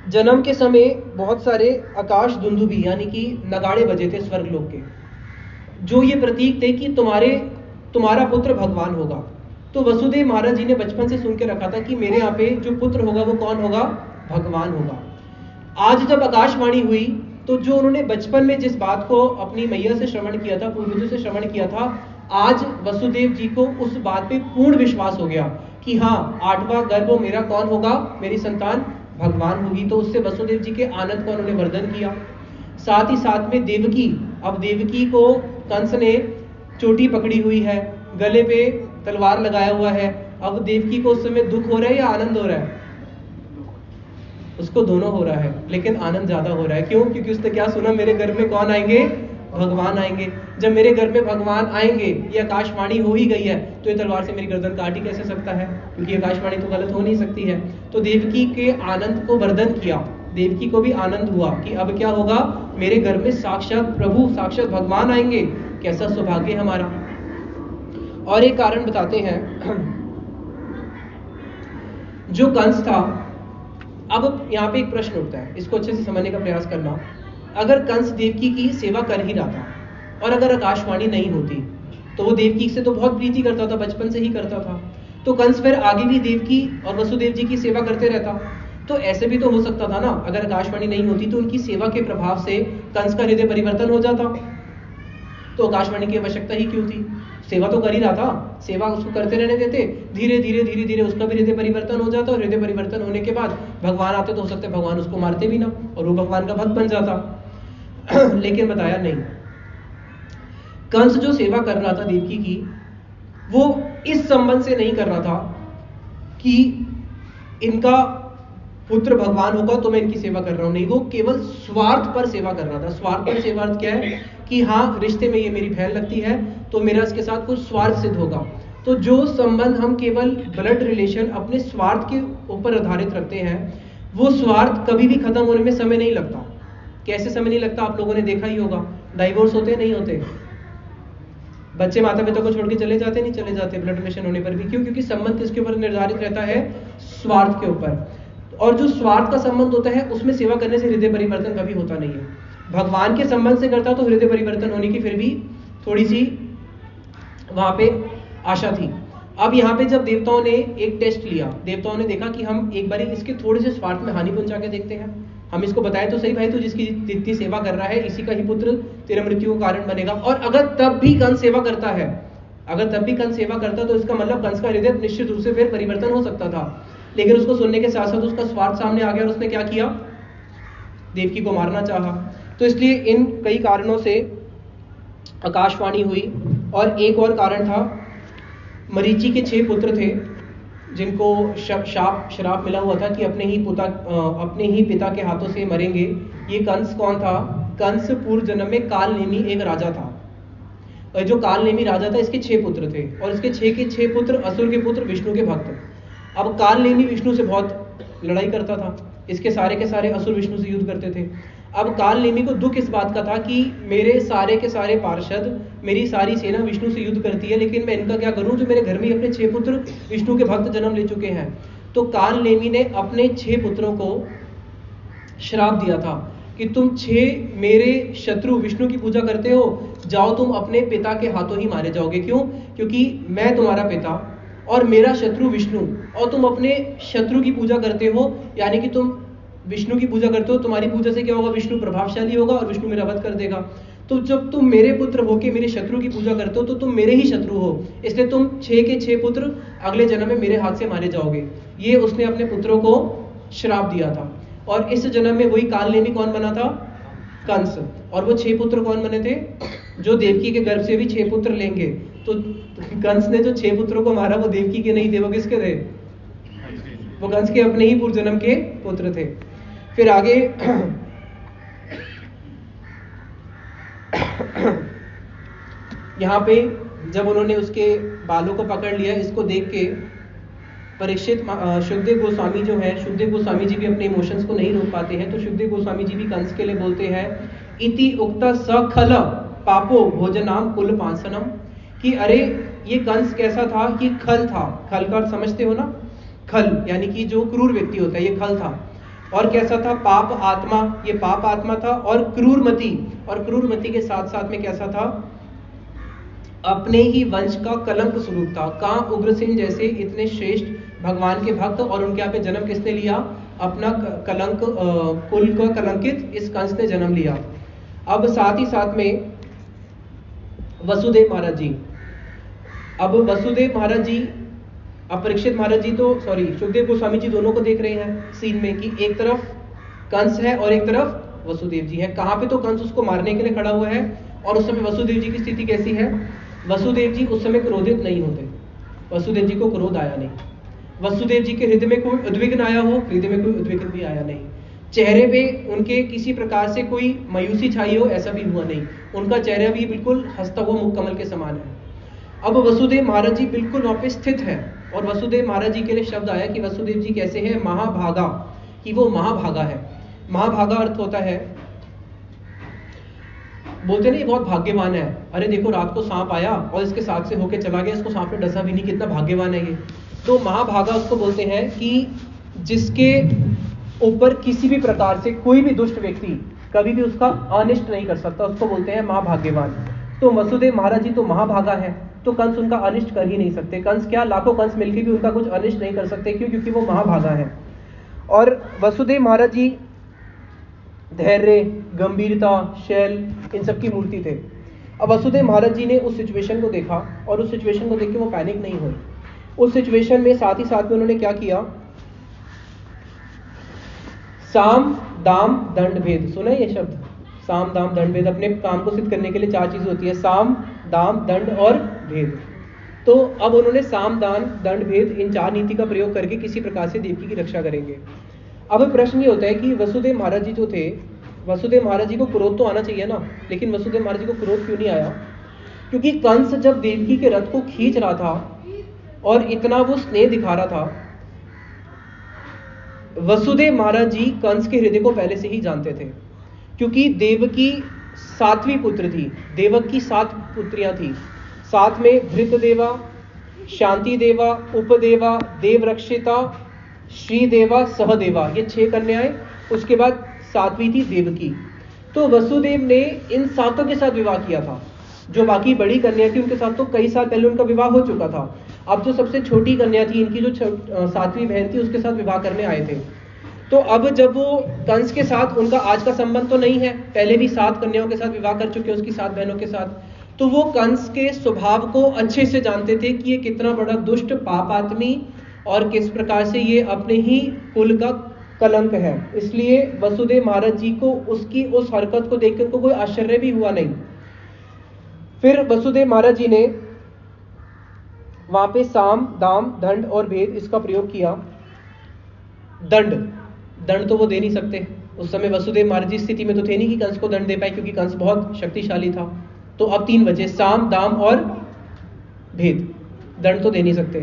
जन्म के समय बहुत सारे आकाश दुंदुभी यानी कि नगाड़े बजे थे स्वर्गलोक के, जो ये प्रतीक थे कि तुम्हारा पुत्र भगवान होगा। तो वसुदेव महाराज जी ने बचपन से सुन के रखा था कि मेरे यहाँ पे जो पुत्र होगा वो कौन होगा? भगवान होगा। आज जब आकाशवाणी हुई तो जो उन्होंने बचपन में जिस बात को अपनी मैया से श्रवण किया था, पूर्वजों से श्रवण किया था, आज वसुदेव जी को उस बात पे पूर्ण विश्वास हो गया कि हाँ, 8वां गर्भ मेरा कौन होगा? मेरी संतान भगवान होगी। तो उससे वसुदेव जी के आनंद का उन्होंने वर्धन किया। साथ ही साथ में देवकी, अब देवकी को कंस ने चोटी पकड़ी हुई है, गले पे तलवार लगाया हुआ है, अब देवकी को उस समय दुख हो रहा है या आनंद हो रहा है? उसको दोनों हो रहा है, लेकिन आनंद ज्यादा हो रहा है। क्यों? क्योंकि उसने क्या सुना? मेरे घर में कौन आएंगे? भगवान आएंगे। जब मेरे घर में भगवान आएंगे, ये आकाशवाणी हो ही गई है, तो ये तलवार से मेरी गर्दन काट ही कैसे सकता है? क्योंकि आकाशवाणी तो गलत हो नहीं सकती है। तो देवकी के आनंद को वर्धन किया, देवकी को भी आनंद हुआ कि अब क्या होगा? मेरे घर में साक्षात प्रभु, साक्षात भगवान आएंगे। कैसा सौभाग्य हमारा। और एक कारण बताते हैं, जो कंस था, अब यहाँ पे एक प्रश्न उठता है, इसको अच्छे से समझने का प्रयास करना। अगर कंस देवकी की सेवा कर ही रहा था और अगर आकाशवाणी नहीं होती तो वो देवकी से तो बहुत प्रीति करता था, बचपन से ही करता था, तो कंस फिर आगे भी देवकी और वसुदेव जी की सेवा करते रहता। तो ऐसे भी तो हो सकता था ना, अगर आकाशवाणी नहीं होती तो उनकी सेवा के प्रभाव से कंस का हृदय परिवर्तन हो जाता। तो आकाशवाणी की आवश्यकता ही क्यों थी? सेवा तो कर ही रहा था, सेवा उसको करते रहने देते, धीरे धीरे उसका भी हृदय परिवर्तन हो जाता, और हृदय परिवर्तन होने के बाद भगवान आते तो हो सकता है भगवान उसको मारते भी ना और वो भगवान का भक्त बन जाता। लेकिन बताया नहीं, कंस जो सेवा कर रहा था देवकी की, वो इस संबंध से नहीं कर रहा था कि इनका पुत्र भगवान होगा तो मैं इनकी सेवा कर रहा हूं, नहीं, वो केवल स्वार्थ पर सेवा कर रहा था। स्वार्थ पर सेवा क्या है कि हाँ, रिश्ते में ये मेरी बहन लगती है तो मेरा इसके साथ कुछ स्वार्थ सिद्ध होगा। तो जो संबंध हम केवल ब्लड रिलेशन अपने स्वार्थ के ऊपर आधारित रखते हैं, वो स्वार्थ कभी भी खत्म होने में समय नहीं लगता। कैसे समय नहीं लगता? आप लोगों ने देखा ही होगा, डाइवोर्स होते नहीं होते, बच्चे माता पिता को छोड़ के चले जाते नहीं चले जाते ब्लड रिलेशन होने पर भी। क्यों? क्योंकि संबंध किसके ऊपर निर्धारित रहता है? स्वार्थ के ऊपर। और जो स्वार्थ का संबंध होता है उसमें सेवा करने से हृदय परिवर्तन कभी होता नहीं है। भगवान के संबंध से करता तो हृदय परिवर्तन होने की फिर भी थोड़ी सी वहां पे आशा थी। अब यहाँ पे जब देवताओं ने एक टेस्ट लिया, देवताओं ने देखा कि हम एक बार इसके थोड़े से स्वार्थ में हानि पहुंचा के देखते हैं, हम इसको बताएं तो सही भाई, तू जिसकी जितनी सेवा कर रहा है इसी का ही पुत्र तेरे मृत्यु का कारण बनेगा। और अगर तब भी कंस सेवा करता है, अगर तब भी कंस सेवा करता तो इसका मतलब कंस का हृदय निश्चित रूप से फिर परिवर्तन हो सकता था। लेकिन उसको सुनने के साथ साथ उसका स्वार्थ सामने आ गया और उसने क्या किया? देवकी को मारना चाहा। तो इसलिए इन कई कारणों से आकाशवाणी हुई। और एक और कारण था, मरीचि के 6 पुत्र थे जिनको श्राप मिला हुआ था कि अपने ही पिता के हाथों से मरेंगे। ये कंस कौन था? कंस पूर्व जन्म में काल नेमी एक राजा था। जो कालनेमी राजा था, इसके 6 पुत्र थे और इसके 6 के 6 पुत्र असुर के पुत्र, विष्णु के भक्त। अब कालनेमी विष्णु से बहुत लड़ाई करता था, इसके सारे के सारे असुर विष्णु से युद्ध करते थे। अब कालनेमी को दुख इस बात का था कि मेरे सारे के सारे पार्षद, मेरी सारी सेना विष्णु से युद्ध करती है, लेकिन मैं इनका क्या करूं जो मेरे घर में अपने 6 पुत्र विष्णु के भक्त जन्म ले चुके हैं। तो कालनेमी ने अपने 6 पुत्रों को श्राप दिया था कि तुम 6 मेरे शत्रु विष्णु की पूजा करते हो, जाओ तुम अपने पिता के हाथों ही मारे जाओगे। क्यों? क्योंकि मैं तुम्हारा पिता और मेरा शत्रु विष्णु, और तुम अपने शत्रु की पूजा करते हो, यानी कि तुम विष्णु की पूजा करते हो, तुम्हारी पूजा से क्या होगा? विष्णु प्रभावशाली होगा और विष्णु मेरा वध कर देगा। तो जब तुम मेरे पुत्र होके मेरे शत्रु की पूजा करते हो तो तुम मेरे ही शत्रु हो, इसलिए तुम 6 के 6 पुत्र अगले जन्म में मेरे हाथ से मारे जाओगे। ये उसने अपने पुत्रों को श्राप दिया था। और इस जन्म में वही कालनेमी कौन बना था? कंस। और वो 6 पुत्र कौन बने थे? जो देवकी के गर्भ से भी 6 पुत्र लेंगे। तो कंस ने जो 6 पुत्रों को मारा वो देवकी के नहीं थे, वो किसके थे? वो कंस के अपने ही पूर्व जन्म के पुत्र थे। फिर आगे यहाँ पे जब उन्होंने उसके बालों को पकड़ लिया, इसको देख के परीक्षित शुकदेव गोस्वामी जो है, शुकदेव गोस्वामी जी भी अपने इमोशंस को नहीं रोक पाते हैं, तो शुकदेव गोस्वामी जी भी कंस के लिए बोलते हैं इति उक्ता सखल पापो भोजनाम कुल पांसनम, कि अरे ये कंस कैसा था कि खल था। खल का समझते हो ना? खल यानी कि जो क्रूर व्यक्ति होता है, ये खल था। और कैसा था? पाप आत्मा, ये पाप आत्मा था। और क्रूरमति, और क्रूरमति के साथ साथ में कैसा था? अपने ही वंश का कलंक स्वरूप था। कहाँ? उग्रसेन जैसे इतने श्रेष्ठ भगवान के भक्त, और उनके यहाँ पे जन्म किसने लिया? अपना कलंक, कुल को कलंकित इस कंस ने जन्म लिया। अब साथ ही साथ में वसुदेव महाराज जी, अब वसुदेव महाराज जी, अब परीक्षित महाराज जी तो शुकदेव गोस्वामी जी दोनों को देख रहे हैं सीन में कि एक तरफ कंस है और एक तरफ वसुदेव जी है। कहाँ पे? तो कंस उसको मारने के लिए खड़ा हुआ है, और उस समय वसुदेव जी की स्थिति कैसी है? वसुदेव जी उस समय क्रोधित नहीं होते, वसुदेव जी को क्रोध आया नहीं, वसुदेव जी के हृदय में कोई उद्विग्न आया हो, हृदय में कोई उद्विग्न भी आया नहीं, चेहरे पे उनके किसी प्रकार से कोई मायूसी छाई हो, ऐसा भी हुआ नहीं। उनका चेहरा भी बिल्कुल हंसता हुआ मुखकमल के समान है। अब वसुदेव महाराज जी बिल्कुल वहां पे स्थित है, और वसुदेव महाराज जी के लिए शब्द आया कि वसुदेव जी कैसे हैं? महाभागा, कि वो महाभागा है। महाभागा अर्थ होता है, बोलते नहीं बहुत भाग्यवान है, अरे देखो रात को सांप आया और इसके साथ से होके चला गया, इसको सांप ने डसा भी नहीं, कितना भाग्यवान है ये। तो महाभागा उसको बोलते हैं कि जिसके ऊपर किसी भी प्रकार से कोई भी दुष्ट व्यक्ति कभी भी उसका अनिष्ट नहीं कर सकता, उसको बोलते हैं महाभाग्यवान। तो वसुदेव महाराज जी तो महाभागा है, तो कंस उनका अनिष्ट कर ही नहीं सकते। कंस क्या, लाखों कंस मिलकर भी उनका कुछ अनिष्ट नहीं कर सकते। क्यों? क्योंकि वो महाभागा है। और वसुदेव महाराज जी धैर्य, गंभीरता, शैल, इन सब की मूर्ति थे। अब वसुदेव महाराज जी ने उस सिचुएशन को देखा, और उस सिचुएशन को देख के वो पैनिक नहीं हुए। उस सिचुएशन में साथ ही साथ में उन्होंने क्या किया? साम दाम दंड भेद, सुना है ये शब्द? साम दाम दंड भेद। अपने काम को सिद्ध करने के लिए 4 चीजें होती है, साम दाम दंड और भेद। तो अब उन्होंने साम दान दंड भेद इन 4 नीति का प्रयोग करके किसी प्रकार से देवकी की रक्षा करेंगे। अब प्रश्न ये होता है कि वसुदेव महाराज जी जो थे, वसुदेव महाराज जी को क्रोध तो आना चाहिए ना, लेकिन वसुदेव महाराज जी को क्रोध क्यों नहीं आया? क्योंकि कंस जब देवकी के रथ को खींच रहा था और इतना वो स्नेह दिखा रहा था, वसुदेव महाराज जी कंस के हृदय को पहले से ही जानते थे। क्योंकि देवकी 7वीं पुत्र थी, देवक की 7 पुत्रियां थी, साथ में धृतदेवा, शांति देवा, उपदेवा, देवरक्षिता, श्रीदेवा, सहदेवा, ये 6 कन्याएं। उसके बाद 7वीं थी देवकी। तो वसुदेव ने इन 7 के साथ विवाह किया था। जो बाकी बड़ी कन्या थी उनके साथ तो कई साल पहले उनका विवाह हो चुका था। अब जो सबसे छोटी कन्या थी, इनकी जो 7वीं बहन थी, उसके साथ विवाह करने आए थे। तो अब जब वो कंस के साथ, उनका आज का संबंध तो नहीं है, पहले भी 7 कन्याओं के साथ विवाह कर चुके हैं, उसकी 7 बहनों के साथ। तो वो कंस के स्वभाव को अच्छे से जानते थे कि ये कितना बड़ा दुष्ट पाप आदमी और किस प्रकार से ये अपने ही कुल का कलंक है। इसलिए वसुदेव महाराज जी को उसकी उस हरकत को देखकर उनको कोई आश्चर्य भी हुआ नहीं। फिर वसुदेव महाराज जी ने वहां पे साम दाम दंड और भेद इसका प्रयोग किया। दंड तो वो दे नहीं सकते, उस समय वसुदेव महाराज जी स्थिति में तो थे नहीं कि कंस को दंड दे पाए, क्योंकि कंस बहुत शक्तिशाली था। तो अब 3 बचे, साम, दाम और भेद। दंड तो दे नहीं सकते।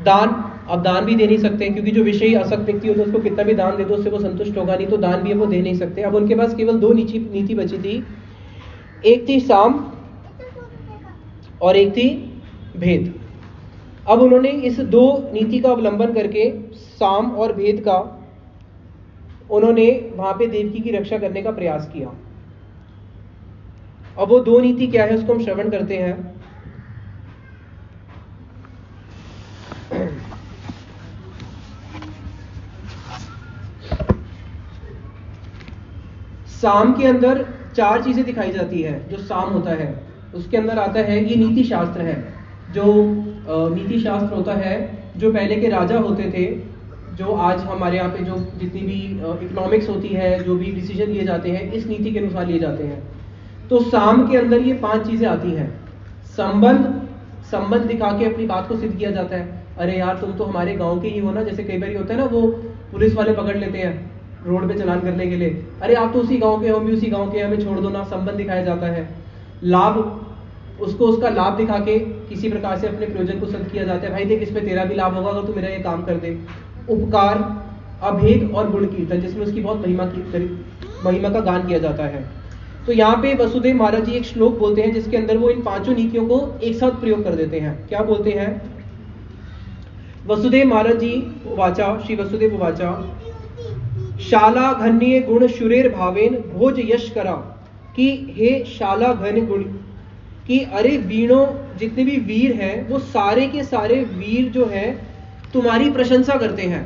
दान, अब दान भी दे नहीं सकते क्योंकि जो विषयी असक्त व्यक्ति होता है उसको कितना भी दान दे दो उससे वो संतुष्ट होगा नहीं, तो दान भी वो दे नहीं सकते। अब उनके पास केवल 2 नीति बची थी, एक थी साम और एक थी भेद। अब उन्होंने इस 2 नीति का अवलंबन करके साम और भेद का उन्होंने वहां पे देवकी की रक्षा करने का प्रयास किया। अब वो 2 नीति क्या है उसको हम श्रवण करते हैं। साम के अंदर 4 चीजें दिखाई जाती है। जो साम होता है उसके अंदर आता है, ये नीति शास्त्र है। जो नीति शास्त्र होता है, जो पहले के राजा होते थे, जो आज हमारे यहाँ पे जो जितनी भी इकोनॉमिक्स होती है, जो भी डिसीजन लिए जाते हैं इस नीति के अनुसार लिए जाते हैं। तो साम के अंदर ये 5 चीजें आती हैं। संबंध दिखा के अपनी बात को सिद्ध किया जाता है। अरे यार तुम तो हमारे गांव के ही हो ना, जैसे कई बार होता है ना, वो पुलिस वाले पकड़ लेते हैं रोड पे चलान करने के लिए, अरे आप तो उसी गांव के, हम भी उसी गांव के, हमें छोड़ दो ना। संबंध दिखाया जाता है। लाभ, उसको उसका लाभ दिखा के किसी प्रकार से अपने प्रयोजन को सिद्ध किया जाता है। भाई देख इसमें तेरा भी लाभ होगा अगर तू मेरा ये काम कर दे। उपकार, अभेद और गुण कीर्तन, जिसमें उसकी बहुत महिमा का गान किया जाता है। तो यहाँ पे वसुदेव महाराज जी एक श्लोक बोलते हैं जिसके अंदर वो इन 5 नीतियों को एक साथ प्रयोग कर देते हैं। क्या बोलते हैं? वसुदेव महाराज जी वाचा, श्री वसुदेव वाचा, शाला घन्य गुण शुरेर भावेन भोज यश करा, कि हे शाला घन गुण, कि अरे वीणों, जितने भी वीर हैं वो सारे के सारे वीर जो हैं तुम्हारी प्रशंसा करते हैं।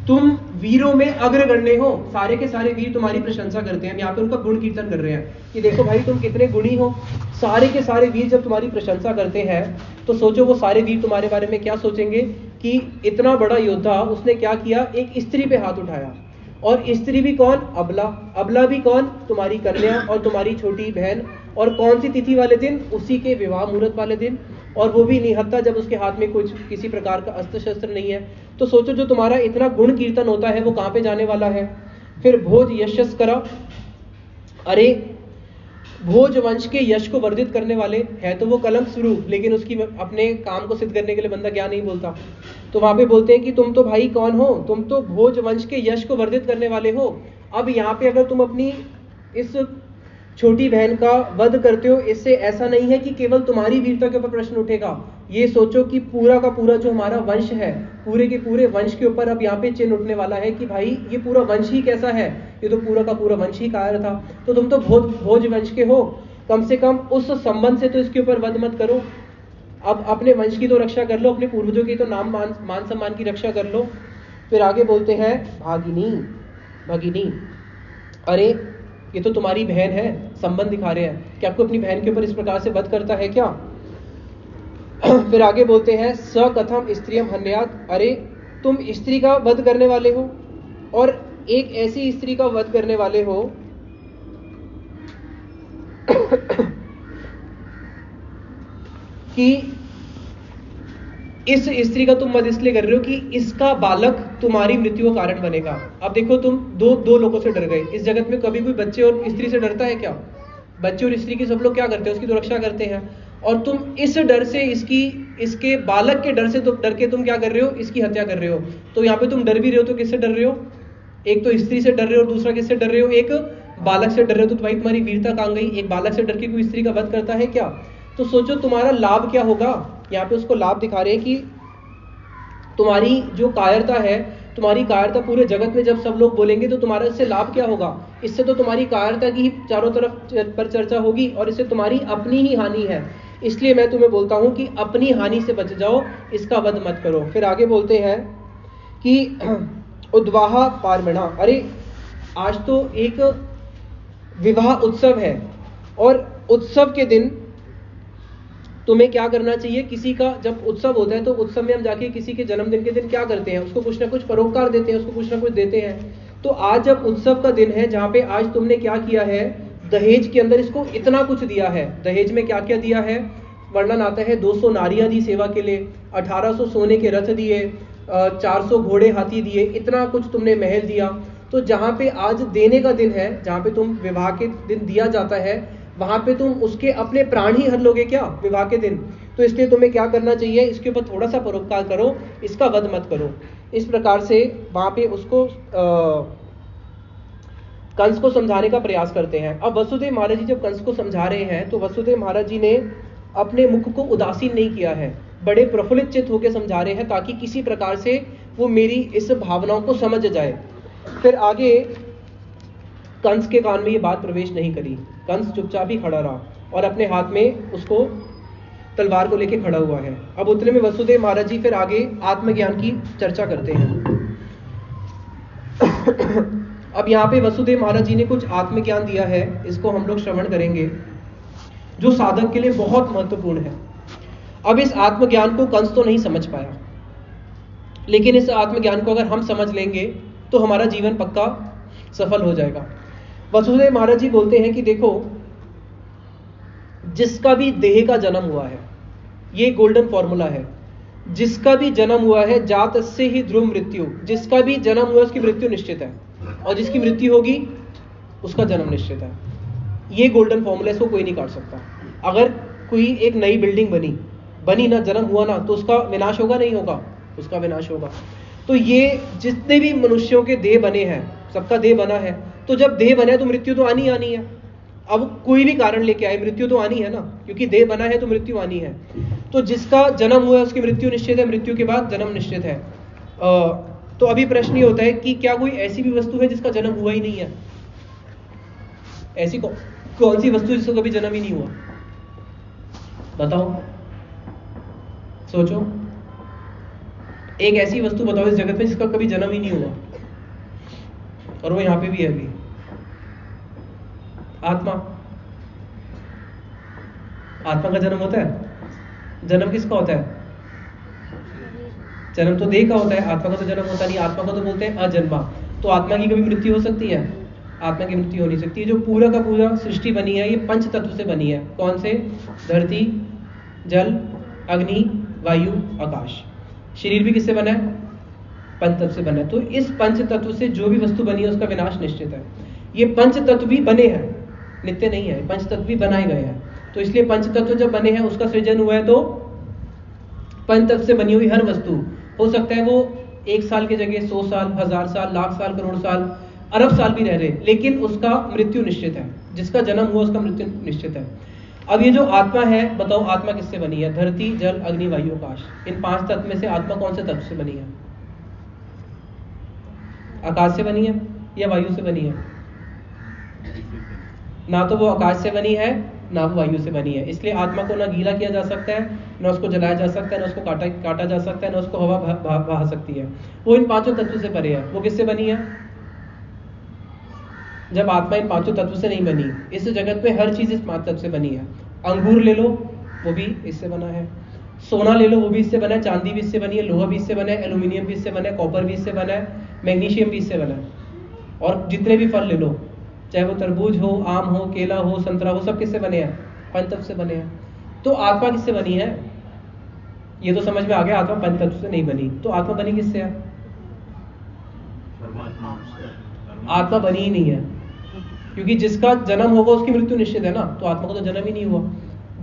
तुम वीरों में अग्रगण्य हो, सारे के सारे वीर तुम्हारी प्रशंसा करते हैं। यहाँ पे उनका गुण कीर्तन कर रहे हैं कि देखो भाई तुम कितने गुणी हो। सारे के सारे वीर जब तुम्हारी प्रशंसा करते हैं तो सोचो वो सारे वीर तुम्हारे बारे में क्या सोचेंगे कि इतना बड़ा योद्धा, उसने क्या किया, एक स्त्री पे हाथ उठाया। और स्त्री भी कौन? अबला। अबला भी कौन? तुम्हारी कन्या और तुम्हारी छोटी बहन। और कौन सी तिथि वाले दिन? उसी के विवाह मुहूर्त वाले दिन, और वो भी निहत्था, जब उसके हाथ में कुछ किसी प्रकार का अस्त्र शस्त्र नहीं है। तो सोचो जो तुम्हारा इतना गुण कीर्तन होता है वो कहाँ पे जाने वाला है। फिर भोज यशस करा, अरे भोज वंश के यश को वर्धित करने वाले है तो वो कलंक स्वरूप, लेकिन उसकी अपने काम को सिद्ध करने के लिए बंदा क्या नहीं बोलता। तो वहां पे बोलते हैं कि तुम तो भाई कौन हो, तुम तो भोज वंश के यश को वर्धित करने वाले हो। अब यहाँ पे अगर तुम अपनी इस छोटी बहन का वध करते हो, इससे ऐसा नहीं है कि केवल तुम्हारी वीरता के ऊपर प्रश्न उठेगा। ये सोचो कि पूरा का पूरा जो हमारा वंश है, पूरे के पूरे वंश के ऊपर अब यहाँ पे चिन्ह उठने वाला है कि भाई ये पूरा वंश ही कैसा है, ये तो पूरा का पूरा वंश ही कायर था। तो तुम तो भोज वंश के हो, कम से कम उस संबंध से तो इसके ऊपर वध मत करो। अब अपने वंश की तो रक्षा कर लो, अपने पूर्वजों की तो नाम मान सम्मान की रक्षा कर लो। फिर आगे बोलते हैं भागिनी, अरे ये तो तुम्हारी बहन है, संबंध दिखा रहे हैं कि आपको अपनी बहन के ऊपर इस प्रकार से वध करता है क्या। फिर आगे बोलते हैं सकथम स्त्रियम हन्यात, अरे तुम स्त्री का वध करने वाले हो, और एक ऐसी स्त्री का वध करने वाले हो कि इस स्त्री का तुम वध इसलिए कर रहे हो कि इसका बालक तुम्हारी मृत्यु का कारण बनेगा। अब देखो तुम दो लोगों से डर गए। इस जगत में कभी कोई बच्चे और स्त्री से डरता है क्या? बच्चे और स्त्री की सब लोग क्या करते हैं? उसकी तो रक्षा करते हैं। और तुम इस डर से, इसके बालक के डर से तो डर के तुम क्या कर रहे हो? इसकी हत्या कर रहे हो। तो यहाँ पे तुम डर भी रहे हो तो किससे डर रहे हो? एक तो स्त्री से डर रहे हो और दूसरा किससे डर रहे हो? एक बालक से डर रहे हो। तो भाई तुम्हारी वीरता कहाँ गई? एक बालक से डर के कोई स्त्री का वध करता है क्या? तो सोचो तुम्हारा लाभ क्या होगा। यहाँ पे उसको लाभ दिखा रहे हैं कि तुम्हारी जो कायरता है, तुम्हारी कायरता पूरे जगत में जब सब लोग बोलेंगे तो तुम्हारा इससे लाभ क्या होगा? इससे तो तुम्हारी कायरता की चारों तरफ पर चर्चा होगी और इससे तुम्हारी अपनी ही हानि है। इसलिए मैं तुम्हें बोलता हूं कि अपनी हानि से बच जाओ, इसका वध मत करो। फिर आगे बोलते हैं कि उद्वाहा पारमणा, अरे आज तो एक विवाह उत्सव है और उत्सव के दिन तुम्हें क्या करना चाहिए? किसी का जब उत्सव होता है तो उत्सव में हम जाके किसी के जन्मदिन के दिन क्या करते हैं? उसको कुछ ना कुछ परोपकार देते हैं, उसको कुछ ना कुछ देते हैं। तो आज जब उत्सव का दिन है, जहाँ पे आज तुमने क्या किया है? दहेज के अंदर इसको इतना कुछ दिया है। दहेज में क्या क्या दिया है? वर्णन आता है 200 नारियां दी सेवा के लिए, 1800 सोने के रथ दिए, 400 घोड़े हाथी दिए, इतना कुछ तुमने महल दिया। तो जहाँ पे आज देने का दिन है, जहाँ पे तुम विवाह के दिन दिया जाता है, वहां पे तुम उसके अपने प्राण ही हर लोगे क्या विवाह के दिन? तो इसलिए तुम्हें क्या करना चाहिए, इसके ऊपर थोड़ा सा परोपकार करो, इसका वध मत करो। इस प्रकार से वहां पे उसको कंस को समझाने का प्रयास करते हैं। अब वसुदेव महाराज जी जब कंस को समझा रहे हैं तो वसुदेव महाराज जी ने अपने मुख को उदासीन नहीं किया है, बड़े प्रफुल्लित चित्त होकर समझा रहे हैं ताकि किसी प्रकार से वो मेरी इस भावनाओं को समझ जाए। फिर आगे कंस के कान में ये बात प्रवेश नहीं करी। कंस चुपचाप ही खड़ा रहा और अपने हाथ में उसको तलवार को लेके खड़ा हुआ है। अब उतने में वसुदेव महाराज जी फिर आगे आत्मज्ञान की चर्चा करते हैं। अब यहाँ पे वसुदेव महाराज जी ने कुछ आत्मज्ञान दिया है, इसको हम लोग श्रवण करेंगे, जो साधक के लिए बहुत महत्वपूर्ण है। अब इस आत्मज्ञान को कंस तो नहीं समझ पाया, लेकिन इस आत्मज्ञान को अगर हम समझ लेंगे तो हमारा जीवन पक्का सफल हो जाएगा। वसुदेव महाराज जी बोलते हैं कि देखो, जिसका भी देह का जन्म हुआ है, ये गोल्डन फॉर्मूला है, जिसका भी जन्म हुआ है जात से ही ध्रुव मृत्यु, जिसका भी जन्म हुआ उसकी मृत्यु निश्चित है, और जिसकी मृत्यु होगी उसका जन्म निश्चित है। ये गोल्डन फॉर्मूला, इसको कोई नहीं काट सकता। अगर कोई एक नई बिल्डिंग बनी ना, जन्म हुआ ना, तो उसका विनाश होगा नहीं होगा? उसका विनाश होगा। तो ये जितने भी मनुष्यों के देह बने हैं, सबका देह बना है, तो जब देह बना है तो मृत्यु तो आनी है। अब कोई भी कारण लेके आए, मृत्यु तो आनी है ना, क्योंकि देह बना है तो मृत्यु आनी है। तो जिसका जन्म हुआ है उसकी मृत्यु निश्चित है, मृत्यु के बाद जन्म निश्चित है। तो अभी प्रश्न ये होता है कि क्या कोई ऐसी भी वस्तु है जिसका जन्म हुआ ही नहीं है? ऐसी कौन सी वस्तु जिसका कभी जन्म ही नहीं हुआ? बताओ, सोचो, एक ऐसी वस्तु बताओ इस जगत में जिसका कभी जन्म ही नहीं हुआ, और वो यहां पे भी है अभी। आत्मा का जन्म होता है? जन्म किसका होता है? जन्म तो देह का होता है, आत्मा का तो जन्म होता नहीं। आत्मा को तो बोलते हैं अजन्मा। तो आत्मा की कभी मृत्यु हो सकती है? आत्मा की मृत्यु हो नहीं सकती। जो पूरा का पूरा सृष्टि बनी है ये पंच तत्व से बनी है। कौन से? धरती, जल, अग्नि, वायु, आकाश। शरीर भी किससे बना है? पंच तत्व से बना है। तो इस पंच तत्व से जो भी वस्तु बनी है उसका विनाश निश्चित है। ये पंच तत्व भी बने हैं, नित्य नहीं है, पंच तत्व भी बनाए गए हैं। तो इसलिए पंच तत्व जब बने हैं उसका सृजन हुआ है, तो पंच तत्व से बनी हुई हर वस्तु, हो सकता है वो 1 साल की जगह 100 साल, 1000 साल, लाख साल, करोड़ साल, अरब साल भी रह रहे, लेकिन उसका मृत्यु निश्चित है। जिसका जन्म हुआ उसका मृत्यु निश्चित है। अब ये जो आत्मा है, बताओ आत्मा किससे बनी है? धरती, जल, अग्नि, वायु, आकाश। इन 5 तत्व में से आत्मा कौन से तत्व से बनी है? आकाश से बनी है या वायु से बनी है? ना तो वो आकाश से बनी है, ना वो वायु से बनी है। इसलिए आत्मा को ना गीला किया जा सकता है, ना उसको जलाया जा सकता है, ना उसको काटा जा सकता है, ना उसको हवा बहा सकती है। वो इन 5 तत्वों से परे है। वो किससे बनी है? जब आत्मा इन 5 तत्व से नहीं बनी। इस जगत में हर चीज इस 5 तत्व से बनी है। अंगूर ले लो, वो भी इससे बना है। सोना ले लो, वो भी इससे बना है। चांदी भी इससे बनी है, लोहा भी इससे बना है, एल्यूमिनियम भी इससे बना है, कॉपर भी इससे बना है, मैग्नीशियम भी इससे बना है। और जितने भी फल ले लो, चाहे वो तरबूज हो, आम हो, केला हो, संतरा हो, सब किससे बने हैं? पंचतत्व से बने हैं। तो आत्मा किससे बनी है? ये तो समझ में आ गया, आत्मा पंचतत्व से नहीं बनी। तो आत्मा बनी किससे है? आत्मा बनी ही नहीं है, क्योंकि जिसका जन्म होगा उसकी मृत्यु निश्चित है ना। तो आत्मा को तो जन्म ही नहीं हुआ।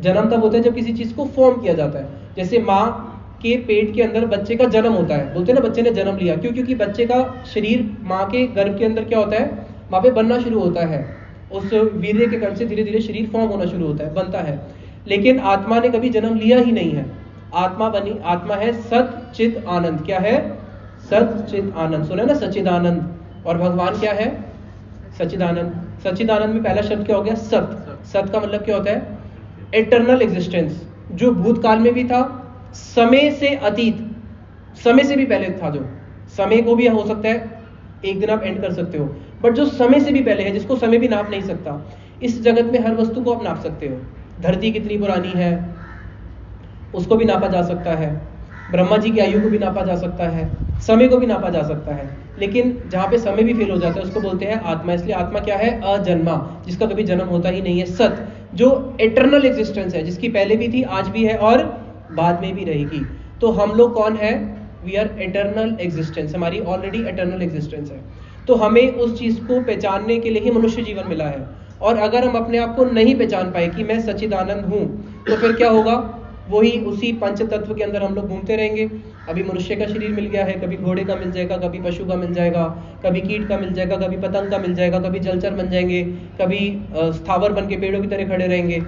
जन्म तब होता है जब किसी चीज को फॉर्म किया जाता है। जैसे माँ के पेट के अंदर बच्चे का जन्म होता है, बोलते हैं ना बच्चे ने जन्म लिया। क्यों? क्योंकि बच्चे का शरीर माँ के गर्भ के अंदर क्या होता है? वहां पे बनना शुरू होता है। उस वीर्य के कण से धीरे धीरे शरीर फॉर्म होना शुरू होता है, बनता है। लेकिन आत्मा ने कभी जन्म लिया ही नहीं है। आत्मा है सत चित आनंद। क्या है? सत चित आनंद। सुना ना, सच्चिदानंद। और भगवान क्या है? सच्चिदानंद। सच्चिदानंद में पहला शब्द क्या हो गया? सत। सत का मतलब क्या होता है? एटर्नल एग्जिस्टेंस, जो भूतकाल में भी था, समय से अतीत, समय से भी पहले था। जो समय को भी हो सकता है एक दिन आप एंड कर सकते हो, बट जो समय से भी पहले है, जिसको समय भी नाप नहीं सकता, इस जगत में हर वस्तु को आप नाप सकते हो। धरती कितनी पुरानी है उसको भी नापा जा सकता है, ब्रह्मा जी की आयु को भी नापा जा सकता है, समय को भी नापा जा सकता है। लेकिन जहां पे समय भी फेल हो जाता है उसको बोलते हैं आत्मा। इसलिए आत्मा क्या है? अजन्मा, जिसका कभी जन्म होता ही नहीं है। सत, जो एटर्नल एग्जिस्टेंस है, जिसकी पहले भी थी, आज भी है और बाद में भी रहेगी। तो हम लोग कौन है? We are eternal existence. हमारी ऑलरेडी एटर्नल एग्जिस्टेंस है। तो हमें उस चीज को पहचानने के लिए ही मनुष्य जीवन मिला है। और अगर हम अपने आप को नहीं पहचान पाए कि मैं सच्चिदानंद हूँ, तो फिर क्या होगा? वही उसी पंच तत्व के अंदर हम लोग घूमते रहेंगे। अभी मनुष्य का शरीर मिल गया है, कभी घोड़े का मिल जाएगा, कभी पशु का मिल जाएगा, कभी कीट का मिल जाएगा, कभी पतंग का मिल जाएगा, कभी जलचर बन जाएंगे, कभी स्थावर बन के पेड़ों की तरह खड़े रहेंगे।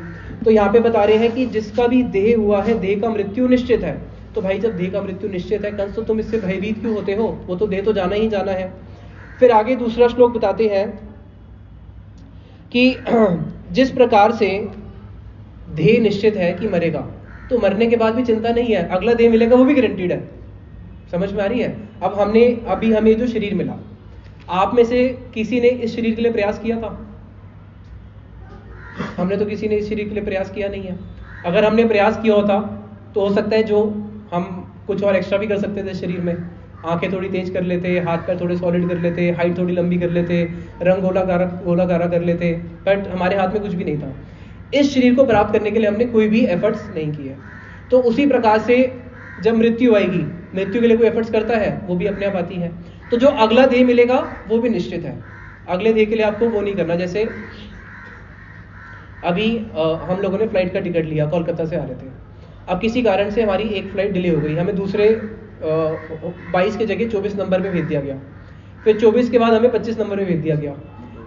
तो यहाँ पे बता रहे हैं कि जिसका भी देह हुआ है, देह का मृत्यु निश्चित है। तो भाई जब देह का मृत्यु निश्चित है कंस, तो तुम इससे भयभीत क्यों होते हो? वो तो देह तो जाना ही जाना है। फिर आगे दूसरा श्लोक बताते हैं कि जिस प्रकार से देह निश्चित है कि मरेगा, तो मरने के बाद भी चिंता नहीं है, अगला देह मिलेगा वो भी गारंटीड है। समझ में आ रही है? अब अभी हमें जो शरीर मिला, आप में से किसी ने इस शरीर के लिए प्रयास किया था? हमने तो किसी ने इस शरीर के लिए प्रयास किया नहीं है। अगर हमने प्रयास किया होता तो हो सकता है जो हम कुछ और एक्स्ट्रा भी कर सकते थे शरीर में, आंखें थोड़ी तेज कर लेते, हाथ पैर थोड़े सॉलिड कर लेते, हाइट थोड़ी लंबी कर लेते, रंग गोला गारा कर लेते, बट हमारे हाथ में कुछ भी नहीं था। इस शरीर को प्राप्त करने के लिए हमने कोई भी एफर्ट्स नहीं किए। तो उसी प्रकार से जब मृत्यु आएगी, मृत्यु के लिए कोई एफर्ट्स करता है? वो भी अपने आप आती है। तो जो अगला देह मिलेगा वो भी निश्चित है, अगले देह के लिए आपको वो नहीं करना। जैसे अभी हम लोगों ने फ्लाइट का टिकट लिया, कोलकाता से आ रहे थे। अब किसी कारण से हमारी एक फ्लाइट डिले हो गई, हमें दूसरे 22 के जगह 24 नंबर पे भेज दिया गया। फिर 24 के बाद हमें 25 नंबर पे भेज दिया गया।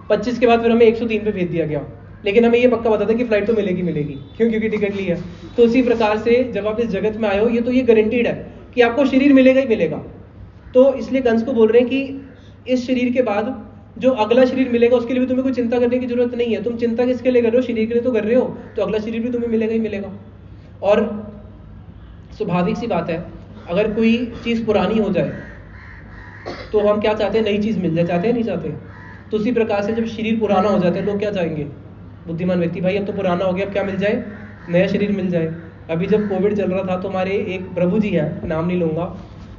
25 के बाद फिर हमें 103 पे भेज दिया गया। लेकिन हमें ये पक्का पता था कि फ्लाइट तो मिलेगी। क्यों? क्योंकि टिकट ली है। तो उसी प्रकार से जब आप इस जगत में आए हो, ये तो ये गारंटीड है कि आपको शरीर मिलेगा ही मिलेगा। तो इसलिए कंस को बोल रहे हैं कि इस शरीर के बाद जो अगला शरीर मिलेगा उसके लिए भी तुम्हें कोई चिंता करने की जरूरत नहीं है। तुम चिंता किसके लिए कर रहे हो? शरीर के लिए तो कर रहे हो, तो अगला शरीर भी तुम्हें मिलेगा ही मिलेगा। और स्वाभाविक सी बात है, अगर कोई चीज़ पुरानी हो जाए तो हम क्या चाहते हैं? नई चीज़ मिल जाए, चाहते हैं नहीं चाहते? तो उसी प्रकार से जब शरीर पुराना हो जाता है, लोग क्या चाहेंगे? बुद्धिमान व्यक्ति, भाई अब तो पुराना हो गया, अब क्या मिल जाए? नया शरीर मिल जाए। अभी जब कोविड चल रहा था तो हमारे एक प्रभु जी हैं, नाम नहीं लूंगा,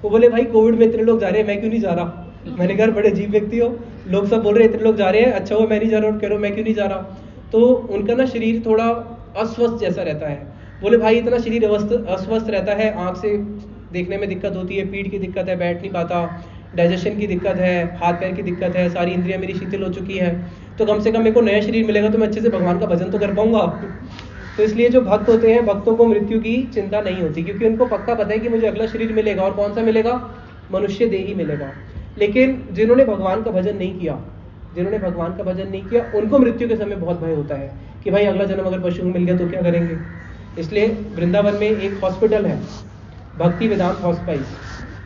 वो बोले भाई कोविड में इतने लोग जा रहे हैं, मैं क्यों नहीं जा रहा? मैंने कहा बड़े अजीब व्यक्ति हो, लोग सब बोल रहे हैं इतने लोग जा रहे हैं, अच्छा हो मैं नहीं जा रहा, कह रहा हूँ मैं क्यों नहीं जा रहा? तो उनका ना शरीर थोड़ा अस्वस्थ जैसा रहता है। बोले भाई इतना शरीर अस्वस्थ रहता है, आँख से देखने में दिक्कत होती है, पीठ की दिक्कत है, बैठ नहीं पाता, डाइजेशन की दिक्कत है, हाथ पैर की दिक्कत है, सारी इंद्रियां मेरी शिथिल हो चुकी है, तो कम से कम मेरे को नया शरीर मिलेगा तो मैं अच्छे से भगवान का भजन तो कर पाऊंगा। तो इसलिए जो भक्त होते हैं, भक्तों को मृत्यु की चिंता नहीं होती, क्योंकि उनको पक्का पता है कि मुझे अगला शरीर मिलेगा, और कौन सा मिलेगा? मनुष्य देह ही मिलेगा। लेकिन जिन्होंने भगवान का भजन नहीं किया, उनको मृत्यु के समय बहुत भय होता है कि भाई अगला जन्म अगर पशु मिल गया तो क्या करेंगे। इसलिए वृंदावन में एक हॉस्पिटल है, भक्ति वेदांत हॉस्पिटल।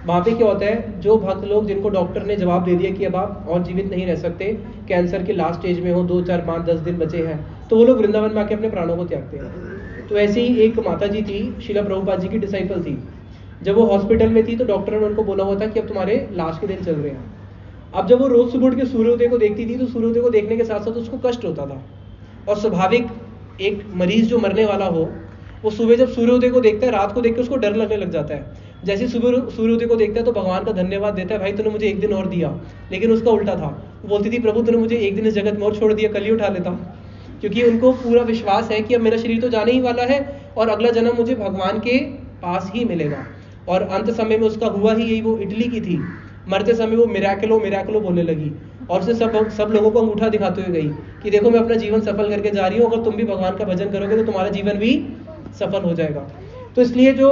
वहाँ पे क्या होता है, जो भक्त लोग जिनको डॉक्टर ने जवाब दे दिया कि अब आप और जीवित नहीं रह सकते, कैंसर के लास्ट स्टेज में हो, 2, 4, 5, 10 दिन बचे हैं, तो वो लोग वृंदावन में आके अपने प्राणों को त्यागते हैं। तो ऐसी ही एक माता जी थी, श्रीला प्रभुपाद जी की डिसाइपल थी। जब वो हॉस्पिटल में थी तो डॉक्टर ने उनको बोला हुआ था कि अब तुम्हारे लास्ट के दिन चल रहे हैं। अब जब वो रोज सुबह उठ के सूर्योदय को देखती थी तो सूर्योदय को देखने के साथ साथ उसको कष्ट होता था। और स्वाभाविक एक मरीज जो मरने वाला हो, वो सुबह जब सूर्योदय को देखता है, रात को देख के उसको डर लगने लग जाता है। जैसे सुबह सूर्योदय को देखता है तो भगवान का धन्यवाद देता है, भाई तूने मुझे एक दिन और दिया। लेकिन उसका उल्टा था, वो बोलती थी प्रभु तूने मुझे एक दिन इस जगत में और छोड़ दिया, कल ही उठा लेता। क्योंकि उनको पूरा विश्वास है कि अब मेरा शरीर तो जाने ही वाला है और अगला जन्म मुझे भगवान के पास ही मिलेगा। और अंत समय में उसका हुआ ही यही, वो इटली की थी। मरते समय वो मिराकलो बोलने लगी और उसे सब लोगों को अंगूठा दिखाते हुए गई कि देखो मैं अपना जीवन सफल करके जा रही हूँ, अगर तुम भी भगवान का भजन करोगे तो तुम्हारा जीवन भी सफल हो जाएगा। तो इसलिए जो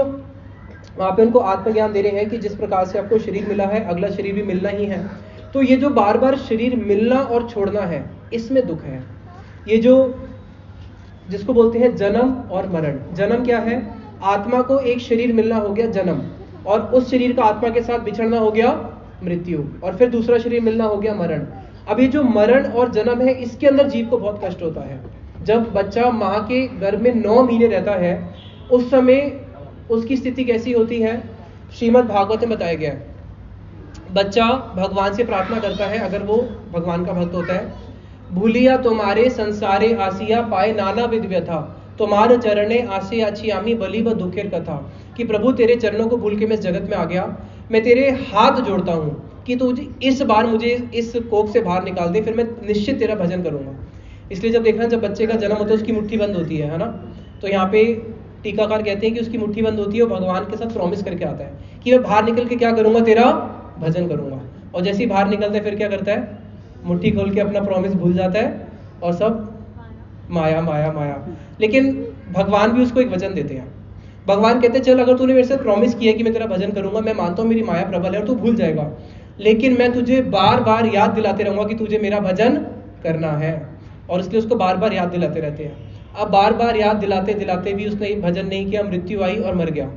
वहाँ पे उनको आत्मज्ञान दे रहे हैं कि जिस प्रकार से आपको शरीर मिला है, अगला शरीर भी मिलना ही है। तो ये जो बार बार शरीर मिलना और छोड़ना है, इसमें दुख है। ये जो जिसको बोलते हैं जन्म और मरण। जन्म क्या है? आत्मा को एक शरीर मिलना हो गया जन्म, और उस शरीर का आत्मा के साथ बिछड़ना हो गया मृत्यु, और फिर दूसरा शरीर मिलना हो गया मरण। अब ये जो मरण और जन्म है, इसके अंदर जीव को बहुत कष्ट होता है। जब बच्चा माँ के गर्भ में 9 महीने रहता है, उस समय उसकी स्थिति कैसी होती है? श्रीमद् भागवत में बताया गया है। बच्चा भगवान से प्रार्थना करता है, अगर वो भगवान का भक्त होता है, भूलिया तुम्हारे संसारे आसिया, पाए नाना विध व्यथा, तुम्हारे चरणे आसे आछी आमी बलि व दुखेर कथा। कि प्रभु तेरे चरणों को भूल के मैं इस जगत में आ गया, मैं तेरे हाथ जोड़ता हूँ कि तू इस बार मुझे इस कोख से बाहर निकाल दे, फिर मैं निश्चित तेरा भजन करूंगा। इसलिए जब देखना, जब बच्चे का जन्म होता है उसकी मुट्ठी बंद होती है ना, तो यहाँ पे टीकाकार कहते हैं कि उसकी मुट्ठी बंद होती है और भगवान के साथ प्रॉमिस करके आता है कि मैं बाहर निकल के क्या करूंगा? तेरा भजन करूंगा। और जैसे ही बाहर निकलता है फिर क्या करता है? मुट्ठी खोल के अपना प्रॉमिस भूल जाता है और सब माया माया माया। लेकिन भगवान भी उसको एक वचन देते हैं। भगवान कहते हैं चल अगर तूने मेरे से प्रॉमिस किया कि मैं तेरा भजन करूंगा, मैं मानता हूँ मेरी माया प्रबल है और तू भूल जाएगा, लेकिन मैं तुझे बार बार याद दिलाते रहूंगा कि तुझे मेरा भजन करना है। और इसलिए उसको बार बार याद दिलाते रहते हैं। अब बार बार याद दिलाते दिलाते भी उसने भजन नहीं किया, मृत्यु आई और मर गया।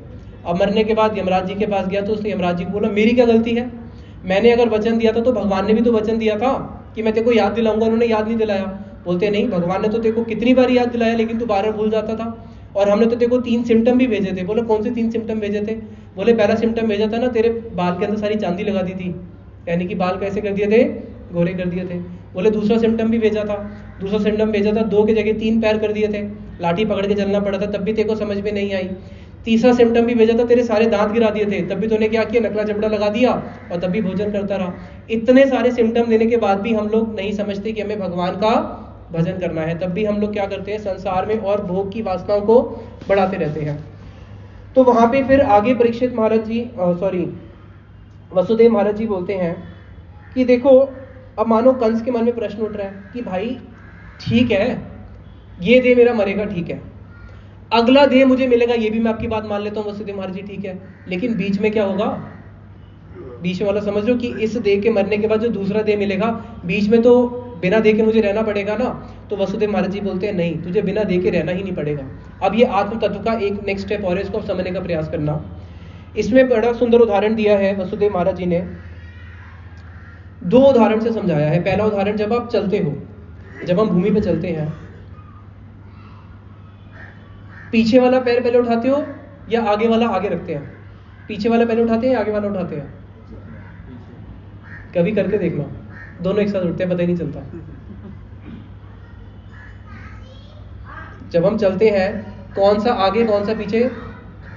अब मरने के बाद यमराज जी के पास गया तो उसने यमराज जी को बोला मेरी क्या गलती है, मैंने अगर वचन दिया था तो भगवान ने भी तो वचन दिया था कि मैं तेरे को याद दिलाऊंगा, उन्होंने याद नहीं दिलाया। बोलते नहीं, भगवान ने तो तेरे को कितनी बार याद दिलाया लेकिन तू बार बार भूल जाता था, और हमने तो तेरे को 3 सिम्टम भी भेजे थे। बोले कौन से 3 सिम्टम भेजे थे? बोले पहला सिम्टम भेजा था ना, तेरे बाल के अंदर सारी चांदी लगा दी थी, यानी कि बाल कैसे कर दिए थे, गोरे कर दिए थे। बोले दूसरा सिम्टम भी भेजा था, दूसरा सिम्टम भेजा था 2 की जगह 3 पैर कर दिए थे, लाठी पकड़ के चलना पड़ा था, तब भी तेरे को समझ में नहीं आई। तीसरा सिम्टम भी भेजा था, तेरे सारे दांत गिरा दिए थे, तब भी तूने क्या किया, नकला चपड़ा लगा दिया और तब भी भोजन करता रहा। इतने सारे सिम्टम देने के बाद भी हम लोग नहीं समझते कि हमें भगवान का भजन करना है, तब भी हम लोग क्या करते हैं, संसार में और भोग की वासनाओं को बढ़ाते रहते हैं। तो वहां पे फिर आगे परीक्षित महाराज जी वसुदेव महाराज जी बोलते हैं कि देखो, अब मानो कंस के मन में प्रश्न उठ रहा है कि भाई ठीक है, ये देह मेरा मरेगा, ठीक है, अगला देह मुझे मिलेगा, ये भी मैं आपकी बात मान लेता हूँ वसुदेव महाराज जी, ठीक है, लेकिन बीच में क्या होगा, बीच में वाला समझ लो कि इस देह के मरने के बाद जो दूसरा देह मिलेगा, बीच में तो बिना देह के मुझे रहना पड़ेगा ना। तो वसुदेव महाराज जी बोलते हैं नहीं, तुझे बिना देह के रहना ही नहीं पड़ेगा। अब ये आत्म तत्व का एक नेक्स्ट स्टेप और है, इसको समझने का प्रयास करना। इसमें बड़ा सुंदर उदाहरण दिया है वसुदेव महाराज जी ने, 2 उदाहरण से समझाया है। पहला उदाहरण, जब आप चलते हो, जब हम भूमि पे चलते हैं, पीछे वाला पैर पहले उठाते हो या आगे वाला आगे रखते हैं? पीछे वाला पहले उठाते हैं या आगे वाला उठाते हैं? कभी करके देखना, दोनों एक साथ उठते हैं, पता ही नहीं चलता। जब हम चलते हैं, कौन सा आगे कौन सा पीछे,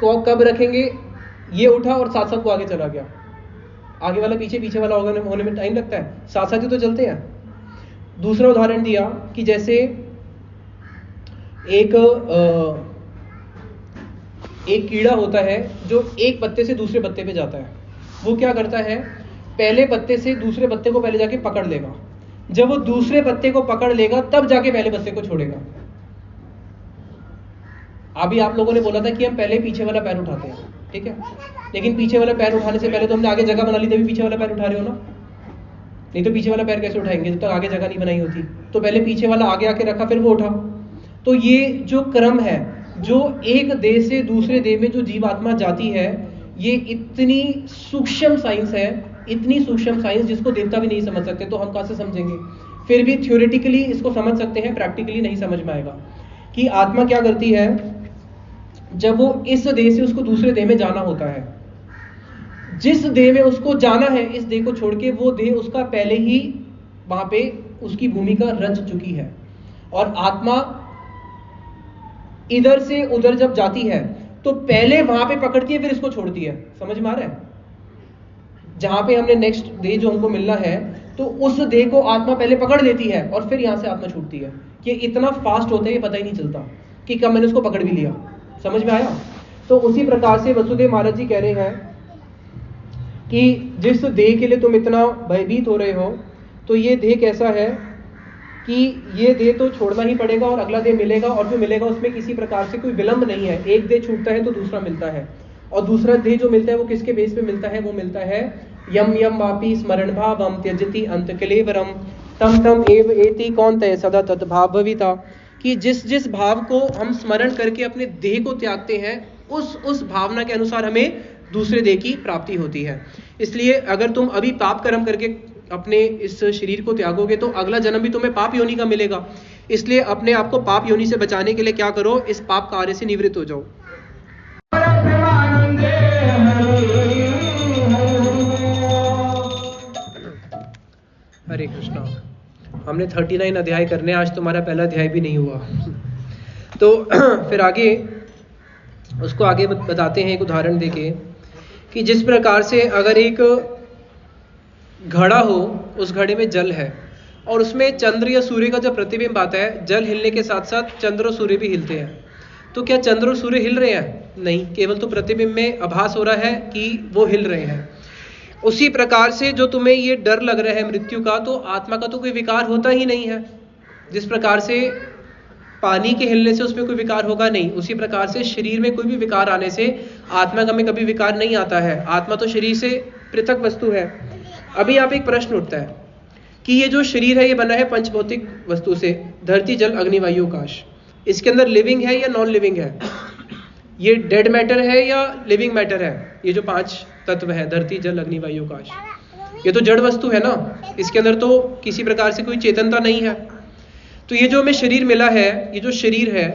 कब रखेंगे, ये उठा और साथ साथ को आगे चला गया, आगे वाला पीछे, पीछे वाला होने में टाइम लगता है, साथ साथ ही तो चलते हैं। दूसरा उदाहरण दिया कि जैसे एक कीड़ा होता है जो एक पत्ते से दूसरे पत्ते पे जाता है। वो क्या करता है, पहले पत्ते से दूसरे पत्ते को पहले जाके पकड़ लेगा, जब वो दूसरे पत्ते को पकड़ लेगा तब जाके पहले पत्ते को छोड़ेगा। अभी आप लोगों ने बोला था कि हम पहले पीछे वाला पैर उठाते हैं, ठीक है, लेकिन पीछे वाला पैर उठाने से पहले तो हमने आगे जगह बना ली, तभी पीछे वाला पैर उठा रहे हो ना, नहीं तो पीछे वाला पैर कैसे उठाएंगे जब तक आगे जगह नहीं बनाई होती। तो पहले पीछे वाला आगे आके रखा, फिर वो उठा। तो ये जो क्रम है, जो एक देह से दूसरे देह में जो जीवात्मा जाती है, ये इतनी सूक्ष्म साइंस है, इतनी सूक्ष्म साइंस जिसको देवता भी नहीं समझ सकते, तो हम कहां से समझेंगे। फिर भी थ्योरेटिकली इसको समझ सकते हैं, प्रैक्टिकली नहीं समझ में आएगा कि आत्मा क्या करती है जब वो इस देह से उसको दूसरे देह में जाना होता है। जिस देह में उसको जाना है, इस देह को छोड़ के, वो देह उसका पहले ही वहां पे उसकी भूमिका रच चुकी है। और आत्मा इधर से उधर जब जाती है तो पहले वहां पे पकड़ती है, फिर इसको छोड़ती है। समझ में आ रहा है? जहां पे हमने नेक्स्ट देह जो हमको मिलना है, तो उस देह को आत्मा पहले पकड़ लेती है और फिर यहां से आत्मा छूटती है। कि इतना फास्ट होता है, ये पता ही नहीं चलता कि कब मैंने उसको पकड़ भी लिया। समझ में आया? तो उसी प्रकार से वसुदेव महाराज जी कह रहे हैं कि जिस देह के लिए तुम इतना भयभीत हो रहे हो, तो ये देह कैसा है कि ये देह तो छोड़ना ही पड़ेगा और अगला देह मिलेगा, और जो मिलेगा उसमें किसी प्रकार से कोई विलंब नहीं है। एक देह छूटता है तो दूसरा मिलता है, और दूसरा देह जो मिलता है वो किसके बेस पे मिलता है? वो मिलता है यम यम वापी स्मरण भावम त्यजति अंत कलेवरम तम तम एव एति कौन्तेय सदा तद्भाव भविता। कि जिस जिस भाव को हम स्मरण करके अपने देह को त्यागते हैं, उस भावना के अनुसार हमें दूसरे देह की प्राप्ति होती है। इसलिए अगर तुम अभी पाप कर्म करके अपने इस शरीर को त्यागोगे तो अगला जन्म भी तुम्हें पाप योनि का मिलेगा। इसलिए अपने आप को पाप योनि से बचाने के लिए क्या करो, इस पाप कार्य से निवृत्त हो जाओ। हरे कृष्णा। हमने 39 अध्याय करने, आज तुम्हारा पहला अध्याय भी नहीं हुआ। तो फिर आगे उसको आगे बताते हैं एक उदाहरण देके कि जिस प्रकार से अगर एक घड़ा हो, उस घड़े में जल है और उसमें चंद्र या सूर्य का जब प्रतिबिंब आता है, जल हिलने के साथ साथ चंद्र और सूर्य भी हिलते हैं। तो क्या चंद्र और सूर्य हिल रहे हैं? नहीं, केवल तो प्रतिबिंब में आभास हो रहा है कि वो हिल रहे हैं। उसी प्रकार से जो तुम्हें ये डर लग रहा है मृत्यु का, तो आत्मा का तो कोई विकार होता ही नहीं है। जिस प्रकार से पानी के हिलने से उसमें कोई विकार होगा नहीं, उसी प्रकार से शरीर में कोई भी विकार आने से आत्मा का में कभी विकार नहीं आता है। आत्मा तो शरीर से पृथक वस्तु है। अभी यहाँ पे एक प्रश्न उठता है कि ये जो शरीर है ये बना है पंचभौतिक वस्तु से, धरती जल अग्नि वायु आकाश। इसके अंदर लिविंग है या नॉन लिविंग है? ये डेड मैटर है या लिविंग मैटर है? ये जो 5 तत्व है, धरती जल अग्नि वायु आकाश, ये तो जड़ वस्तु है ना, इसके अंदर तो किसी प्रकार से कोई चेतनता नहीं है। तो ये जो हमें शरीर मिला है, ये जो शरीर है,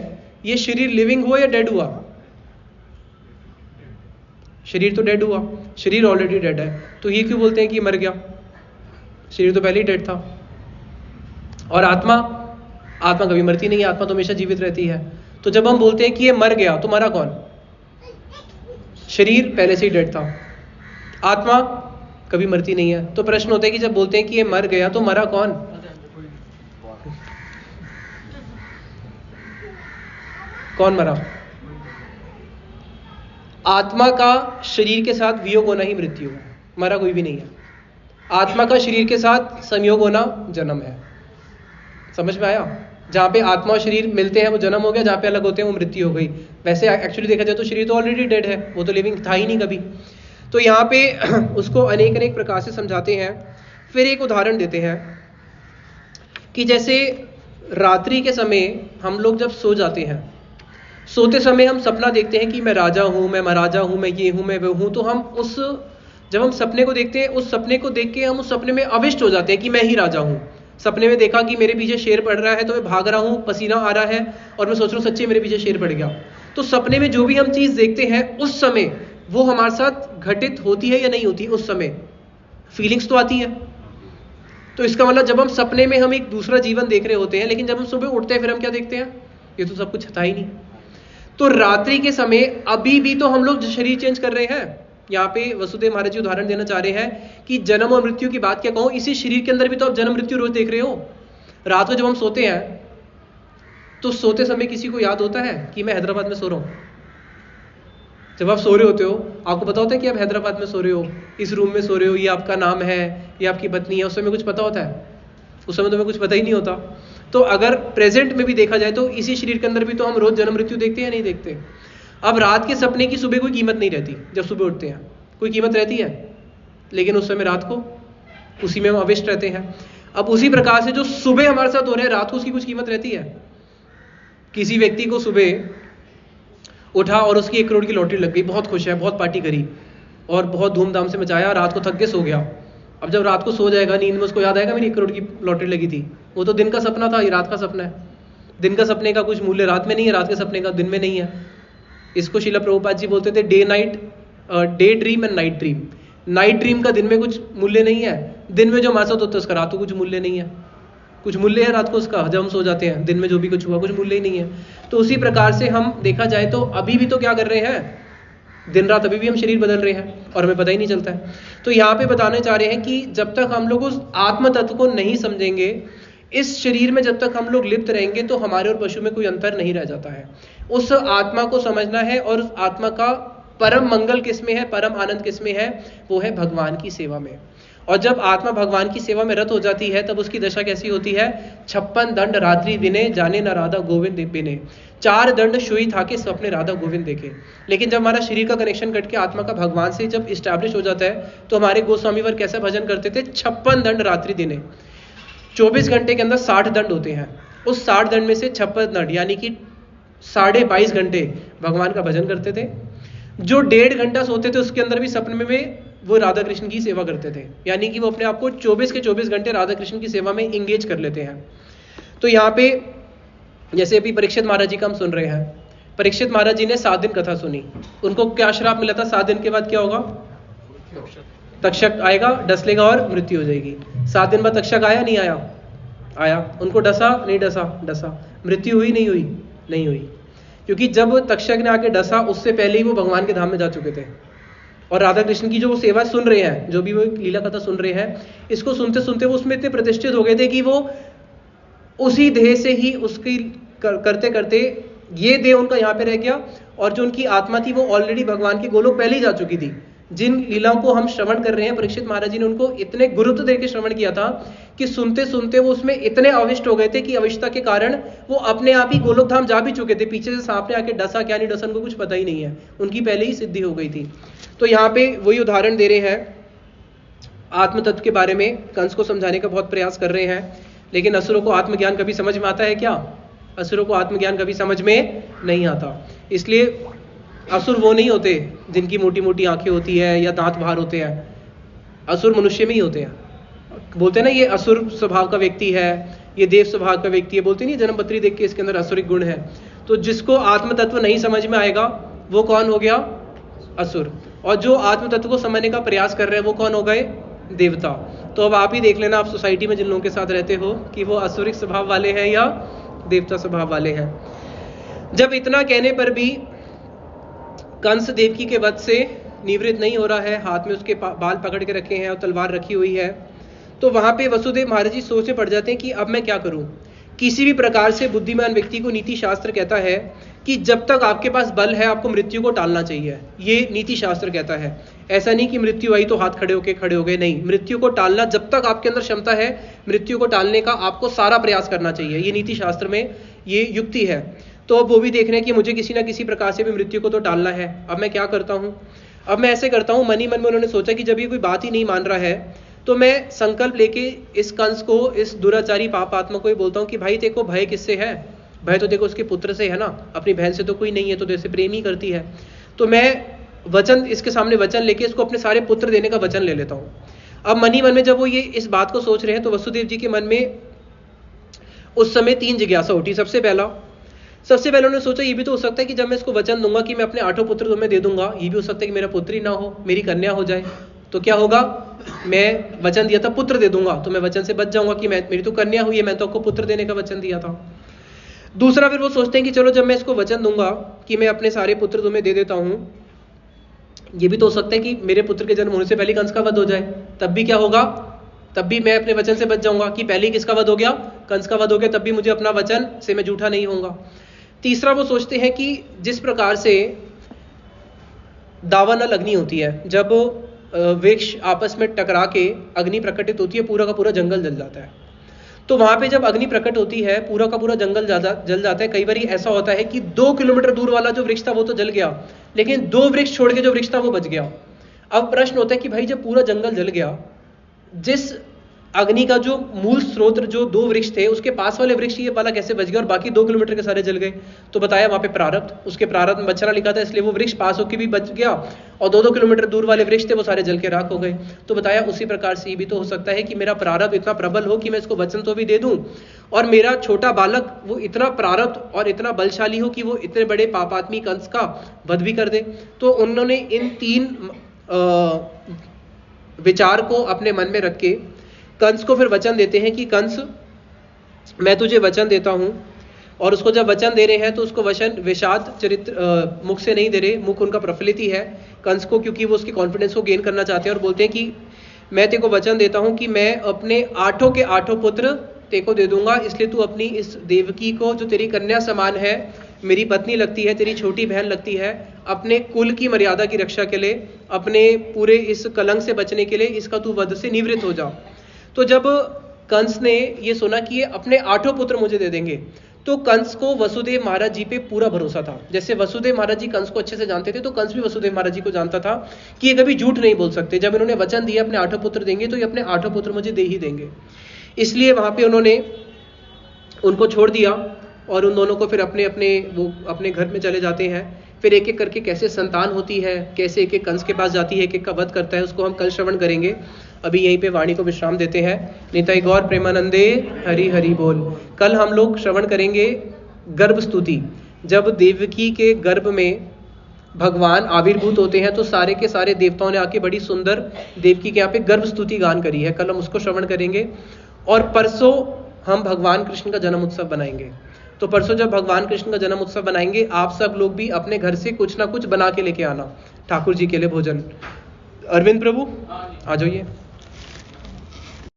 ये शरीर लिविंग हुआ या डेड हुआ? शरीर तो डेड हुआ, शरीर ऑलरेडी डेड है, तो ये क्यों बोलते हैं कि मर गया? शरीर तो पहले ही डेड था। और आत्मा कभी मरती नहीं है, आत्मा तो हमेशा जीवित रहती है। तो जब हम बोलते हैं कि ये मर गया, तो मरा कौन? शरीर पहले से ही डेड था, आत्मा कभी मरती नहीं है। तो प्रश्न होता है कि जब बोलते हैं कि ये मर गया, तो मरा कौन? कौन मरा? आत्मा का शरीर के साथ वियोग होना ही मृत्यु है, मरा कोई भी नहीं है। आत्मा का शरीर के साथ संयोग होना जन्म है। समझ में आया? जहां पे आत्मा और शरीर मिलते हैं वो जन्म हो गया, जहां पे अलग होते हैं वो मृत्यु हो गई। वैसे एक्चुअली देखा जाए तो शरीर तो ऑलरेडी डेड है, वो तो लिविंग था ही नहीं कभी। तो यहाँ पे उसको अनेक अनेक प्रकार से समझाते हैं। फिर एक उदाहरण देते हैं कि जैसे रात्रि के समय हम लोग जब सो जाते हैं, सोते समय हम सपना देखते हैं कि मैं राजा हूं, मैं महाराजा हूं, मैं ये हूं, मैं वो हूं। तो हम जब हम सपने को देखते हैं, उस सपने को देख के हम उस सपने में अविष्ट हो जाते हैं कि मैं ही राजा हूं। सपने में देखा कि मेरे पीछे शेर पड़ रहा है, तो मैं भाग रहा हूं, पसीना आ रहा है और मैं सोच रहा हूं सच्चे मेरे पीछे शेर पड़ गया। तो सपने में जो भी हम चीज देखते हैं उस समय वो हमारे साथ घटित होती है या नहीं होती? उस समय फीलिंग्स तो आती है। तो इसका मतलब जब हम सपने में हम एक दूसरा जीवन देख रहे होते हैं, लेकिन जब हम सुबह उठते हैं फिर हम क्या देखते हैं? ये तो सब कुछ था ही नहीं। तो रात्रि के समय अभी भी तो हम लोग शरीर चेंज कर रहे हैं। यहाँ पे वसुदेव महाराज जी उदाहरण देना चाह रहे हैं कि जन्म और मृत्यु की बात क्या कहूं, इसी शरीर के अंदर भी तो आप जन्म मृत्यु रोज देख रहे हो। रात को जब हम सोते हैं तो सोते समय किसी को याद होता है कि मैं हैदराबाद में सो रहा हूं? जब आप सो रहे होते हो आपको पता होता है कि आप हैदराबाद में सो रहे हो, इस रूम में सो रहे हो, ये आपका नाम है, ये आपकी पत्नी है। उस समय कुछ पता होता है? उस समय तुम्हें कुछ पता ही नहीं होता। तो अगर प्रेजेंट में भी देखा जाए तो इसी शरीर के अंदर भी तो हम रोज जन्म मृत्यु देखते हैं या नहीं देखते? अब रात के सपने की सुबह कोई कीमत नहीं रहती, जब सुबह उठते हैं कोई कीमत रहती है, लेकिन उस समय रात को उसी में हम अविष्ट रहते हैं। अब उसी प्रकार से जो सुबह हमारे साथ हो रहा है रात को उसकी कुछ कीमत रहती है? किसी व्यक्ति को सुबह उठा और उसकी 1 करोड़ की लॉटरी लग गई, बहुत खुश है, बहुत पार्टी करी और बहुत धूमधाम से मचाया, रात को थक के सो गया। अब जब रात को सो जाएगा नींद में उसको याद आएगा मेरी 1 करोड़ की लॉटरी लगी थी? वो तो दिन का सपना था, ये रात का सपना है। दिन का सपने का कुछ मूल्य रात में नहीं है, रात के सपने का दिन में नहीं है। इसको श्रील प्रभुपाद जी बोलते थे day dream and night dream. Night dream का दिन में कुछ मूल्य नहीं है, दिन में जो हमारे साथ होता है उसका रात को कुछ मूल्य नहीं है। कुछ मूल्य है रात को उसका, जब हम सो जाते हैं, दिन में जो भी कुछ हुआ कुछ मूल्य ही नहीं है। तो उसी प्रकार से हम देखा जाए तो अभी भी तो क्या कर रहे हैं? दिन रात अभी भी हम शरीर बदल रहे हैं और हमें पता ही नहीं चलता है। तो यहाँ पे बताने चाह रहे हैं कि जब तक हम लोग उस आत्म तत्व को नहीं समझेंगे, इस शरीर में जब तक हम लोग लिप्त रहेंगे, तो हमारे और पशु में कोई अंतर नहीं रह जाता है। उस आत्मा को समझना है और उस आत्मा का परम मंगल किसमें है, परम आनंद किसमें है? वो है भगवान की सेवा में। और जब आत्मा भगवान की सेवा में रत हो जाती है तब उसकी दशा कैसी होती है? 56 दंड रात्रि दिने, जाने न राधा गोविंद बिने। 4 दंड सोई था के स्वप्ने राधा गोविंद देखे। लेकिन जब हमारा शरीर का कनेक्शन कट के आत्मा का भगवान से जब इस्टेब्लिश हो जाता है, तो हमारे गोस्वामीवर कैसा भजन करते थे? 56 दंड रात्रि दिने, 24 घंटे के अंदर 60 दंड होते हैं। उस 60 दंड में से 56 दंड यानी कि 22.5 घंटे भगवान का भजन करते थे। जो 1.5 घंटा सोते थे उसके अंदर भी सपने में वो राधा कृष्ण की सेवा करते थे, यानी कि वो अपने आप को 24 के 24 घंटे राधा कृष्ण की सेवा में इंगेज कर लेते हैं। तो यहाँ पे जैसे अभी परीक्षित महाराज जी का हम सुन रहे हैं, परीक्षित महाराज जी ने 7 दिन कथा सुनी, उनको क्या श्राप मिला था? 7 दिन के बाद क्या होगा? तक्षक आएगा, डस लेगा और मृत्यु हो जाएगी। 7 दिन बाद तक्षक आया नहीं आया? आया। उनको डसा नहीं डसा? डसा। मृत्यु हुई नहीं हुई? नहीं हुई, क्योंकि जब तक्षक ने आके डसा उससे पहले ही वो भगवान के धाम में जा चुके थे। और राधा कृष्ण की जो वो सेवा सुन रहे हैं, जो भी वो लीला कथा सुन रहे हैं, इसको सुनते सुनते वो उसमें इतने प्रतिष्ठित हो गए थे कि वो उसी देह से ही उसकी करते करते ये देह उनका यहाँ पे रह गया, और जो उनकी आत्मा थी वो ऑलरेडी भगवान की गोलोक पहले ही जा चुकी थी। जिन लीलाओं को हम श्रवण कर रहे हैं, परीक्षित महाराज जी ने उनको इतने गुरुत्व देकर श्रवण किया था कि सुनते सुनते वो उसमें इतने अविष्ट हो गए थे कि अविष्टता के कारण वो अपने आप ही गोलोक धाम जा भी चुके थे। पीछे से सांप ने आके डसा क्या नहीं डसा उनको कुछ पता ही नहीं है, उनकी पहले ही सिद्धि हो गई थी। तो यहाँ पे वही उदाहरण दे रहे हैं आत्म तत्व के बारे में, कंस को समझाने का बहुत प्रयास कर रहे हैं। लेकिन असुरों को आत्मज्ञान कभी समझ में आता है क्या? असुरों को आत्मज्ञान कभी समझ में नहीं आता। इसलिए असुर वो नहीं होते जिनकी मोटी मोटी आंखें होती है या दांत बाहर होते हैं, असुर मनुष्य में ही होते हैं। बोलते हैं ना ये असुर स्वभाव का व्यक्ति है, ये देव स्वभाव का व्यक्ति है, बोलते नहीं जन्म पत्री देख के इसके अंदर असुरिक गुण है। तो जिसको आत्म तत्व नहीं समझ में आएगा वो कौन हो गया? असुर। और जो आत्म तत्व को समझने का प्रयास कर रहे हैं वो कौन हो गए? देवता। तो अब आप ही देख लेना, आप सोसाइटी में जिन लोगों के साथ रहते हो कि वो असुरिक स्वभाव वाले हैं या देवता स्वभाव वाले हैं। जब इतना कहने पर भी कंस देवकी के वध से निवृत्त नहीं हो रहा है, हाथ में उसके बाल पकड़ के रखे हैं और तलवार रखी हुई है, तो वहां पे वसुदेव महाराज जी सोचने पड़ जाते हैं कि अब मैं क्या करूं। किसी भी प्रकार से बुद्धिमान व्यक्ति को नीति शास्त्र कहता है कि जब तक आपके पास बल है आपको मृत्यु को टालना चाहिए, ये नीति शास्त्र कहता है। ऐसा नहीं कि मृत्यु आई तो हाथ खड़े हो गए, नहीं, मृत्यु को टालना जब तक आपके अंदर क्षमता है मृत्यु को टालने का आपको सारा प्रयास करना चाहिए, ये नीति शास्त्र में ये युक्ति है। तो अब वो भी देख रहे हैं कि मुझे किसी ना किसी प्रकार से भी मृत्यु को तो टालना है। अब मैं क्या करता हूं? अब मैं ऐसे करता हूं, मन ही मन में उन्होंने सोचा कि जब ये कोई बात ही नहीं मान रहा है तो मैं संकल्प लेके इस कंस को, इस दुराचारी पाप आत्मा को ही बोलता हूं कि भाई देखो भय किससे है? भय तो देखो उसके पुत्र से है ना, अपनी बहन से तो कोई नहीं है, तो जैसे प्रेम ही करती है। तो मैं वचन, इसके सामने वचन लेके इसको अपने सारे पुत्र देने का वचन ले लेता हूं। अब मन ही मन में जब वो ये इस बात को सोच रहे हैं तो वसुदेव जी के मन में उस समय 3 जिज्ञासा उठी। सबसे पहले उन्होंने सोचा ये भी तो हो सकता है कि जब मैं इसको वचन दूंगा कि मैं अपने 8 पुत्र तुम्हें दे दूंगा, ये भी हो सकता है कि मेरा पुत्र ही ना हो, मेरी कन्या हो जाए, तो क्या होगा? मैं वचन दिया था पुत्र दे दूंगा तो मैं वचन से बच जाऊंगा कि मेरी तो कन्या हुई है, मैं तो आपको पुत्र देने का वचन दिया था। दूसरा फिर वो सोचते हैं कि चलो जब मैं इसको वचन दूंगा कि मैं अपने सारे पुत्र तुम्हें दे देता हूं, ये भी तो हो सकता है कि मेरे पुत्र के जन्म होने से पहले कंस का वध हो जाए, तब भी क्या होगा? तब भी मैं अपने वचन से बच जाऊंगा कि पहले ही किसका वध हो गया? कंस का वध हो गया, तब भी मुझे अपना वचन से मैं झूठा नहीं होऊंगा। तीसरा वो सोचते हैं कि जिस प्रकार से दावानल अग्नि होती है, जब वृक्ष आपस में टकरा के अग्नि प्रकटित होती है, पूरा का पूरा जंगल जल जाता है। तो वहां पे जब अग्नि प्रकट होती है पूरा का पूरा जंगल जल जाता है। कई बार ऐसा होता है कि 2 किलोमीटर दूर वाला जो वृक्ष था वो तो जल गया, लेकिन 2 वृक्ष छोड़ के जो वृक्ष था वो बच गया। अब प्रश्न होता है कि भाई जब पूरा जंगल जल गया, जिस अग्नि का जो मूल स्रोत जो 2 वृक्ष थे उसके पास वाले वृक्ष ये वाला कैसे बच गया और बाकी 2 किलोमीटर के सारे जल गए? तो बताया वहां पे प्रारब्ध, उसके प्रारब्ध में बचना लिखा था, इसलिए वो वृक्ष पास होकर भी बच गया और 2-2 किलोमीटर दूर वाले वृक्ष थे वो सारे जल के राख हो गए। तो बताया उसी प्रकार से ये भी तो हो सकता है कि मेरा प्रारब्ध इतना प्रबल हो कि मैं इसको वचन तो भी दे दूं और मेरा छोटा बालक वो इतना प्रारब्ध और इतना बलशाली हो कि वो इतने बड़े पापात्मी कंस का वध भी कर दे। तो उन्होंने इन 3 विचार को अपने मन में रख के कंस को फिर वचन देते हैं कि कंस मैं तुझे वचन देता हूं। और उसको जब वचन दे रहे हैं तो उसको वचन विषाद चरित्र मुख से नहीं दे रहे, मुख उनका प्रफुल्लित ही है कंस को, क्योंकि वो उसके कॉन्फिडेंस को गेन करना चाहते हैं और बोलते हैं कि मैं तेरे को वचन देता हूं कि मैं अपने 8 के 8 पुत्र तेरे को दे दूंगा, इसलिए तू अपनी इस देवकी को जो तेरी कन्या समान है, मेरी पत्नी लगती है, तेरी छोटी बहन लगती है, अपने कुल की मर्यादा की रक्षा के लिए, अपने पूरे इस कलंक से बचने के लिए इसका तू वध से निवृत्त हो जा। तो जब कंस ने ये सुना कि ये अपने 8 पुत्र मुझे दे देंगे, तो कंस को वसुदेव महाराज जी पे पूरा भरोसा था। जैसे वसुदेव महाराज जी कंस को अच्छे से जानते थे, तो कंस भी वसुदेव महाराज जी को जानता था कि ये कभी झूठ नहीं बोल सकते। जब इन्होंने वचन दिया अपने 8 पुत्र देंगे तो ये अपने 8 पुत्र मुझे दे ही देंगे। इसलिए वहां पे उन्होंने उनको छोड़ दिया और उन दोनों को फिर अपने घर में चले जाते हैं। फिर एक एक करके कैसे संतान होती है, कैसे एक एक कंस के पास जाती है, एक एक का वध करता है, उसको हम कल श्रवण करेंगे। अभी यहीं पे वाणी को विश्राम देते हैं। निताई गौर प्रेमानंदे हरि हरि बोल। कल हम लोग श्रवण करेंगे गर्भ स्तुति। जब देवकी के गर्भ में भगवान आविर्भूत होते हैं तो सारे के सारे देवताओं ने आके बड़ी सुंदर देवकी के यहाँ पे गर्भ स्तुति गान करी है। कल हम उसको श्रवण करेंगे और परसों हम भगवान कृष्ण का जन्म उत्सव बनाएंगे। तो परसों जब भगवान कृष्ण का जन्म उत्सव बनाएंगे, आप सब लोग भी अपने घर से कुछ ना कुछ बना के लेके आना ठाकुर जी के लिए भोजन। अरविंद प्रभु आ जाइए।